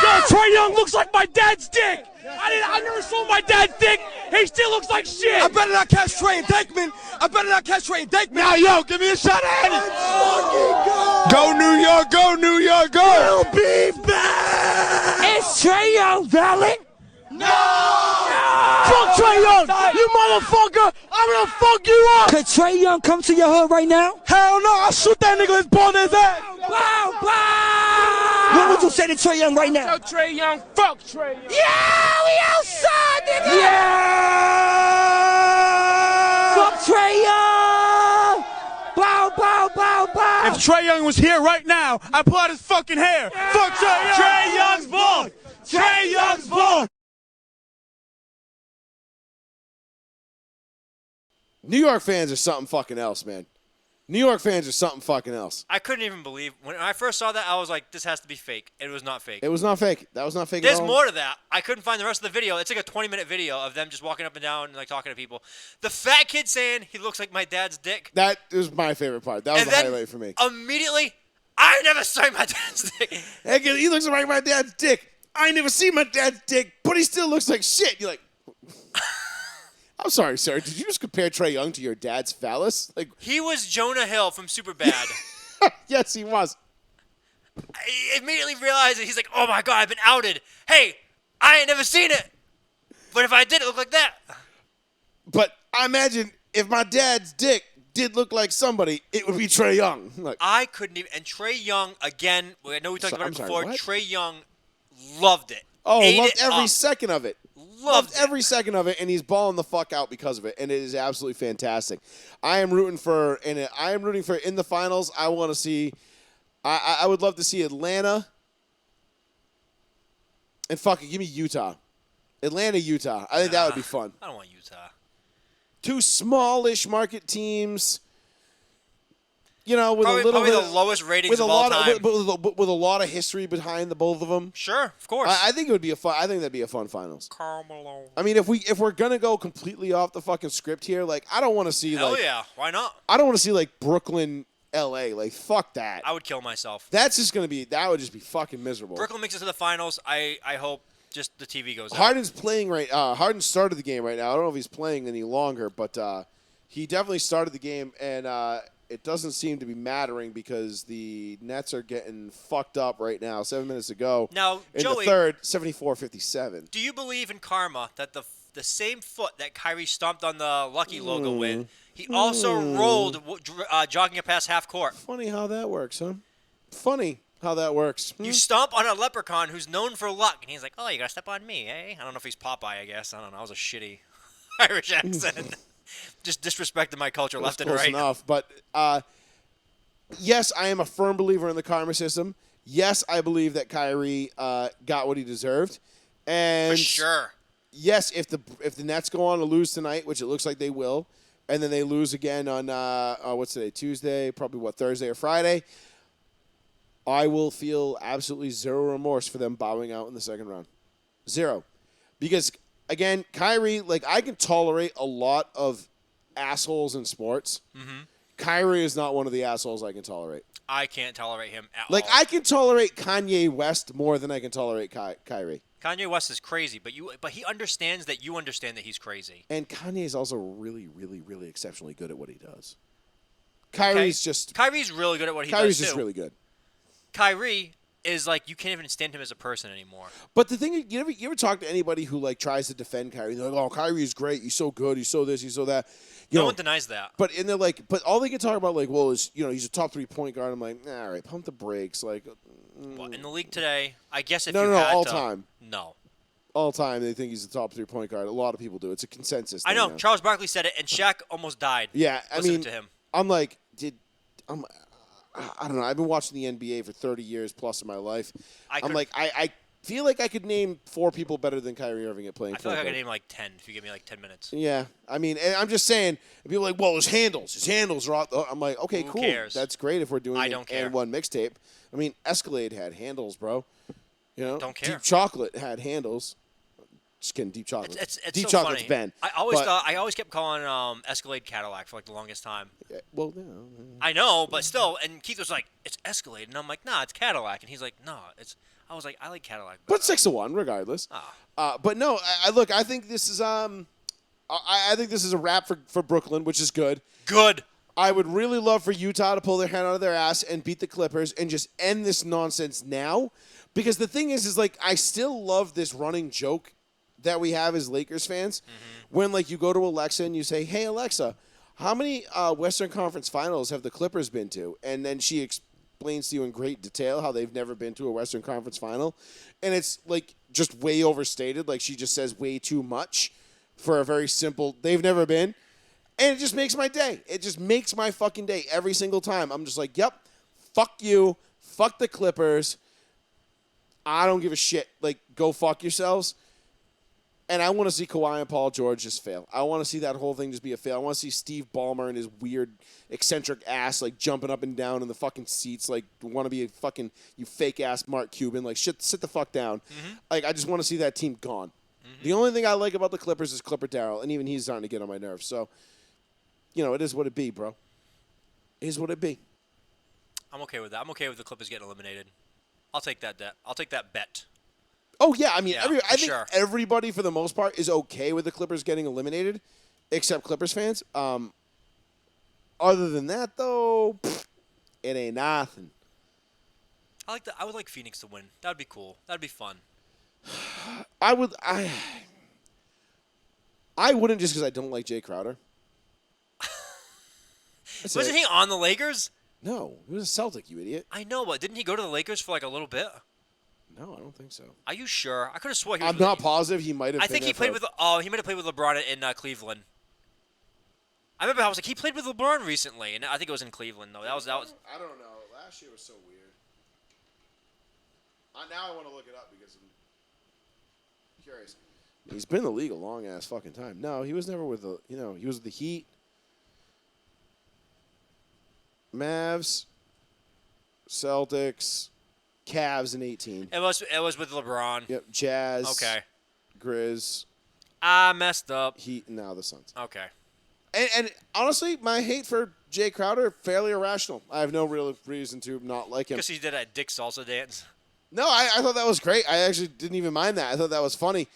Yo, Trey Young looks like my dad's dick! I never saw my dad's dick! He still looks like shit! I better not catch Trey and Dakeman! Now, yo, give me a shot at it! Go New York, go New York, go! We'll be back! Is Trey Young valid? No! Fuck Trey Young! You motherfucker! I'm gonna fuck you up! Could Trey Young come to your hood right now? Hell no! I'll shoot that nigga his bald ass ass! Wow, wow! What would you say to Trey Young right now? Tell Trey Young, fuck Trey Young! Yeah! We outside, nigga! Yeah! Fuck Trey Young! Bow, bow, bow, bow! If Trey Young was here right now, I'd pull out his fucking hair! Yeah. Fuck Trey Young! Trey Young's bald! Trey Young's bald! New York fans are something fucking else, man. New York fans are something fucking else. I couldn't even believe. When I first saw that, I was like, this has to be fake. It was not fake. It was not fake. That was not fake There's at all. more to that. I couldn't find the rest of the video. It's like a 20-minute video of them just walking up and down and like talking to people. The fat kid saying he looks like my dad's dick. That was my favorite part. That was And the then highlight for me. Immediately, I never saw my dad's dick. Hey, kid, he looks like my dad's dick. I ain't never seen my dad's dick, but he still looks like shit. You're like, I'm sorry, sir. Did you just compare Trey Young to your dad's phallus? Like, He was Jonah Hill from Superbad. yes, he was. I immediately realized that he's like, oh my God, I've been outed. Hey, I ain't never seen it. But if I did, it look like that. But I imagine if my dad's dick did look like somebody, it would be Trey Young. Like, I couldn't even. And Trey Young, again, I know we talked about I'm it sorry, before. what? Trey Young loved it. oh, Ate loved it every up. second of it. Loved it. every second of it, and he's balling the fuck out because of it, and it is absolutely fantastic. I am rooting for in the finals. I want to see. I would love to see Atlanta, and fucking give me Utah, Atlanta, Utah. I think that would be fun. I don't want Utah. Two smallish market teams. You know, with Probably, a little probably bit the lowest ratings with a of all lot time. with a lot of history behind the both of them. Sure, of course. I think it would be a fun. I think that'd be a fun finals. Carmelo. I mean, if we're gonna go completely off the fucking script here, like I don't want to see Hell like yeah, why not? I don't want to see like Brooklyn, L.A. Like fuck that. I would kill myself. That's just gonna be that would just be fucking miserable. Brooklyn makes it to the finals. I hope just the TV goes out. Harden's playing right. Harden started the game right now. I don't know if he's playing any longer, but he definitely started the game, and it doesn't seem to be mattering because the Nets are getting fucked up right now. 7 minutes ago. Now, in Joey, the third, 74-57. do you believe in karma that the same foot that Kyrie stomped on the Lucky logo with, he also rolled jogging it past half court? Funny how that works, huh? Funny how that works. You stomp on a leprechaun who's known for luck, and he's like, oh, you got to step on me, eh? I don't know if he's Popeye, I guess. I don't know. That was a shitty Irish accent. Just disrespected my culture left and Close right. enough. But yes, I am a firm believer in the karma system. Yes, I believe that Kyrie got what he deserved. And For sure. yes, if the Nets go on to lose tonight, which it looks like they will, and then they lose again on what's today? Tuesday, probably Thursday or Friday, I will feel absolutely zero remorse for them bowing out in the second round. Zero. Because again, Kyrie, like I can tolerate a lot of assholes in sports. Mm-hmm. Kyrie is not one of the assholes I can tolerate. I can't tolerate him at Like all. I can tolerate Kanye West more than I can tolerate Kyrie. Kanye West is crazy, but he understands that you understand that he's crazy. And Kanye is also really, really, really exceptionally good at what he does. Kyrie's really good at what he Kyrie's does just too. really good. Kyrie is like, you can't even stand him as a person anymore. But the thing, you ever talk to anybody who like tries to defend Kyrie? They're like, "Oh, Kyrie's great. He's so good. He's so this. He's so that." No one denies that. But they're like, but all they can talk about like, well, is he's a top 3 point guard. I'm like, all right, pump the brakes. Like, Well, in the league today, I guess if no, you no, had all to, time. No. All time, they think he's the top 3 point guard. A lot of people do. It's a consensus. I thing know. now. Charles Barkley said it, and Shaq almost died. Yeah, I listening mean, to him. I'm like, I don't know. I've been watching the NBA for 30 years plus of my life. I'm like, I feel like I could name 4 people better than Kyrie Irving at playing. I feel like I point could guard. name like 10 if you give me like 10 minutes. Yeah, I mean, and I'm just saying. People are like, well, his handles are off. I'm like, okay, Who cool. cares? That's great if we're doing I don't care. and one mixtape. I mean, Escalade had handles, bro. You know, Don't care. Deep Chocolate had handles. Just kidding, Deep Chocolate. It's Deep so Chocolate's funny. Ben. I always kept calling Escalade Cadillac for like the longest time. Yeah, well, I know, but still. And Keith was like, "It's Escalade," and I'm like, "Nah, it's Cadillac." And he's like, "No, it's." I was like, "I like Cadillac." But 6-1, regardless. Ah. But no, look. I think this is I think this is a wrap for Brooklyn, which is good. Good. I would really love for Utah to pull their hand out of their ass and beat the Clippers and just end this nonsense now. Because the thing is like I still love this running joke that we have as Lakers fans. When like you go to Alexa and you say, "Hey Alexa, how many Western Conference Finals have the Clippers been to?" And then she explains to you in great detail how they've never been to a Western Conference Final, and it's like just way overstated. Like she just says way too much for a very simple. They've never been. And it just makes my day. It just makes my fucking day every single time. I'm just like, yep, fuck you, fuck the Clippers. I don't give a shit. Like, go fuck yourselves. And I want to see Kawhi and Paul George just fail. I want to see that whole thing just be a fail. I want to see Steve Ballmer and his weird, eccentric ass, like, jumping up and down in the fucking seats, like, want to be a fucking, you fake-ass Mark Cuban. Like, shit, sit the fuck down. Like, I just want to see that team gone. The only thing I like about the Clippers is Clipper Darrell, and even he's starting to get on my nerves. So, you know, it is what it be, bro. It is what it be. I'm okay with that. I'm okay with the Clippers getting eliminated. I'll take that bet. Oh, yeah. I mean, Yeah, I think sure. everybody, for the most part, is okay with the Clippers getting eliminated, except Clippers fans. Other than that, though, it ain't nothing. I would like Phoenix to win. That would be cool. That would be fun. I wouldn't just because I don't like Jay Crowder. Wasn't he on the Lakers? No, he was a Celtic, you idiot. I know, but didn't he go to the Lakers for like a little bit? No, I don't think so. Are you sure? I could have swore he was. I'm not positive. He might have. I think he played with. Oh, he might have played with LeBron in Cleveland. I remember I was like, he played with LeBron recently, and I think it was in Cleveland though. That was. I don't know. Last year was so weird. Now I want to look it up because I'm curious. He's been in the league a long ass fucking time. No, he was never with the. He was with the Heat. Mavs, Celtics, Cavs in 18. It was with LeBron. Yep, Jazz. Okay. Grizz. I messed up. Heat, and now the Suns. Okay. And honestly, my hate for Jay Crowder, fairly irrational. I have no real reason to not like him. Because he did that Dick Salsa dance. No, I thought that was great. I actually didn't even mind that. I thought that was funny.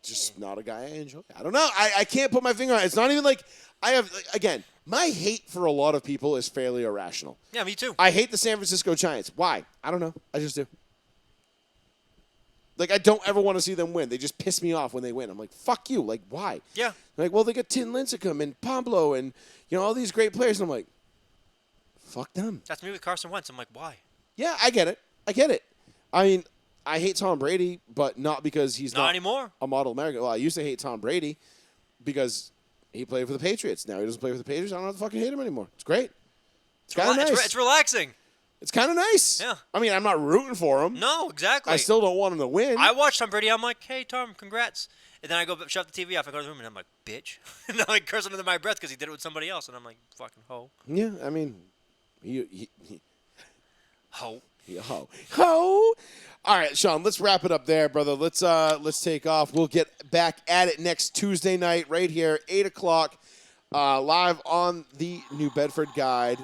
Just not a guy I enjoy. I don't know. I can't put my finger on it. It's not even like I have, again, my hate for a lot of people is fairly irrational. Yeah, me too. I hate the San Francisco Giants. Why? I don't know. I just do. Like, I don't ever want to see them win. They just piss me off when they win. I'm like, fuck you. Like, why? Yeah. Like, well, they got Tin Lincecum and Pablo and, all these great players. And I'm like, fuck them. That's me with Carson Wentz. I'm like, why? Yeah, I get it. I mean, I hate Tom Brady, but not because he's not anymore. A model American. Well, I used to hate Tom Brady because he played for the Patriots. Now he doesn't play for the Patriots. I don't have to fucking hate him anymore. It's great. It's kind of nice. It's relaxing. It's kind of nice. Yeah. I mean, I'm not rooting for him. No, exactly. I still don't want him to win. I watched Tom Brady. I'm like, hey, Tom, congrats. And then I go shut the TV off. I go to the room, and I'm like, bitch. And I'm like cursing under my breath because he did it with somebody else. And I'm like, fucking hoe. Yeah, I mean, Hoe. Yeah, ho. All right, Sean, let's wrap it up there, brother. Let's take off. We'll get back at it next Tuesday night right here, 8 o'clock, live on the New Bedford Guide.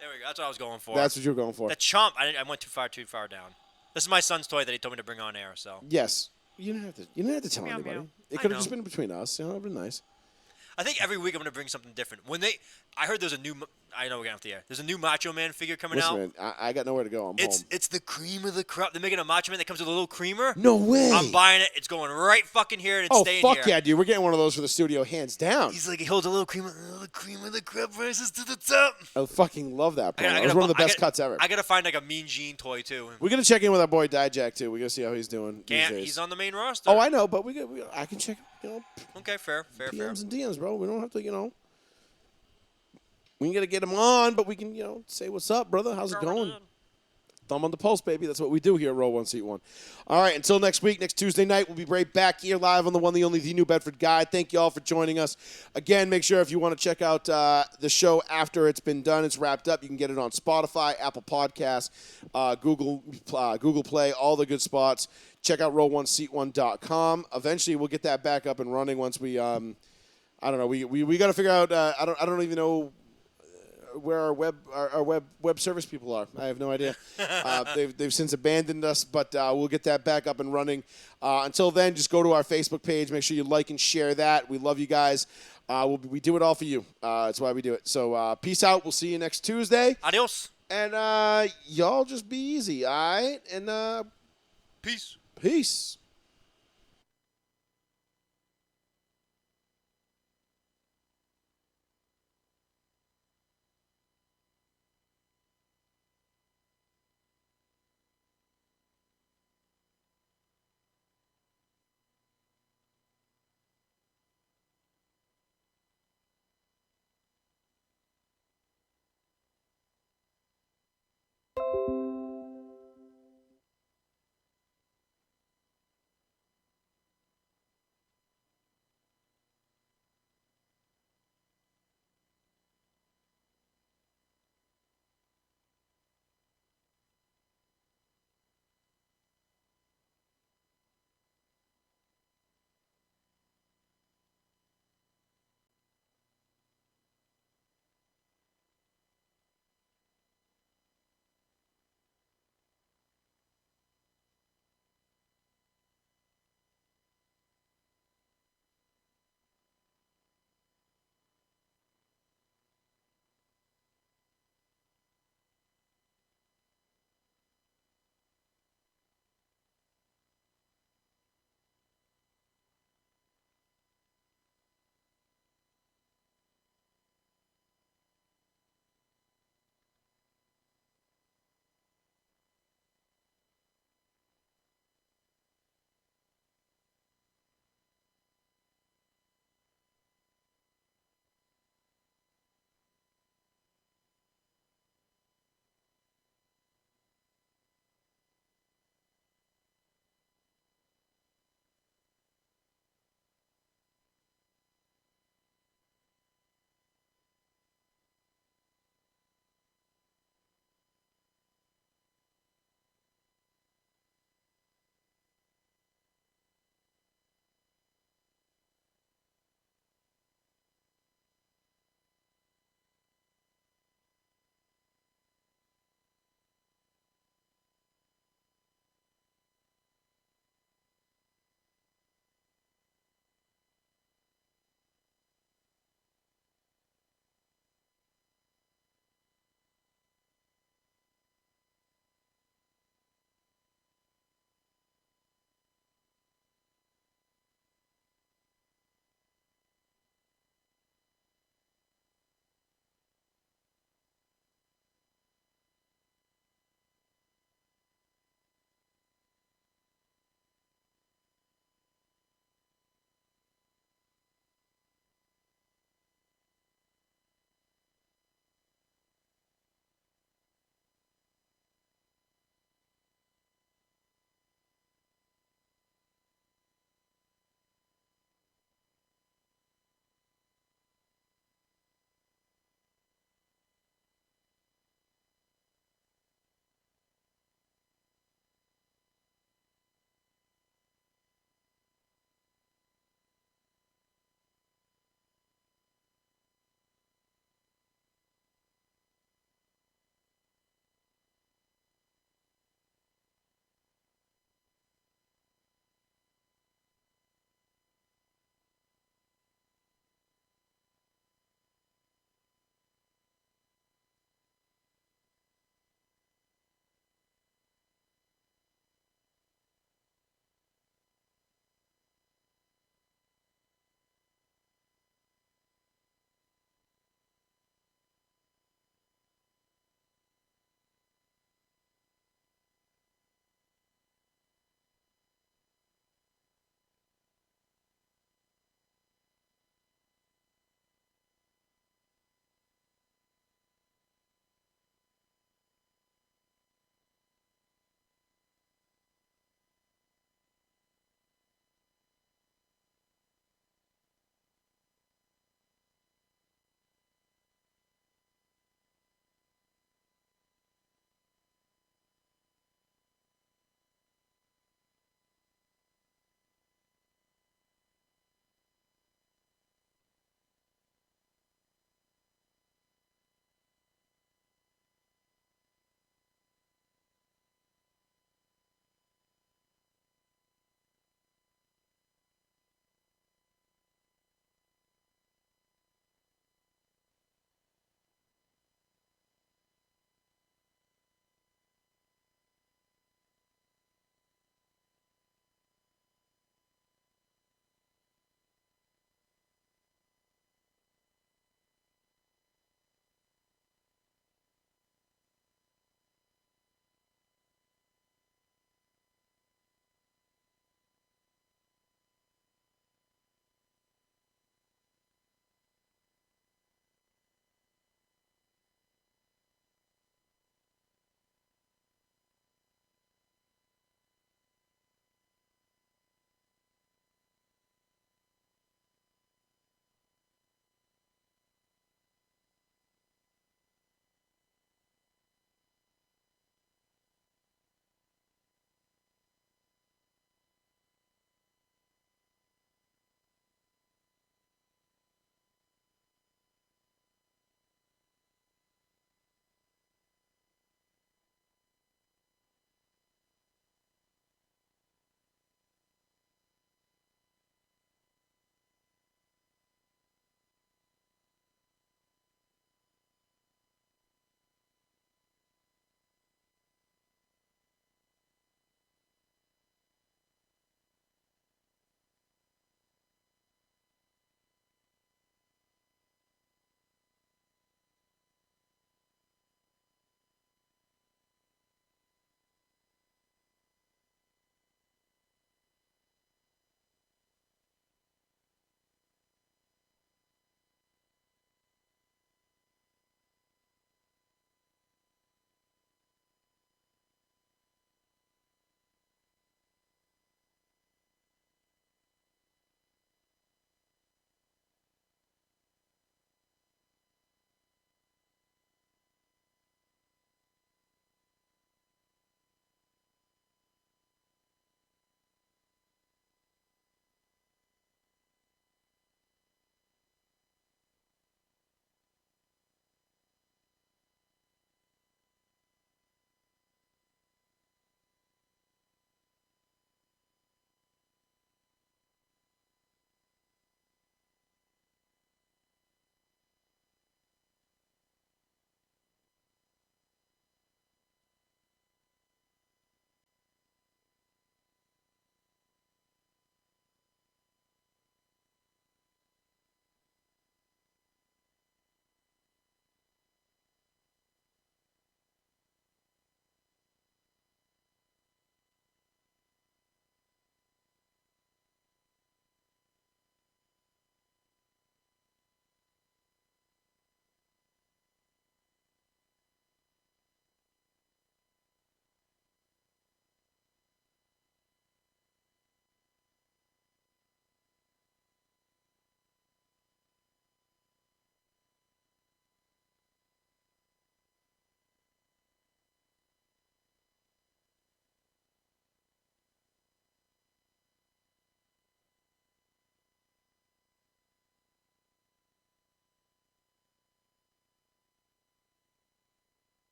There we go. That's what I was going for. That's what you were going for. The chomp. I went too far down. This is my son's toy that he told me to bring on air. So. Yes. You didn't have to tell Meow, anybody. meow. It could have just been between us. It would have been nice. I think every week I'm going to bring something different. I heard there's a new. I know we're getting off the air. There's a new Macho Man figure coming out. Listen, man, I got nowhere to go. I'm home. It's the cream of the crop. They're making a Macho Man that comes with a little creamer. No way. I'm buying it. It's going right fucking here and it's staying here. Oh, fuck yeah, dude. We're getting one of those for the studio, hands down. He's like, he holds a little cream of the crop rises to the top. I fucking love that. That was one of the best cuts ever. I got to find like a Mean Gene toy, too. We're going to check in with our boy Dijak, too. We're going to see how he's doing. He's on the main roster. Oh, I know, but I can check, Okay, fair. PMs and DMs, bro. We don't have to, we ain't got to get him on, but we can, say what's up, brother. How's it going? thumb on the pulse, baby. That's what we do here at Roll One Seat One. All right, until next week, next Tuesday night, we'll be right back here live on the one, the only, the New Bedford Guide. Thank you all for joining us. Again, make sure if you want to check out the show after it's been done, it's wrapped up, you can get it on Spotify, Apple Podcasts, Google Play, all the good spots. Check out roll1seat1.com. Eventually, we'll get that back up and running once we, I don't know, we got to figure out, I don't even know where our web service people are. I have no idea. They've since abandoned us, but we'll get that back up and running. Until then, just go to our Facebook page. Make sure you like and share that. We love you guys. We do it all for you. That's why we do it. So peace out. We'll see you next Tuesday. Adios. And y'all just be easy, all right? And Peace. Peace.